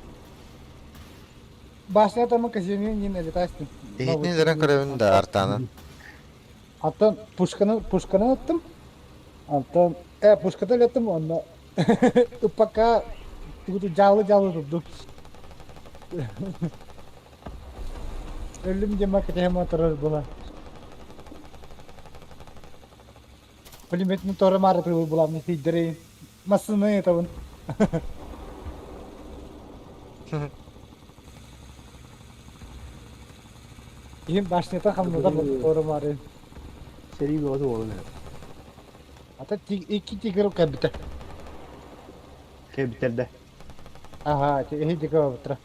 Başına tamam kazanıyor yine de taştın. Ehitni дөрән көрәвен дә артаны. Hatta puşkanı attım. Hatta puşkada attım onunla. Ipaka canlı tuttu. Ölüm yemek hem oturur bula. Pulimetni tora marı bulam ne tidre. Masını yatavun. Yine başlayata hamlada tora marı. Seri bir adı olur. Hatta iki tigr kabita. Bitirdi. Aha, ini juga betul.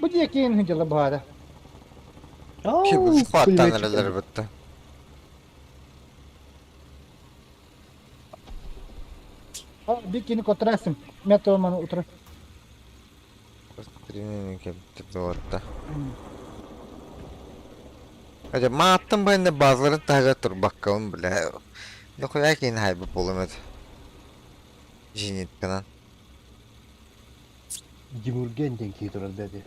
Bu dia kian hijau bahada. Ki bu fattan neler bitti. Bir kini kontrasım. Metro mana utra. Trinin kebiti orta. Acaba attım ben de bazıları taga tur bakalım bile. Ne koyar ki yine haybi bulamadı. Jinit kanan. Cimurgen denk yitirir dedi.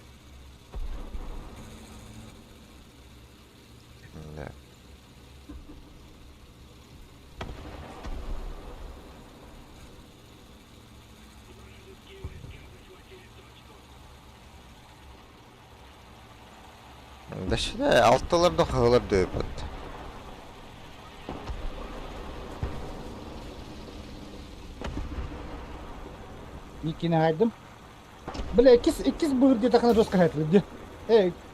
Da şimdi alttalar da havalar dövüp attı. İkini haydım. Böyle ikiz buyur diye takana roska hayatlı diye.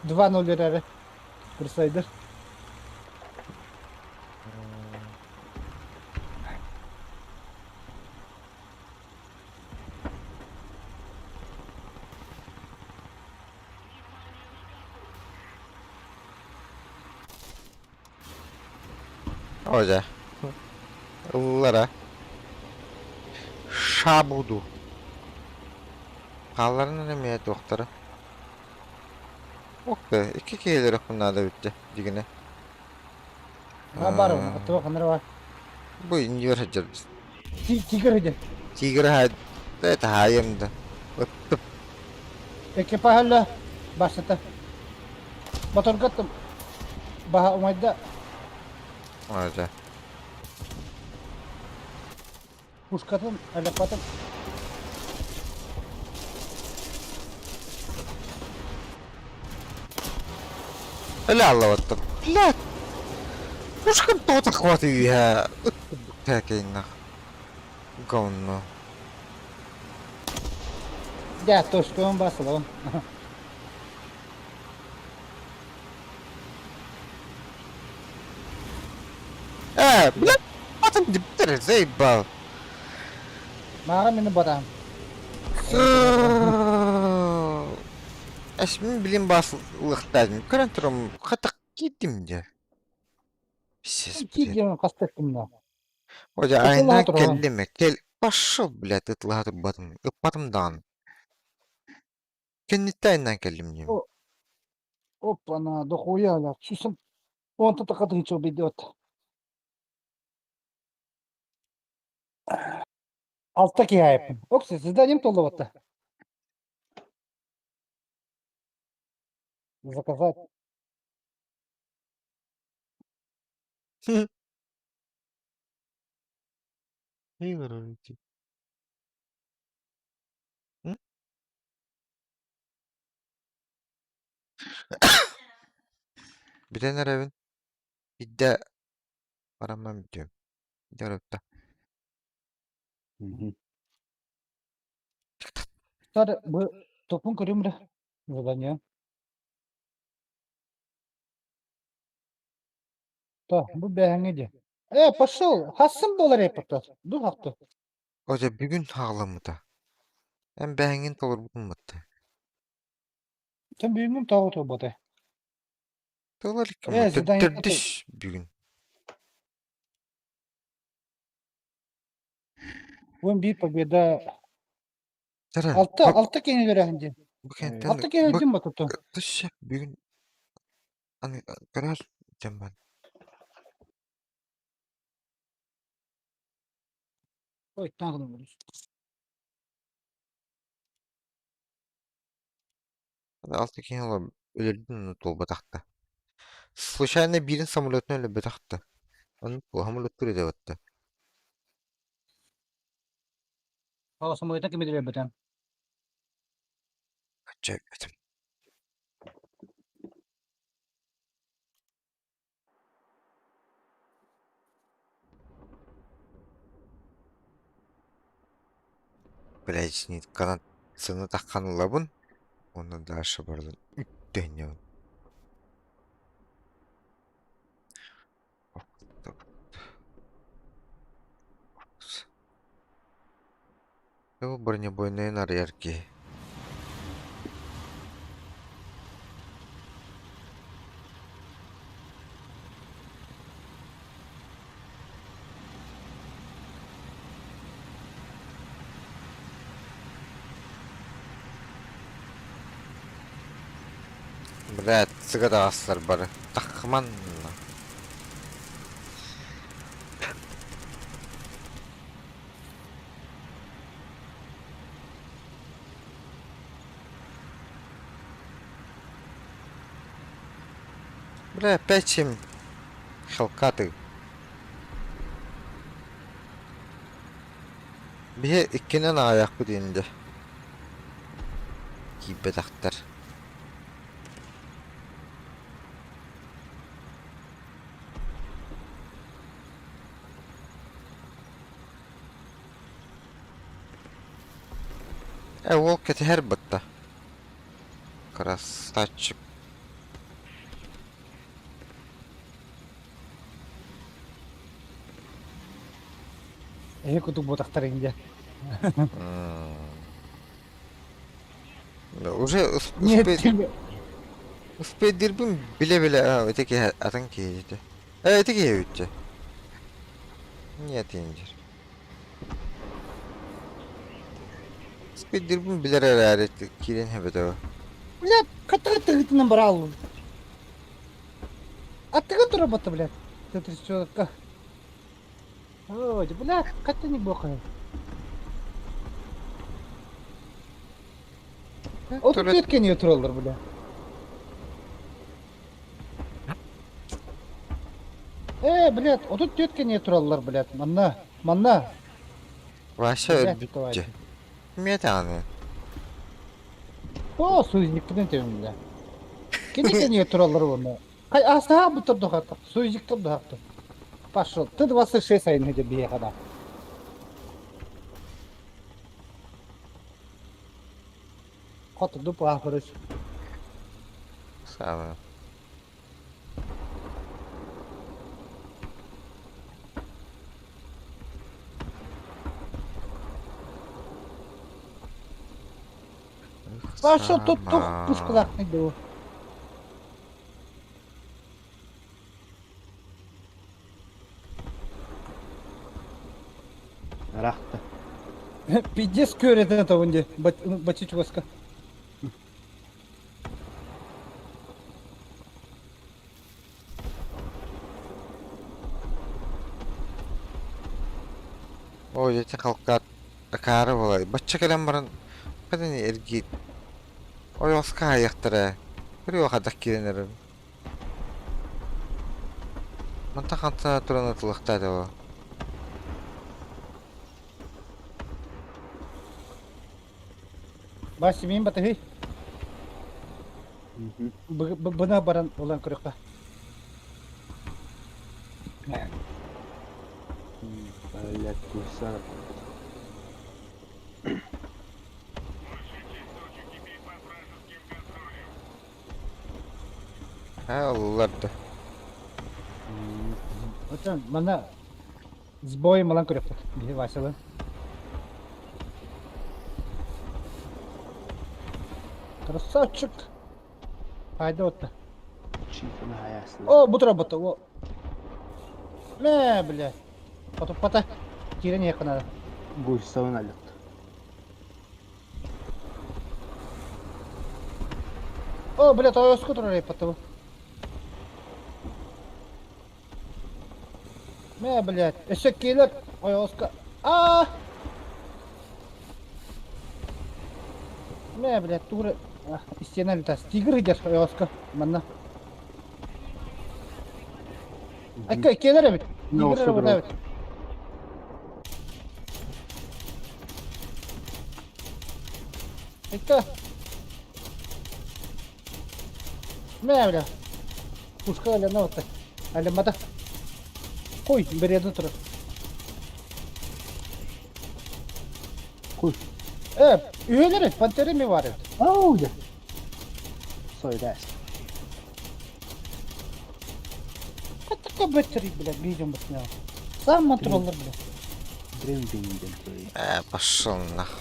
2-0 liraya. Kursaydır. Hoca. Illara. Şabudu. Kallarına ne miyet doktora? Ok be, iki kere bunlar da bitti. Digine. Ha baru, atau kamera var. Bu iniyor hacer. Tigr hijau. Tigre had. Evet hayım da. Öttüm. Ekipah hala başladı. Motor kattım. Baha umayda Hoca. pushkatım, alepatım. لا الله وطن لا مش كنت اخواتي بيها تاكينا قونا Ya toşkuğun basılı. بلا وطن دبتر زي بال Mara mini batang. Aşmin bilim basılıqtaydım. Körün turum qatık gittim de. Siz Ki bilet. gelen kastettim da. Hoca Itılaa ayna duralım. kellime. Kel başıl bilet ıtlaha turbadım. Ipatımdan. Kenditte ayna kellim diyeyim. O Hoppana dokuya ala. Susam. On tata katı hiç o bir ot. Alttaki ya yapın. Oksa sizden yem tolu otta. Заказать. İyi var onun için. Hı? Bir de nerevin? Bir de paramdan bitiyorum. Bir de röpte. Hı hı. Sarı bu topun kırımda. Задание. Да, bu beğenmedi. Пошел. Hasım dolar yapıtlar. Dur hakkı. Hoca bir gün hağlamı da. Hem beğengin olur bulmadı. Sen büyüğüm tavu torbada. Dolar iki mı? Zadание yapıtlar. Tördüş bir gün. Bugün bir победа. Tere. Altta kene göre hangi. Bu kentten de Altta kene bak öldüm bak tuttu. dış bir gün hani karar diyeceğim ben. Oy tanrım vurur. Hadi alttaki yola ölürdün onu dolba taktı. Случайно birinin самолетini öyle bıraktı. Onu bu hamurluk duruyor da battı. Hava samoydan kimi diyor bedem. Acayip dedim. Biləcini kanatını takan labın. Ondan da aşağı barılan. Dönüyor. Bu бронебойные нарезки. Блядь, сыгыда астар бары. Тахман. Бля, печим. Хылкаты. Bir ikkinin ayak bu dindi. Gibi daktar. Ол keti her batta. Красавчик. Kutu bu taktar ince. Уже Niye değil. успеть дирбим bile bile öteki atan kiydi. Öteki yevütçe. Niye tincir? Успеть дирбим biler hararetli kirin hebede o. Блядь, katı тыгытынан бара алу. Аттыга тура бата, блядь. Ты что, как? Ой, блядь, katı не бохай. Oturup Turet yetken yatırılır bile. Блядь, oturup yetken yatırılır, блядь. Manna. Ваша Блядь, bütçe. давайте. Metane. O sözlükten tevim bile. Kendikten yatırılır onu. Kay asa bu turdu hatta. Sözlükten de hatta. Пошел. Ты 26 sayın hece bir kadar. Katı bu ahırış. Sağ ol. Başa tuttuk Tamam. puşkulaklıydı o. Rahtı. Пиздец көреді тавынде. Бачичваска. Ой, эти халкат акары болай. Бачча келем барын. Кадани эргит. Ой, оска аяқтыра. Бір оқа дақ келенерім. Манта қантына тұран атылықтады о. Башы мен батығы. Бұна баран olan kırıkta. Öyle dursa. Ha, olurlardı. Otan bana sboyum olan kırıkta. Bir başladı. Красавчик. Haydi otta. Çiftini hayaslı. О, bu tarafa o. Ne bile. Pata pata. Giren yakına. Gülsavun alıp. О, блядь, а скутер репатал. Не, блядь, eşek gelir. Ой, Оска. А! Не, блядь, тура. Стена летас. Тигр идет, ой, Оска. Манна. Айка, gelir evet. Ne Тигр olsa burada dur. evet. Айка. Ne, блядь. Пушка hala ne oldu? Alamada. Koy, bir yerde dur. Kuş. Evet, üyeleri, panteri mi var? Oh ya. Söyler. Katıka bateri bile, bileceğim bak ne var. Sağ mantrollar bile. Dream Bing'den söyle. Пошел нах.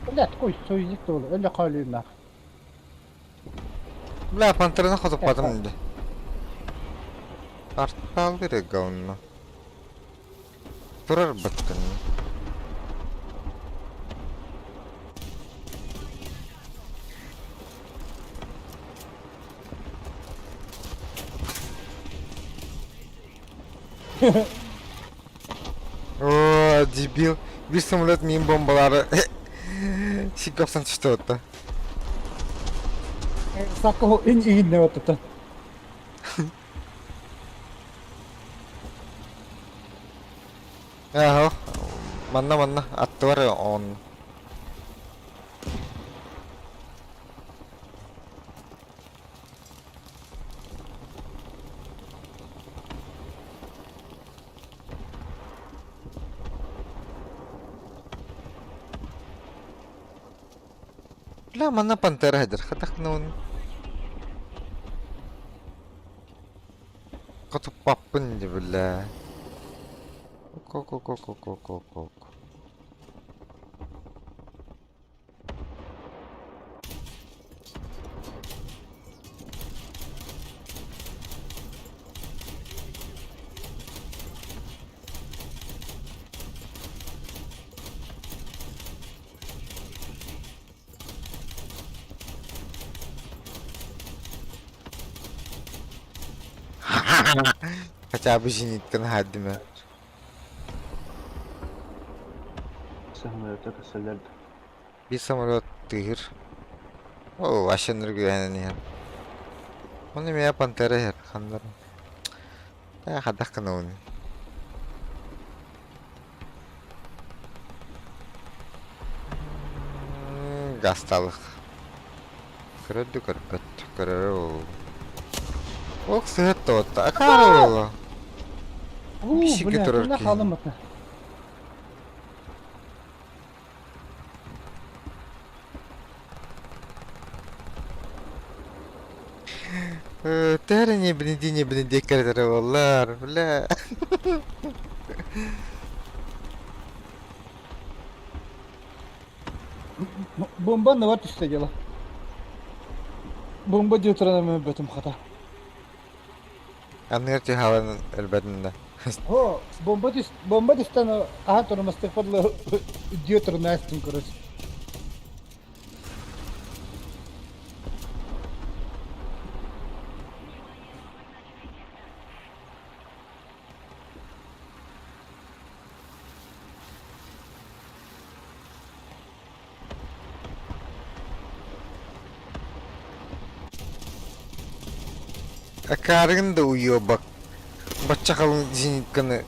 Блядь, koy, soyucuk da olur, öyle kalıyorum ben. Бля, пантерны хотып кадым инде. Артып алды ре говно. Турар быттын. О, дебил. Bir самолет мин бомбалары. Сикоптан түштү отто. Sakın o en iyi ne oturdu. Яхо. Манна атты бар он. Бля, манна пантера хайдер. Хатак нун. Катып паппын ди бля. Ко. Хотя бы женитканы хаддиме. Samolete söylerdi. Bir самолет тыгыр. О, ашыныр гүянен ян. Оны мея пантера хер хандар. Та хадак кана уни. Гасталык. Көрөт. Көрөрө. Ок сыгытты отта. Акары боло. Bir şey Блядь, götürür ne ki. halım atla. Тәрі не білінде кәрдері болар, бля. Bomba ne var üstte gel. Bomba diyor tıranamıyorum betim hata. Anırtı havanın elbetinde. Ho, bomba düşten o aha turmastık fadla diyor tıranasın kuruz. Akarın da uyuyor bak. Bacçakalın zinikkanı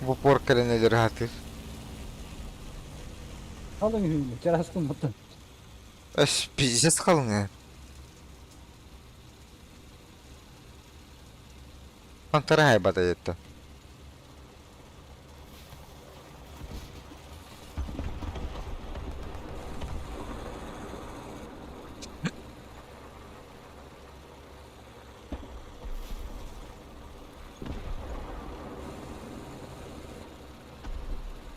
bu porkale neler hatır. Kalın hüyünü, cerastın mutlu. Eş pizes kalın ya. Pantera haybata yetti.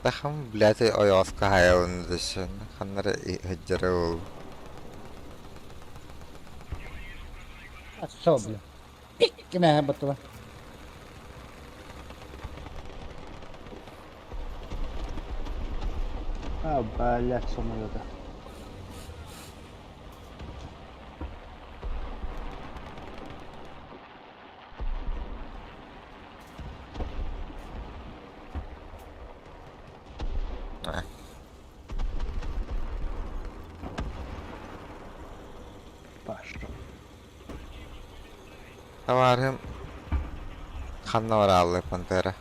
Дахам блядь оёска хайван дэшэн. Ханара хэджэрэл. Aşağı bile. Kime he batıla. А, блядь, самолета. Пошел. Таварым. Ханна var аллы пантера.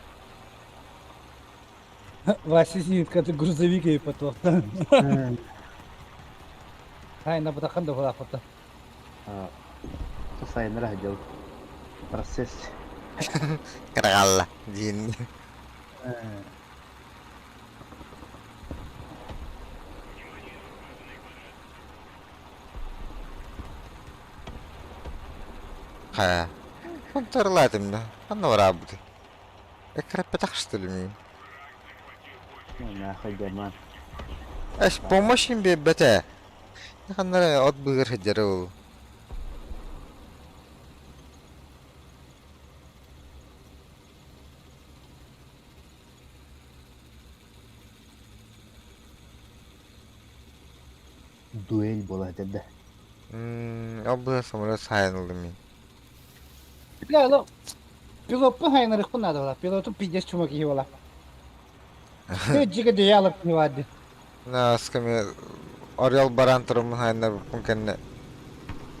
Вася сидит, как грузовик и потом. Ай, на батахан да вода фото. Sayınır hacı. Proses. Karalla. Jin. Ха. Пантера латым да. Ханна var абды. Экрап петах что ли мин? Нахуй демон. Эш помощим бе бете. Ханна от быгыр хэджэрэл. Duel bola dedi. Абы самолет сайнылды мин. Бля, ну, пилоту хайнарых надо было. Пилоту пиздец чумак его ла. Ты джига диалог не вади. На скаме Орел Барантром хайна мungkin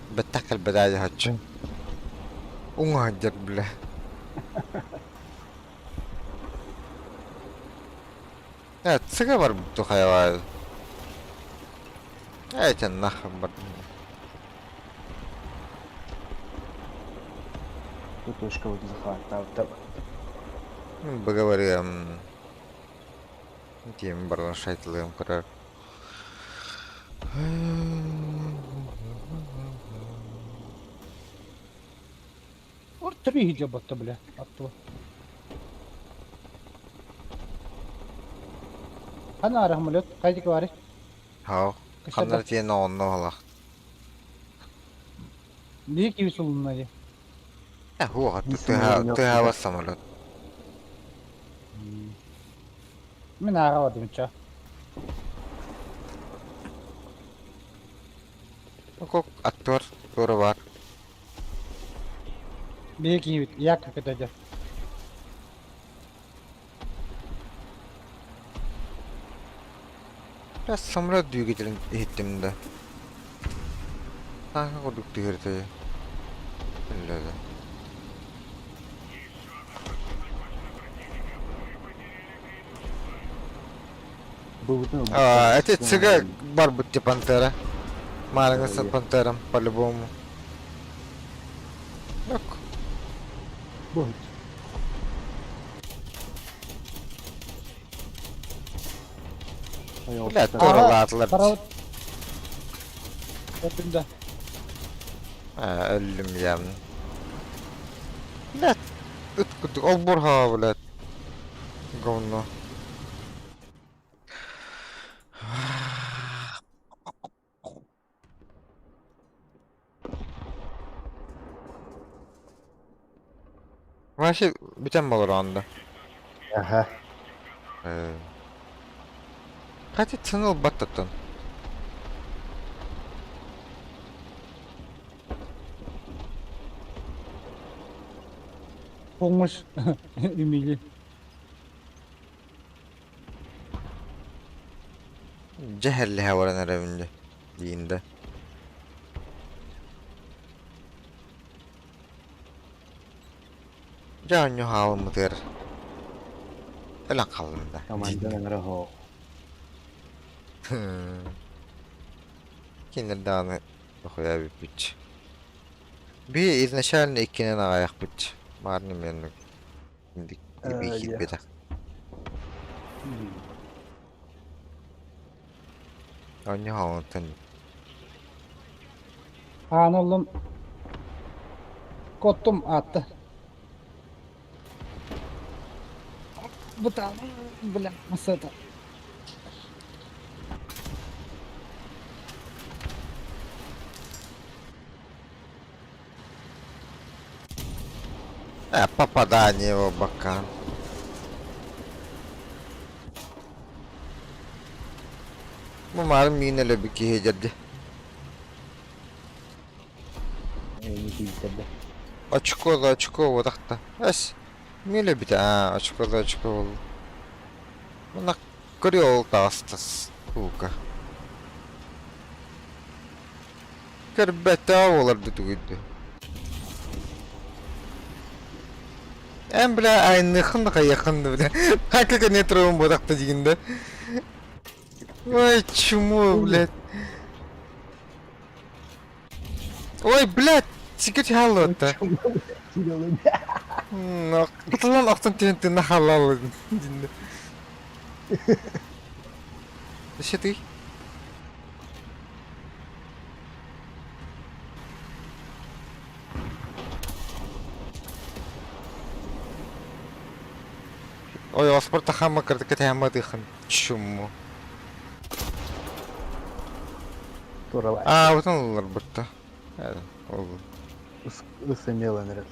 betakal bedaya hacı. Hajar bile. Evet, sıkı var bu hayvan. Evet, nah, Тут точка вот захватал. поговорим. Тем баран шайтлым кырар. Ор три гиджа батта, бля. Attı. Hani arahmalot, kaydık var. Hao, kanlar tiye no halak. Niye gibi solunma ya? Ya huwa hatta Samolot yok tuha bir de. was samolot. Ben aramadım hiç ha. Kok aktör doğru var. Bir iki gibi yak kötüce. Biraz samolot düğü getirin hittimde. Kanka koduk düğürtü. Öyle de. Это цыга бар будьте пантера. Маленькая с пантером, по-любому. Yok. Bu. Блядь, doğru atlar. Para... Öpümde. Ha, öldüm yani. Блядь, откуда? Ol burha, блядь. Говно. Başı biten olur anda. Aha. Kaçı tınıl battın. Olmuş. Ümili. Ceherli havalan aravince. Diyinde. Canyo halımı der. Öyle kalında. Amandan raho. Kinder dağını okuya bir biç. Bir izneşerine ikkinin ayak biç. Marnim yanlık. Şimdi bir Ya. iki bir de. Canyo halını tanı. Anılım. Kottum attı. Bu tane bile masada. Попадание его бока. Umarım yine löbü ki hecerdi. Bildirdi. Açık oldu takta. Es. Niye löbü de? Ha, açık oldu. Buna kırıyor oldu astas. Kuka. Kırbette olardı duydu. En bile aynı yakındı bile. Hakikaten ne travma bu takta diyinde. Ой, чему, блядь? Ой, блядь, секрет халата. Кытылан ақтан тенті на халал. Что ты? Ой, аспорта хама кырдыка тәмә дыхан. Чему? Туралай. Вот он олар бұртта. Олар. Ысымела нерет.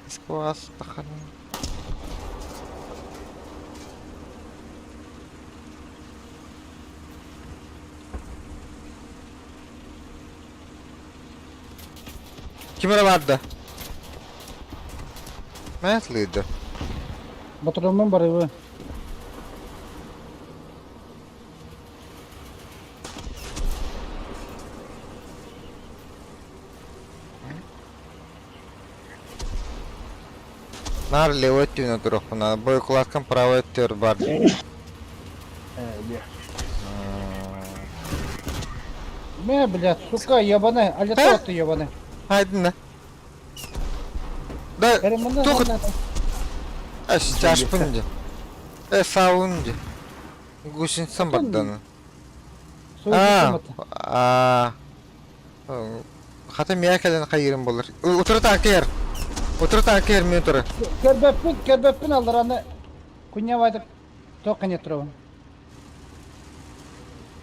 Сквас тахан. Kimera vardı? Məsliydi. Batırımın barı bu. Нар левой тюна трохна, бой кладкам правой тюр бар. Ne блядь, сука, ебаный, а лицо ты ебаный. Haydi ne? Da Benim bunu Tokut. Çarpınca. Savunca. Guşinsan baddana. Hatta miyakelen kayırım bulur. Otur takir. Otur takir mi otur? Kerbepin alır anne. Kunya vardı. Tokan yatırıyorum.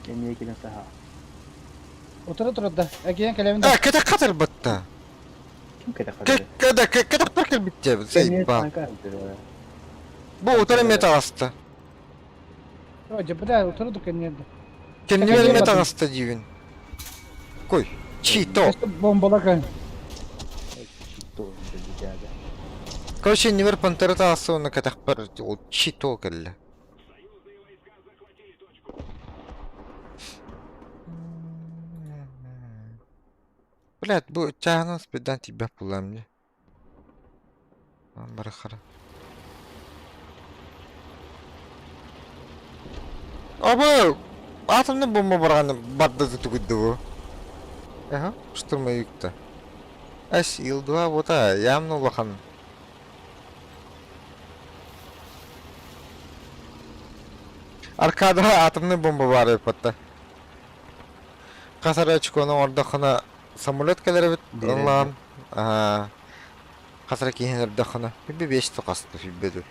Kemiye giden saha. Otur da. Egeyen kaleminde. Kata katır batta. Kim keda kadar? Kata parkır bitti. Şey bak. Bu otur meta hasta. Hoca bu da oturdu kenyerde. Kendine meta hasta divin. Koy. Çito. Bombalak. Чито, дядя. Короче, не вер пантера хasta на катах пар. Çito kelle. Блядь, bu çağının speden tibah bulamıyor. Барахара. Аба, атомный бомба барганы барды түгүдү бу. Ага, штурмовик-то. Ась, Ил-2 вот явно улахан. Arkada атомный бомба бар епатта. Касар очкону орда хана самолет келер бит. Онлан. Ага. Касар кийинер дахана. Бибе 5 токасты фибеду.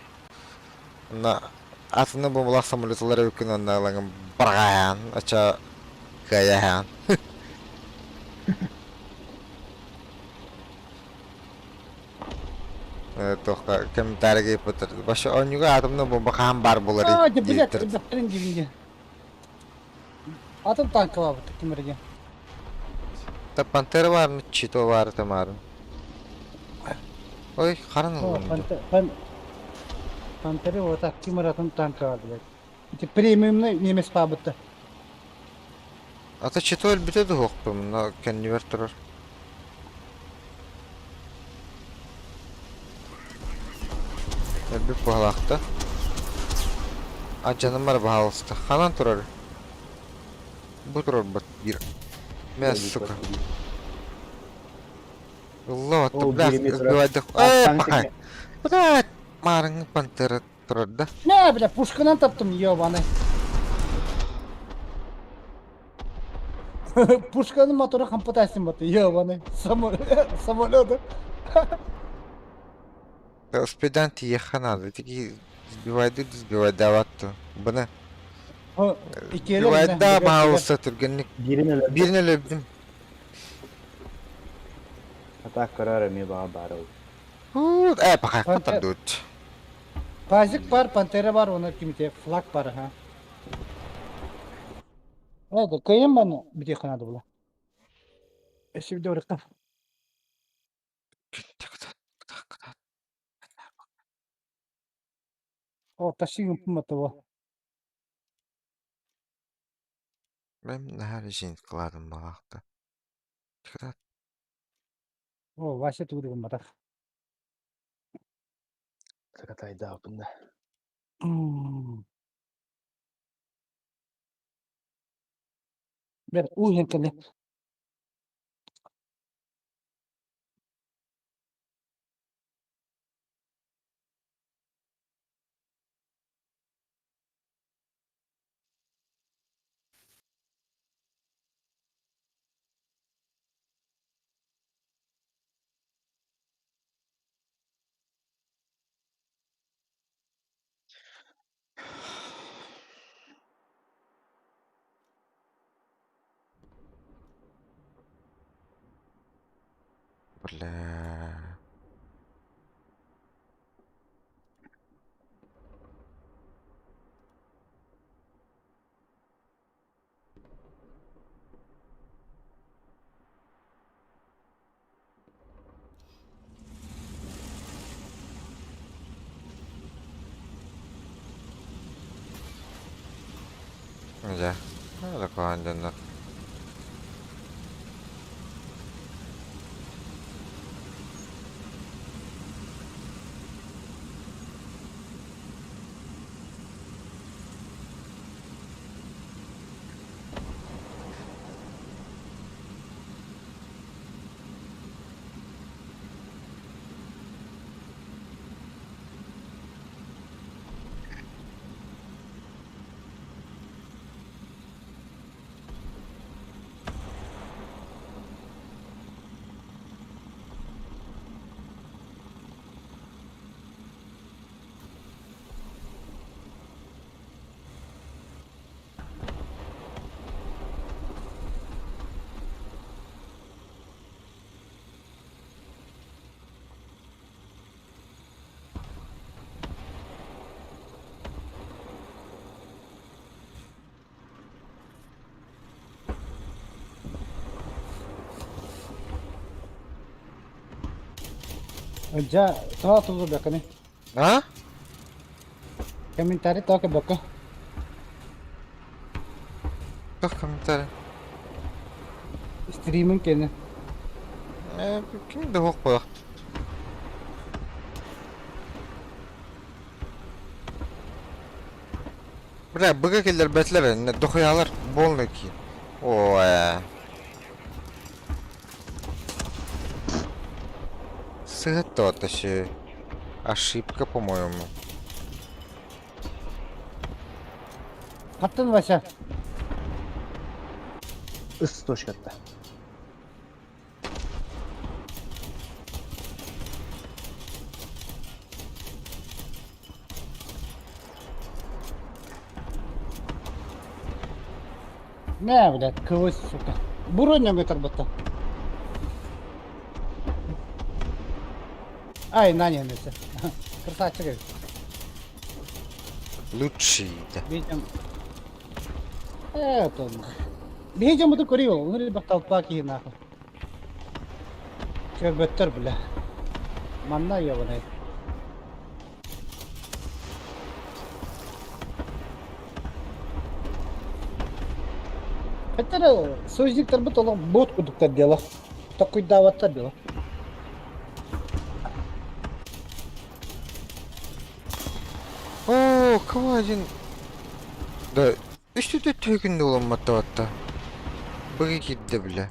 На атомный бомбалар самолетлары өкүн анналаган барган, ача гаян. Tohka комментарийге ипотер. Башы онюга атымны бомба кам бар болар Aa, de bilet, диптер. doktorun dibinde. Atım tankı var bu kimmerge. Та пантера бар, чито бар тамарын. Ой, каран O, oldu. panteri o tak kimmer atım tankı var bilet. İşte premium'lu nemes pabıttı. Ата чито өл бүтеді хоқпым, но конвер тұрар. Әлбіп бағалақты. А жаным бар бағалысты. Ханан тұрар. Бұ тұрар бұт бір. Мәс, сука. Алло, атты Ол блях, биремей тұрар. сбивайды. Аттан Пақай. текне. Блядь, марыңы пантера тұрар да. Ne bile puşkadan taptım yabanı. Puşkanın motoru kampatasyonu batı yabanı. Самолеты. Да успедан тиеха надо. Таки сбивайды даватты. Бұны. Сбивайды да бағалыста түргенlik. Birine Birine löbdüm. hata kararı mı bana bari. Пақай, қатар дөт. Pazik var, pantera var, ona kimite flak var ha. Hadi kıyım bana bir tek kanadı bula. Şimdi oraya. O taşıyım pımata bu. Мен нәр жин қыладым балақты. O vaşet uğrayım bana. Sakatay da bunda. Ver uyan kale. Бля. Ya. Ada kawan jangan. Ja, toa tuzu bakane. Ha? Komentari toa ke baka. Bak komentar. Streaming kene. Kim de hoq koyaq. Bля, быга келер бәтлер, дохуялар полный ки. Ой. Сыгыт еще ошибка, по-моему. Kaptan başa. Issız hoş katta. Ne bile kıvış suka. Burun ne götür batta. Ай, на немесе. Красавчик. Лучший, да. Видим. Он. Видим, это курил. Он или толпаки нахуй. Чербеттер, бля. Манна ебаный. Это союзниктер бы толок бот кудуктар дело. Такой даваттар дело. О, кого один? Да, üstüde tüyünde olanmadı hatta. Bugü gitti bile.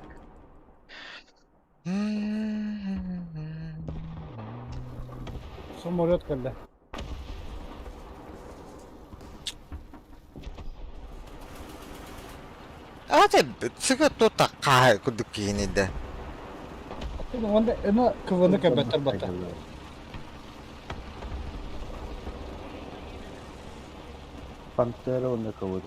Самолет когда. Ate, sıkı tuta kahve kuduk yine de. Onda ena kıvını kabetter batar. Pantera onda kavurdu.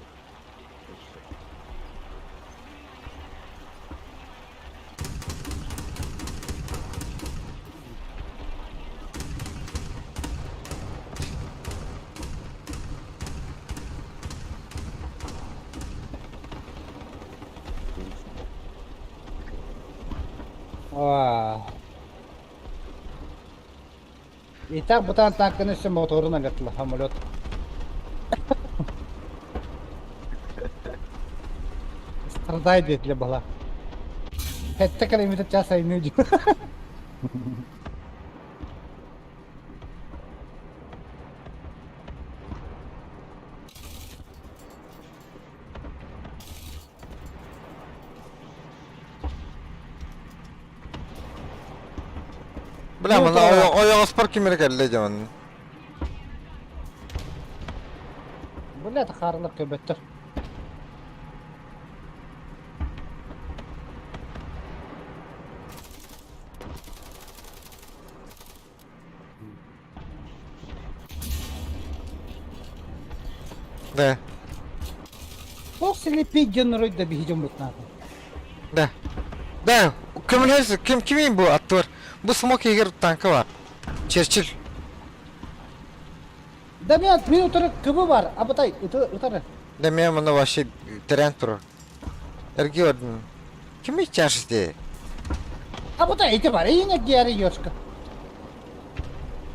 И так бутан танканы все моторына летла самолет. Страдает для бала. Это километр часа и нудь. Bile Yok ama abi. o spor kimleri geldi zaman. Бля, это харлык көбөттөр. Da, Сол слепить генерой да бигидем бут нахуй. da. Da, kimin hepsi, kimin bu at var? Bu smoke yeger tankı var. Churchill. Да мен утыры кыбы бар, абатай, утыры. Da men bunda başı tren turur. Ergi ordun. Kim içerisi de? Абатай, эти бар, и не гери ёшка.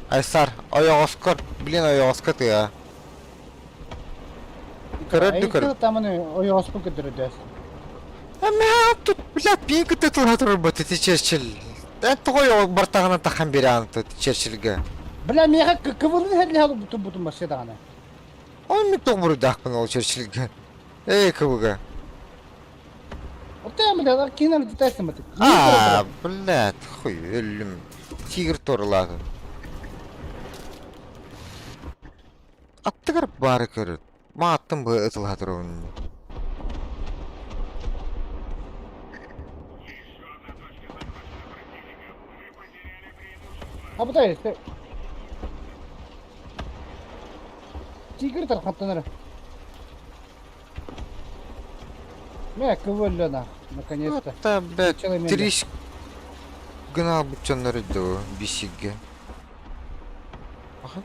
Aysar, ayağı oskar. Bilin ayağı oskar ya. Körördü körördü. Эти там они оёспу көтөрөдөс. Ama тут, блядь, пинка ты тут работает, и Черчилль. Да твой бортагана тахан берян тут Черчилльге. Бля, мега кыбылын хәлле халы бутун башы даганы. Он мне то буру дахпын ол Черчилльге. Эй, кыбыга. Орта бля, кинал детайсым бит. Блядь, хуй, ölüm. Тигр торлады. Аттыгар бары көрөт. Ма аттым бы ытылатыр он. Абатай, тигр тархаттаныр. Мя кывылы на, наконец-то. Hatta be Çalayım triş gına bıçanları da o bisikge. Aha.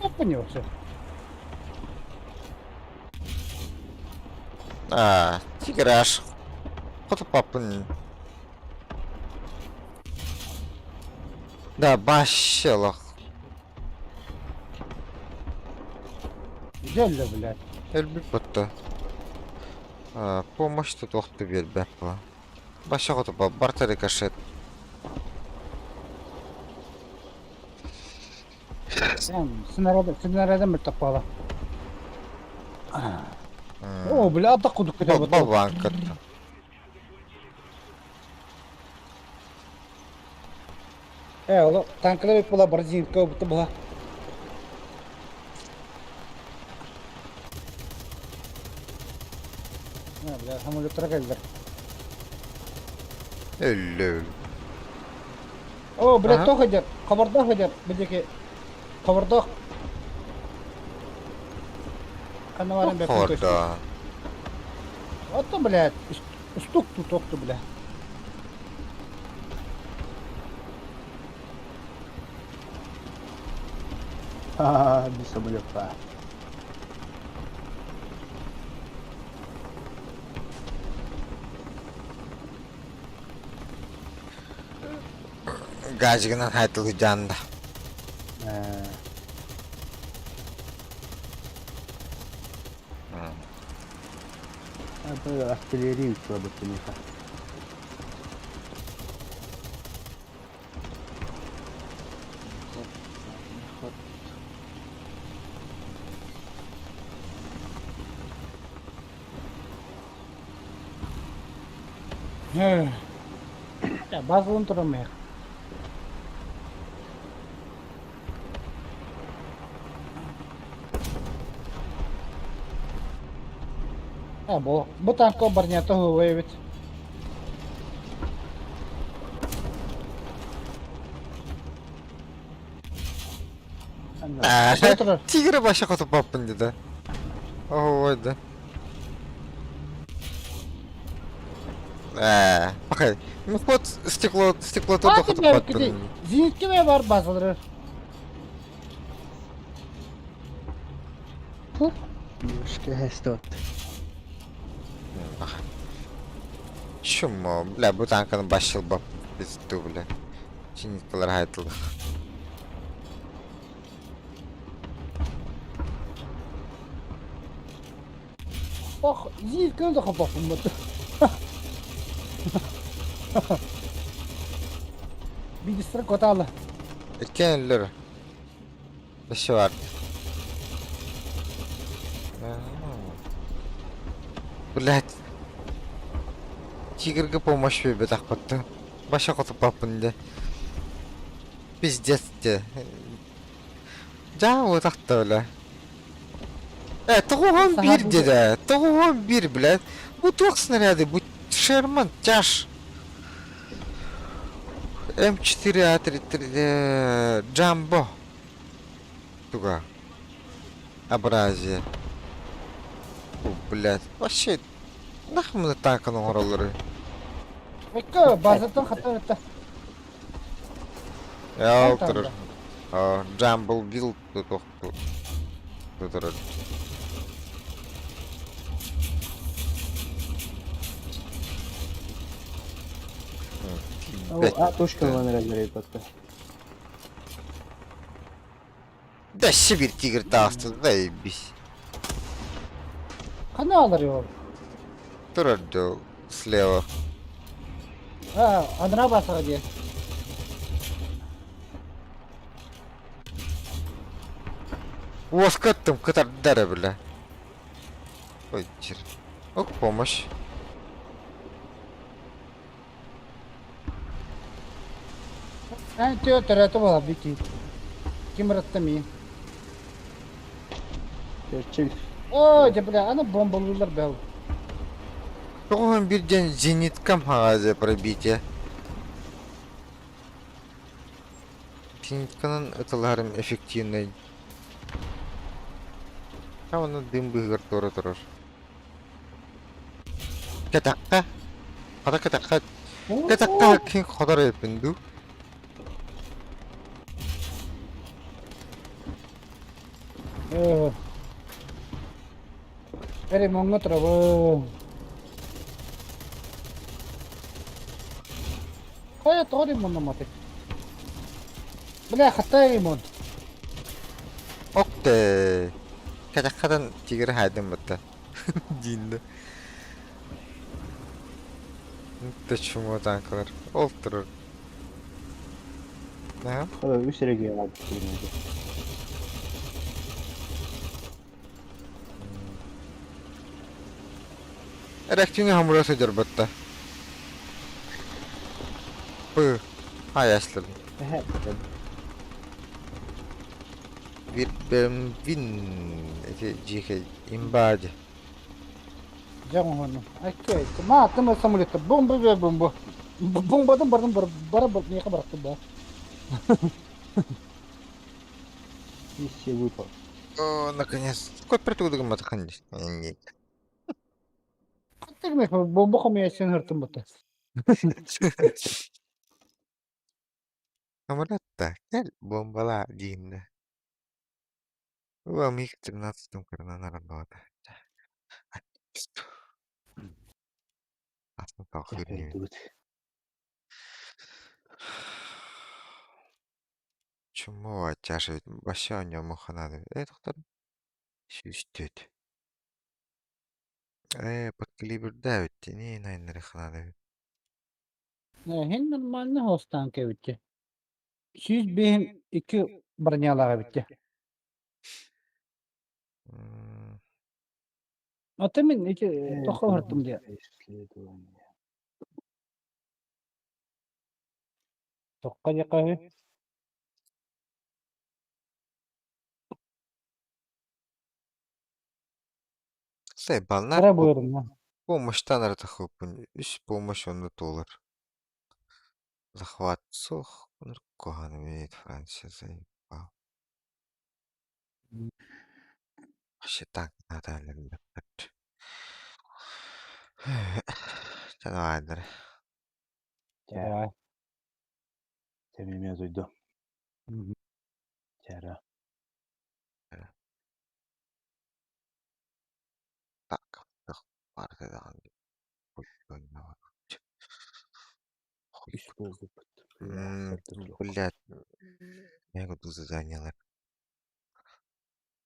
Я понял все. Тиграш. Фотопапын. Да, башелах. Гелля, блядь. Элбит бутта. Помощь тут охты бер бәппа. Баша фотопап, барта рикошет. Снарядом bir tapala. О, бля, атакудук кетер бут. Балбан катты. Ола, танкылар бит була, бензинка бут була. Бля, самолеттер келдер. Ölü. О, блядь, Ага. то ходят. Хабардах ходят. Бедеки. Хабардах. Канаварен бәкін көшті. Хорда. Отто, блядь. Стук тут оқты, блядь. Ха-ха, bir самолет var. Gajigынан хайтылы жанында. Böyle artilleriye uçuyor bu tüneka. Ya bazılın duramıyor. Ya bu tanko barnya tuh wewit. Смотри. Тигры баша котуп баппын dedi. Ойды. Bakay. Мухот стекло турда Hadi котуп be баппын. kedi. Zinitki mi var bazıları? Девушка Хестот. Чумо, бля, bu tankını baş yıl bap biz bля. Чиниткалар хайтылдык. Oh, zinitki de kapatın bu. Bilgisayar kotalı. Etkenler. Bir şey var. Блядь. Тигрге помощь бебе так потты. Баша котуп баппын де. Пиздец де. Вот так-то, бля. Тугуган бир деди. Тугуган бир, блядь. Bu тук снаряды, bu Шерман, тяж. М4А3 Джамбо. Туга. Абразия. Блядь. Вообще. Нахуй мне танканың оралары. Peki bazıdan hata etti. Ya Al oturur. Jumble Guild oturur. Тушка вон разгорит пока. Да bir tigr dağıstı zayebiş. Kana alıyor. Durdu слева. Ha, adına basa diye. Воскаттым катардары, бля. Ой, чер. Ок, помощь. Ha, diyor terete var biti. Kim rattı mı? Gerçek. O, cebra, ana bombalılar bel. Тоғын бірден зениткам хағазы пробитие. Зенитканын ытыларым эффективный. Оны дым бұғыр торы тұрыр. Катаққа. Қада катаққа. Катаққа кен қодар епінду. Ere mongo trabo. Kaya tori mon mate. Bля, хатay mon. Окте. Катаққадан тигір хайдым бұтта. Дейінді. Нүтті чумо танкалар. Ол тұрыр. Ne? Tabii bir süre geldi. Reaktini hamura söylüyor batta. Bu. Hayaslı. Bir win. Ece imbadı. Jangan hono. Oke, ma tama samulita. Bomba be bomba. Bomba dan barang bara bara ni kabar tuh bah. Миссия выполнена. О, наконец. Кот притудыгым батахандис. Тегмек бомба комиясен хыртым бута. Амалатта, гel бомбала диинне. Уа мик 13-м кырынан арандавата. Асын Я талхыр неме. пойду. Чумова тяжет баша нёму ханады. Тоқтар. Шүстөт. Подкалиберда өтті. Не найныры ханады. Hen normalde hostan kevitçe. 200 behin 2 barnyalaga bitçe. Atamin iki toqa hırtım diye. Исследование. Toqa yakağı. Сай, балнар Para buyurun lan. помощьтан артахопын. Үш помощь онды толыр. Захват сох. Коханы вейт Франция заебал. Вообще так надо, наверное. Жанайдыр. Ya. Темеме зойду. Тяра. Так. Партиядан. Үш болды. Бля, сәтті тұлық. Блядь. Я его тут занялар.